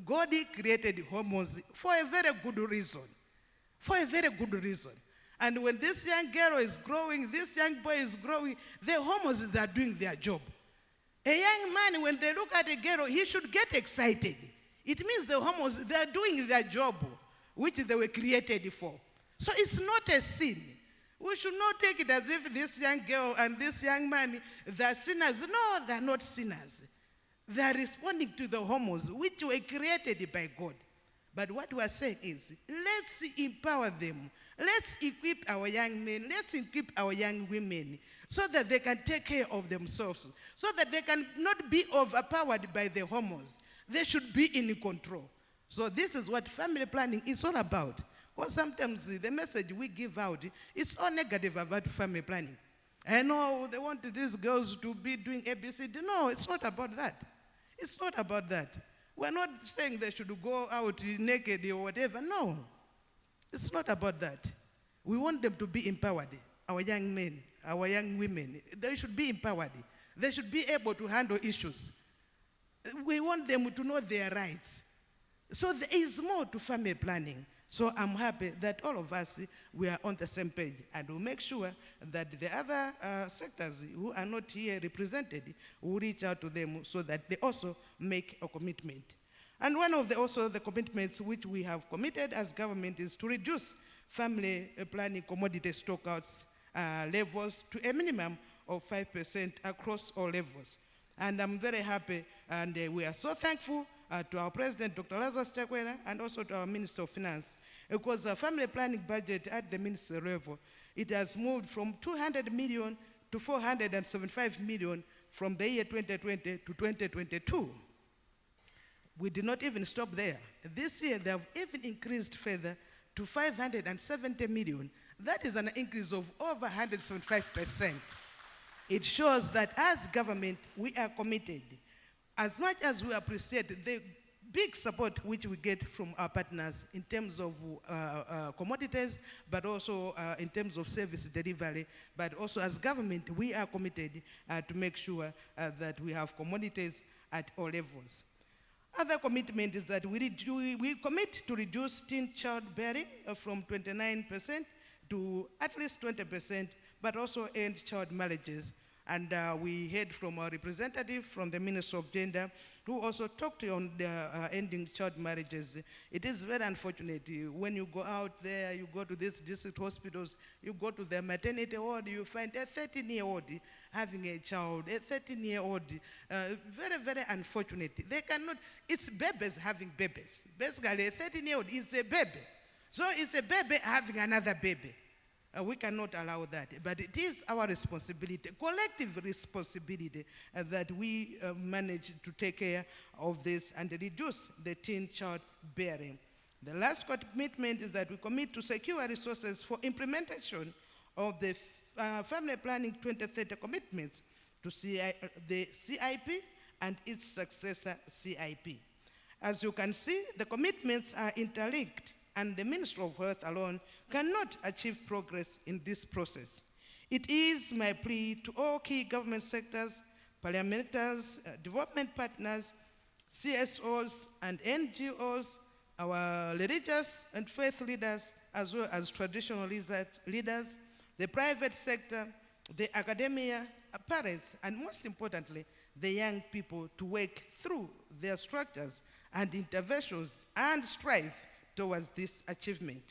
God created hormones for a very good reason. For a very good reason. And when this young girl is growing, this young boy is growing, the hormones are doing their job. A young man, when they look at a girl, he should get excited. It means the hormones, they are doing their job, which they were created for. So it's not a sin. We should not take it as if this young girl and this young man, they're sinners. No, they're not sinners. They're responding to the hormones, which were created by God. But what we are saying is, let's empower them. Let's equip our young men. Let's equip our young women so that they can take care of themselves, so that they can not be overpowered by the hormones. They should be in control. So this is what family planning is all about. Because sometimes the message we give out is all negative about family planning. I know they want these girls to be doing ABCD. No, it's not about that. It's not about that. We're not saying they should go out naked or whatever. No, it's not about that. We want them to be empowered. Our young men, our young women, they should be empowered. They should be able to handle issues. We want them to know their rights. So there is more to family planning. So I'm happy that all of us, we are on the same page, and we'll make sure that the other sectors who are not here represented will reach out to them so that they also make a commitment. And one of the commitments which we have committed as government is to reduce family planning commodity stockouts levels to a minimum of 5% across all levels. And I'm very happy, and we are so thankful to our President, Dr. Lazarus Chakwera, and also to our Minister of Finance, because the family planning budget at the ministry level, it has moved from 200 million to 475 million from the year 2020 to 2022. We did not even stop there. This year, they have even increased further to 570 million. That is an increase of over 175%. It shows that as government, we are committed. As much as we appreciate the big support which we get from our partners in terms of commodities, but also in terms of service delivery, but also as government, we are committed to make sure that we have commodities at all levels. Other commitment is that we commit to reduce teen childbearing from 29% to at least 20%, but also end child marriages. And we heard from our representative from the Ministry of Gender, who also talked on the ending child marriages. It is very unfortunate. When you go out there, you go to these district hospitals, you go to the maternity ward, you find a 13-year-old having a child, a 13-year-old. Very, very unfortunate. They cannot, it's babies having babies. Basically, a 13-year-old is a baby. So it's a baby having another baby. We cannot allow that, but it is our responsibility, collective responsibility, that we manage to take care of this and reduce the teen child bearing. The last commitment is that we commit to secure resources for implementation of the Family Planning 2030 commitments to the CIP and its successor CIP. As you can see, the commitments are interlinked, and the Ministry of Health alone cannot achieve progress in this process. It is my plea to all key government sectors, parliamentarians, development partners, CSOs and NGOs, our religious and faith leaders, as well as traditional leaders, the private sector, the academia, parents, and most importantly, the young people to work through their structures and interventions and strive towards this achievement.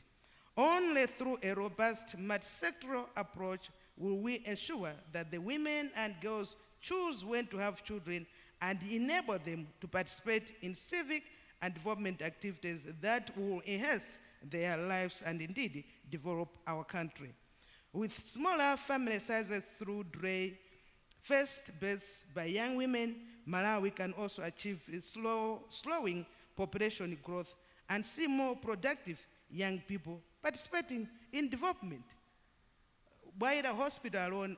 Only through a robust multi-sectoral approach will we ensure that the women and girls choose when to have children and enable them to participate in civic and development activities that will enhance their lives and indeed develop our country. With smaller family sizes through DRE, first births by young women, Malawi can also achieve slowing population growth and see more productive young people participating in development. By the hospital alone,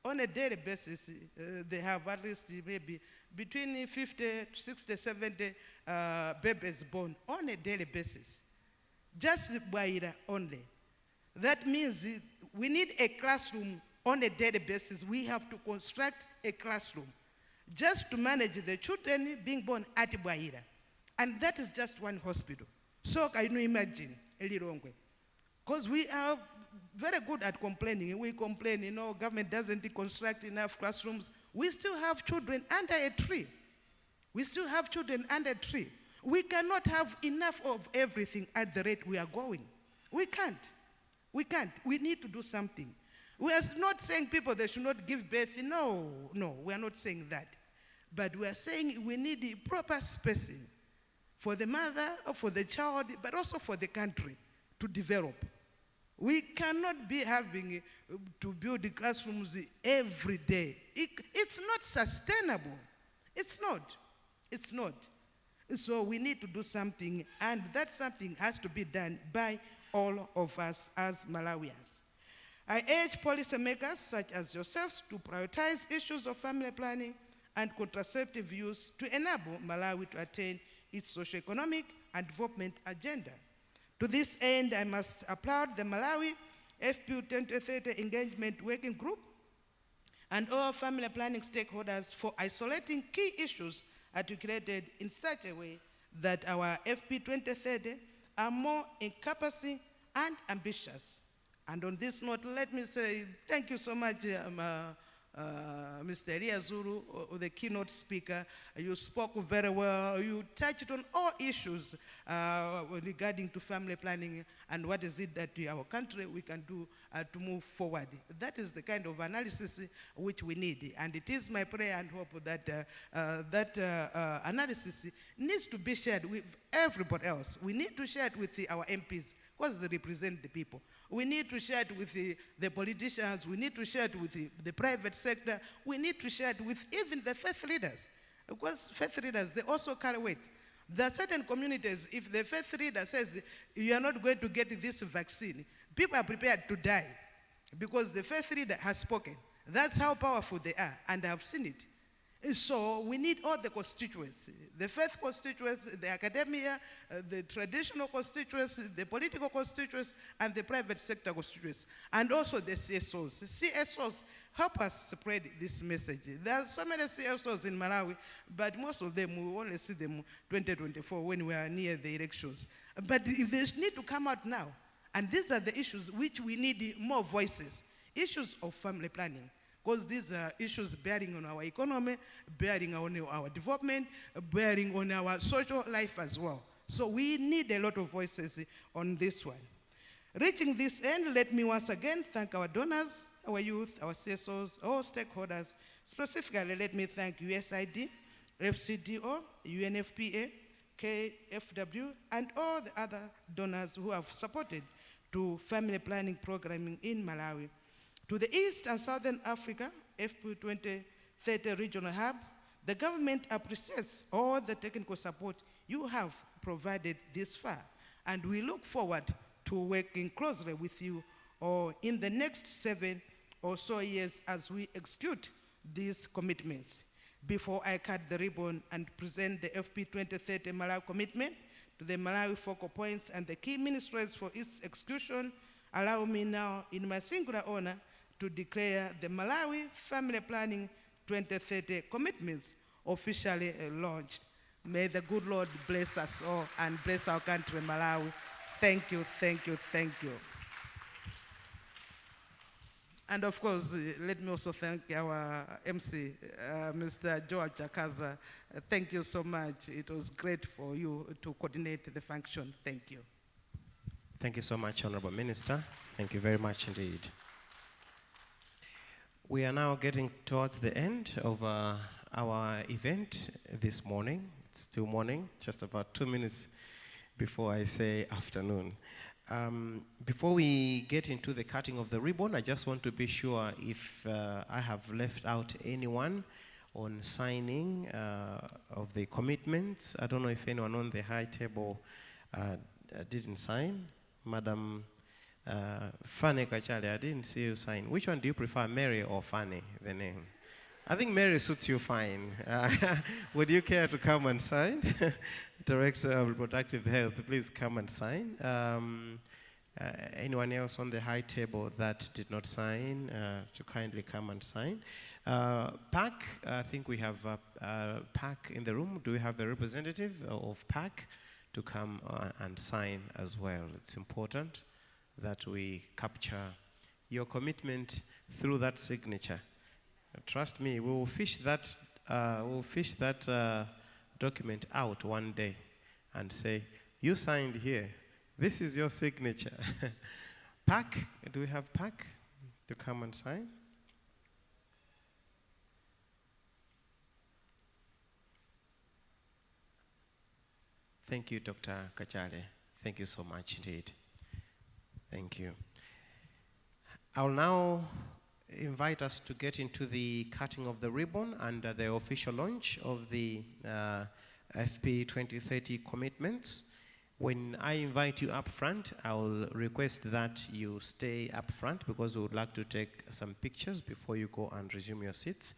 on a daily basis, they have at least maybe between 50 to 60, 70 babies born on a daily basis. Just Baira only. That means we need a classroom on a daily basis. We have to construct a classroom just to manage the children being born at Baira. And that is just one hospital. So can you imagine, Elirongwe? Because we are very good at complaining. We complain, government doesn't construct enough classrooms. We still have children under a tree. We still have children under a tree. We cannot have enough of everything at the rate we are going. We can't. We can't. We need to do something. We are not saying people they should not give birth. No, we are not saying that. But we are saying we need the proper spacing for the mother, or for the child, but also for the country to develop. We cannot be having to build the classrooms every day. It's not sustainable. It's not. It's not. So we need to do something, and that something has to be done by all of us as Malawians. I urge policymakers such as yourselves to prioritize issues of family planning and contraceptive use to enable Malawi to attain its socio-economic and development agenda. To this end, I must applaud the Malawi Fp2030 Engagement Working Group and all family planning stakeholders for isolating key issues articulated in such a way that our FP2030 are more encompassing and ambitious. And on this note, let me say thank you so much, Mr. Elia Zulu, the keynote speaker. You spoke very well. You touched on all issues regarding to family planning and what is it that our country we can do to move forward. That is the kind of analysis which we need. And it is my prayer and hope that that analysis needs to be shared with everybody else. We need to share it with our MPs because they represent the people. We need to share it with the politicians. We need to share it with the private sector. We need to share it with even the faith leaders. Because faith leaders, they also carry weight. There are certain communities, if the faith leader says, you are not going to get this vaccine, people are prepared to die because the faith leader has spoken. That's how powerful they are, and I've seen it. So we need all the constituents, the faith constituents, the academia, the traditional constituents, the political constituents, and the private sector constituents, and also the CSOs. CSOs help us spread this message. There are so many CSOs in Malawi, but most of them, we only see them 2024 when we are near the elections. But if they need to come out now, and these are the issues which we need more voices, issues of family planning. Because these are issues bearing on our economy, bearing on our development, bearing on our social life as well. So we need a lot of voices on this one. Reaching this end, let me once again thank our donors, our youth, our CSOs, all stakeholders. Specifically, let me thank USAID, FCDO, UNFPA, KFW, and all the other donors who have supported to family planning programming in Malawi. To the East and Southern Africa, FP2030 Regional Hub, the government appreciates all the technical support you have provided this far, and we look forward to working closely with you in the next 7 or so years as we execute these commitments. Before I cut the ribbon and present the FP2030 Malawi commitment to the Malawi focal points and the key ministries for its execution, allow me now, in my singular honor, to declare the Malawi Family Planning 2030 commitments officially launched. May the good Lord bless us all and bless our country, Malawi. Thank you, thank you, thank you. And of course, let me also thank our MC, Mr. Joel Chakaza. Thank you so much. It was great for you to coordinate the function. Thank you. Thank you so much, Honorable Minister. Thank you very much indeed. We are now getting towards the end of our event this morning. It's still morning, just about 2 minutes before I say afternoon. Before we get into the cutting of the ribbon, I just want to be sure if I have left out anyone on signing of the commitments. I don't know if anyone on the high table didn't sign. Madam Fanny Kachale, I didn't see you sign. Which one do you prefer, Mary or Fanny, the name? I think Mary suits you fine. Would you care to come and sign? Director of Reproductive Health, please come and sign. Anyone else on the high table that did not sign, to kindly come and sign. PAC, I think we have PAC in the room. Do we have the representative of PAC to come and sign as well? It's important that we capture your commitment through that signature. Trust me, we will fish that document out one day and say, you signed here. This is your signature. PAC, do we have PAC to come and sign? Thank you, Dr. Kachale. Thank you so much indeed. Thank you. I'll now invite us to get into the cutting of the ribbon and the official launch of the FP2030 commitments. When I invite you up front, I will request that you stay up front because we would like to take some pictures before you go and resume your seats.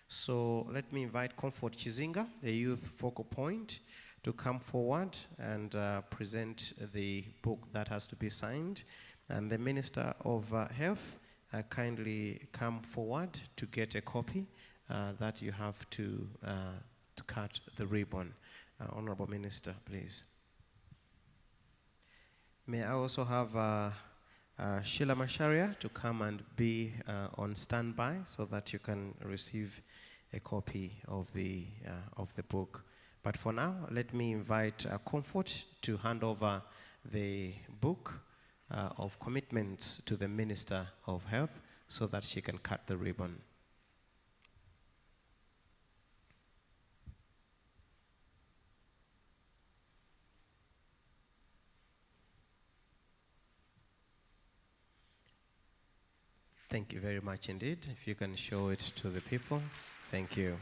So let me invite Comfort Chizinga, the youth focal point, to come forward and present the book that has to be signed. And the Minister of Health, kindly come forward to get a copy that you have to cut the ribbon. Honorable Minister, please. May I also have Sheila Masharia to come and be on standby so that you can receive a copy of the book. But for now, let me invite Comfort to hand over the book of commitments to the Minister of Health so that she can cut the ribbon. Thank you very much indeed. If you can show it to the people. Thank you.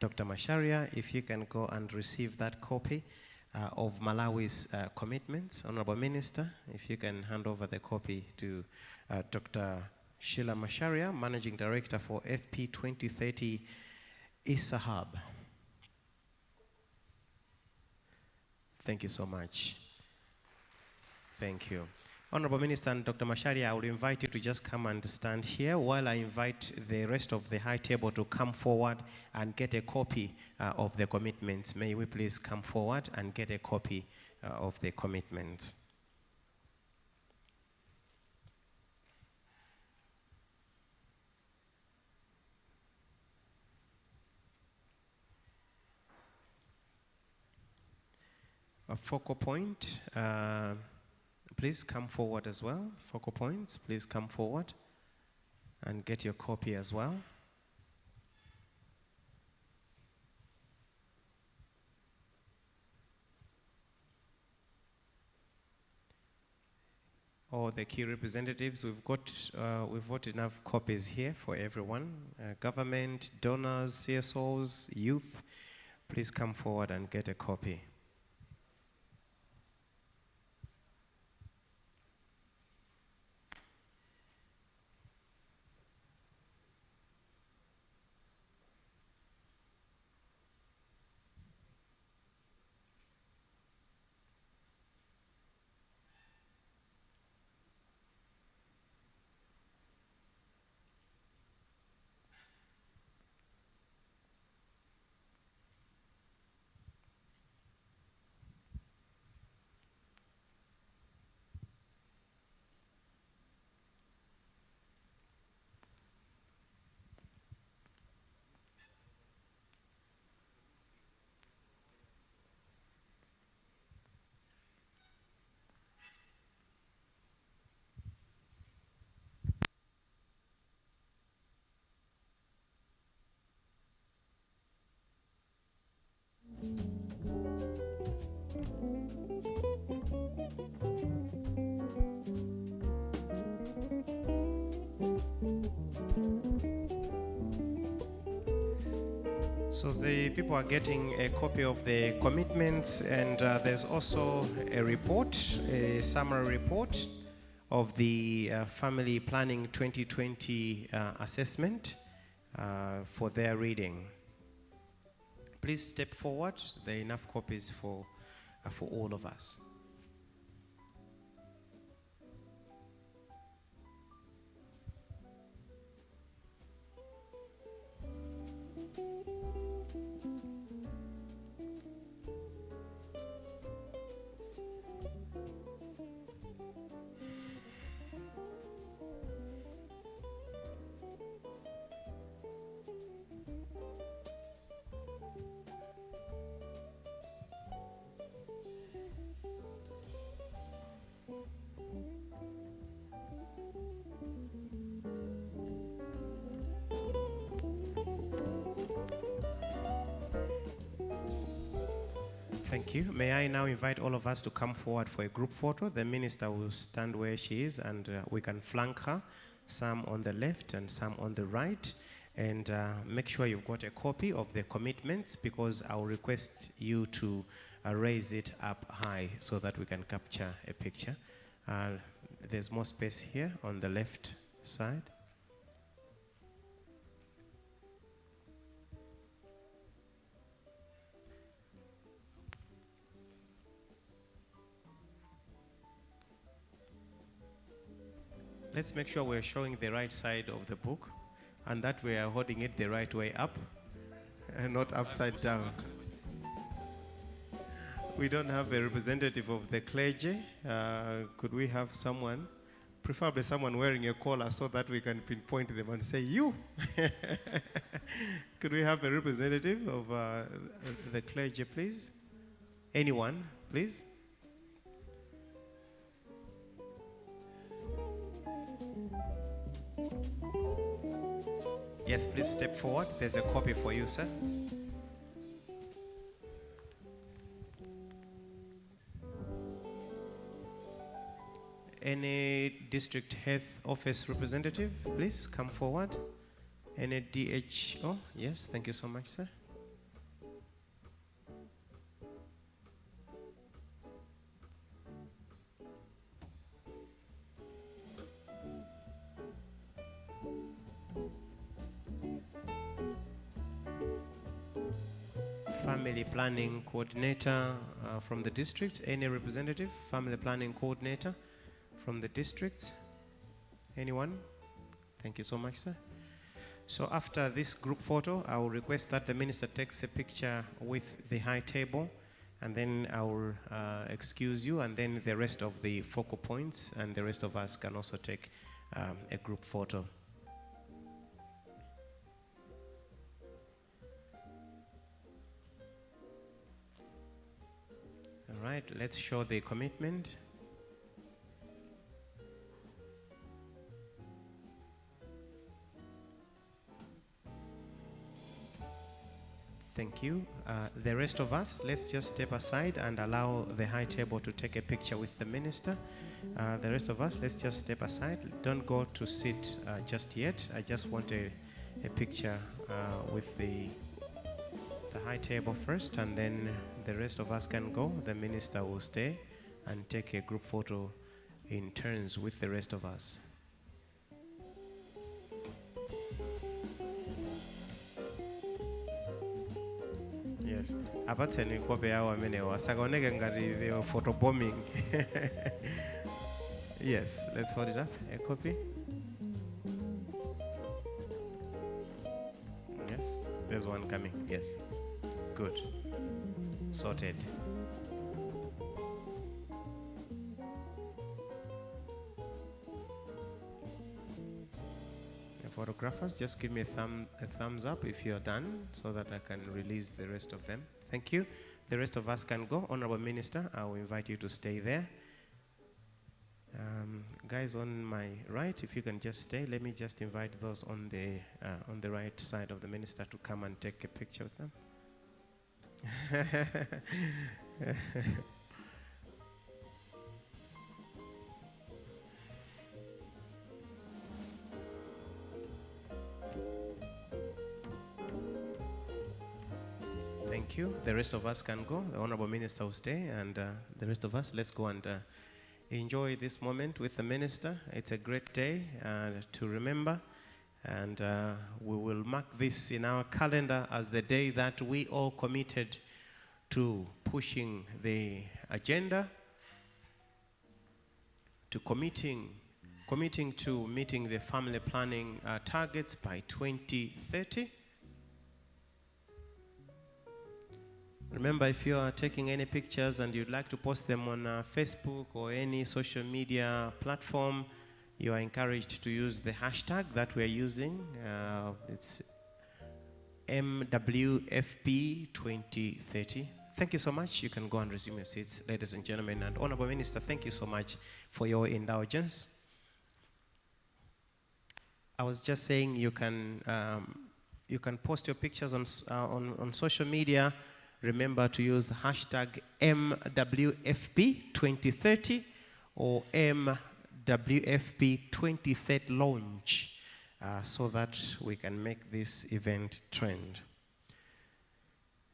Dr. Masharia, if you can go and receive that copy of Malawi's commitments. Honorable Minister, if you can hand over the copy to Dr. Sheila Masharia, Managing Director for FP2030 ISAHAB. Thank you so much. Thank you. Honorable Minister and Dr. Masharia, I will invite you to just come and stand here while I invite the rest of the high table to come forward and get a copy of the commitments. May we please come forward and get a copy of the commitments. A focal point. Please come forward as well. Focal points, please come forward and get your copy as well. All the key representatives, we've got enough copies here for everyone. Government, donors, CSOs, youth, please come forward and get a copy. So the people are getting a copy of the commitments, and there's also a report, a summary report of the Family Planning 2020 assessment for their reading. Please step forward. There are enough copies for all of us. Thank you. May I now invite all of us to come forward for a group photo. The minister will stand where she is, and we can flank her, some on the left and some on the right. And make sure you've got a copy of the commitments, because I'll request you to raise it up high so that we can capture a picture. There's more space here on the left side. Let's make sure we're showing the right side of the book, and that we are holding it the right way up and not upside down. We don't have a representative of the clergy. Could we have someone, preferably someone wearing a collar, so that we can pinpoint them and say, you? Could we have a representative of the clergy, please? Anyone, please? Yes, please step forward. There's a copy for you, sir. Any district health office representative, please come forward. Any DHO? Yes, thank you so much, sir. Family planning coordinator from the district. Any representative? Family planning coordinator from the district? Anyone? Thank you so much, sir. So after this group photo, I will request that the minister takes a picture with the high table, and then I will excuse you, and then the rest of the focal points and the rest of us can also take a group photo. All right, let's show the commitment. Thank you. The rest of us, let's just step aside and allow the high table to take a picture with the minister. The rest of us, let's just step aside. Don't go to sit just yet. I just want a picture with the high table first, and then the rest of us can go. The minister will stay and take a group photo in turns with the rest of us. Yes. Apatse ni kope ya wamene wasakoneke ngati the photo bombing. Yes, let's hold it up. A copy. Yes, there's one coming. Yes. Good. Sorted. Photographers, just give me a thumbs up if you're done, so that I can release the rest of them. Thank you. The rest of us can go. Honorable Minister, I will invite you to stay there. Guys on my right, if you can just stay, let me just invite those on the right side of the minister to come and take a picture with them. Thank you. The rest of us can go. The Honorable Minister will stay, and the rest of us, let's go and enjoy this moment with the Minister. It's a great day to remember, and we will mark this in our calendar as the day that we all committed to pushing the agenda, to committing to meeting the family planning targets by 2030. Remember, if you are taking any pictures and you'd like to post them on Facebook or any social media platform, you are encouraged to use the hashtag that we are using. It's MWFP2030. Thank you so much. You can go and resume your seats, ladies and gentlemen. And Honorable Minister, thank you so much for your indulgence. I was just saying you can post your pictures on social media. Remember to use hashtag MWFP2030 or MWFP2030 Launch so that we can make this event trend.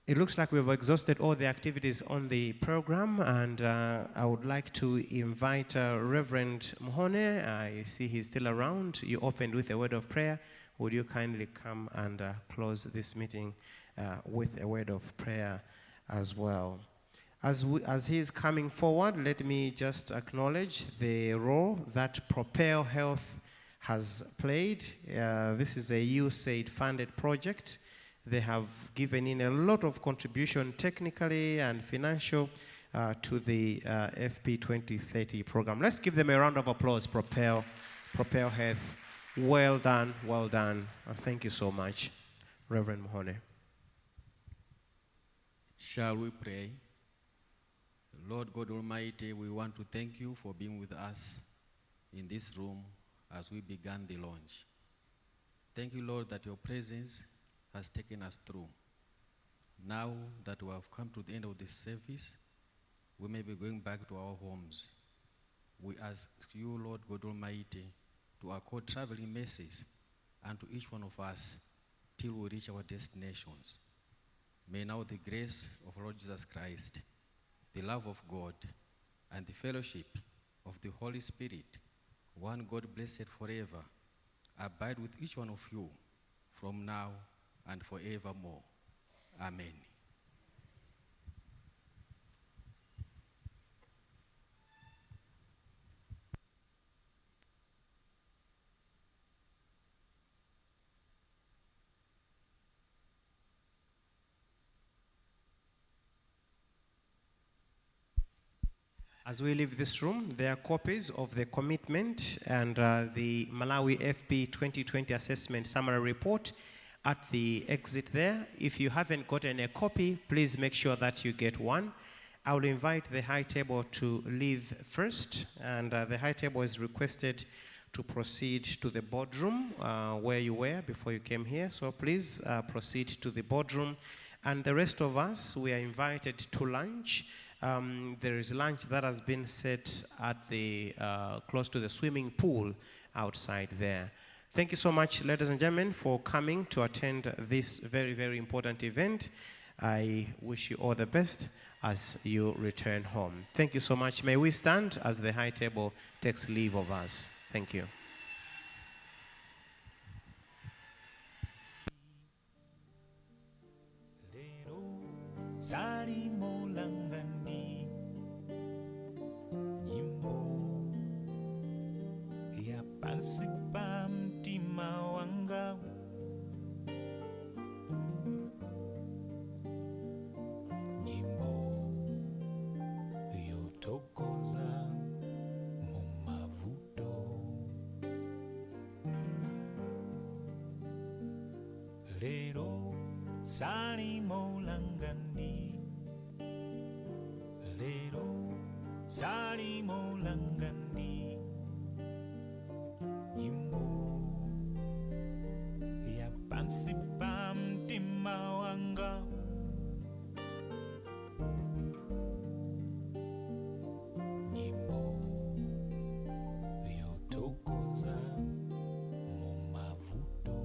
It looks like we've exhausted all the activities on the program, and I would like to invite Reverend Mohone. I see he's still around. You opened with a word of prayer. Would you kindly come and close this meeting with a word of prayer as well? As he is coming forward, let me just acknowledge the role that Propel Health has played. This is a USAID funded project. They have given in a lot of contribution technically and financial to the FP2030 program. Let's give them a round of applause, Propel Health. Well done, well done. Thank you so much, Reverend Mohone. Shall we pray? Lord God Almighty, we want to thank you for being with us in this room as we began the launch. Thank you, Lord, that your presence has taken us through. Now that we have come to the end of this service, we may be going back to our homes. We ask you, Lord God Almighty, to accord traveling mercies unto each one of us till we reach our destinations. May now the grace of Lord Jesus Christ, the love of God, and the fellowship of the Holy Spirit, one God blessed forever, abide with each one of you from now and forevermore. Amen. As we leave this room, there are copies of the commitment and the Malawi FP 2020 Assessment Summary Report at the exit there. If you haven't gotten a copy, please make sure that you get one. I will invite the high table to leave first, and the high table is requested to proceed to the boardroom where you were before you came here. So please proceed to the boardroom. And the rest of us, we are invited to lunch. There is lunch that has been set at the close to the swimming pool outside there. Thank you so much, ladies and gentlemen, for coming to attend this very, very important event. I wish you all the best as you return home. Thank you so much. May we stand as the high table takes leave of us. Thank you. Salimo langandi, lero salimo langandi, nyimbo ya pansi pa mtima wanga, nyimbo yotokoza mu mavuto.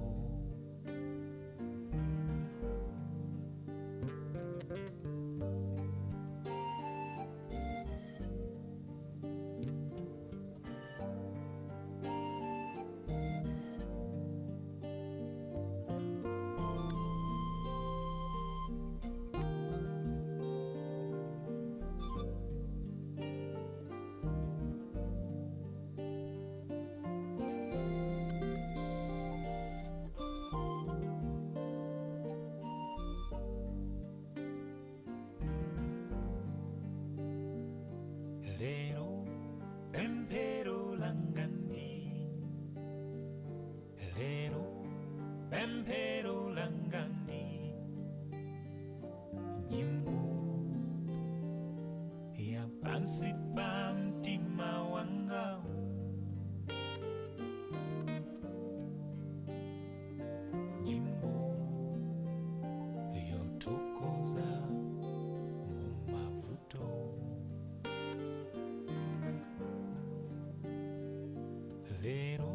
pemphero langani nyimbo ya pansi pa mtima wanga nyimbo yotokoza mumavuto lero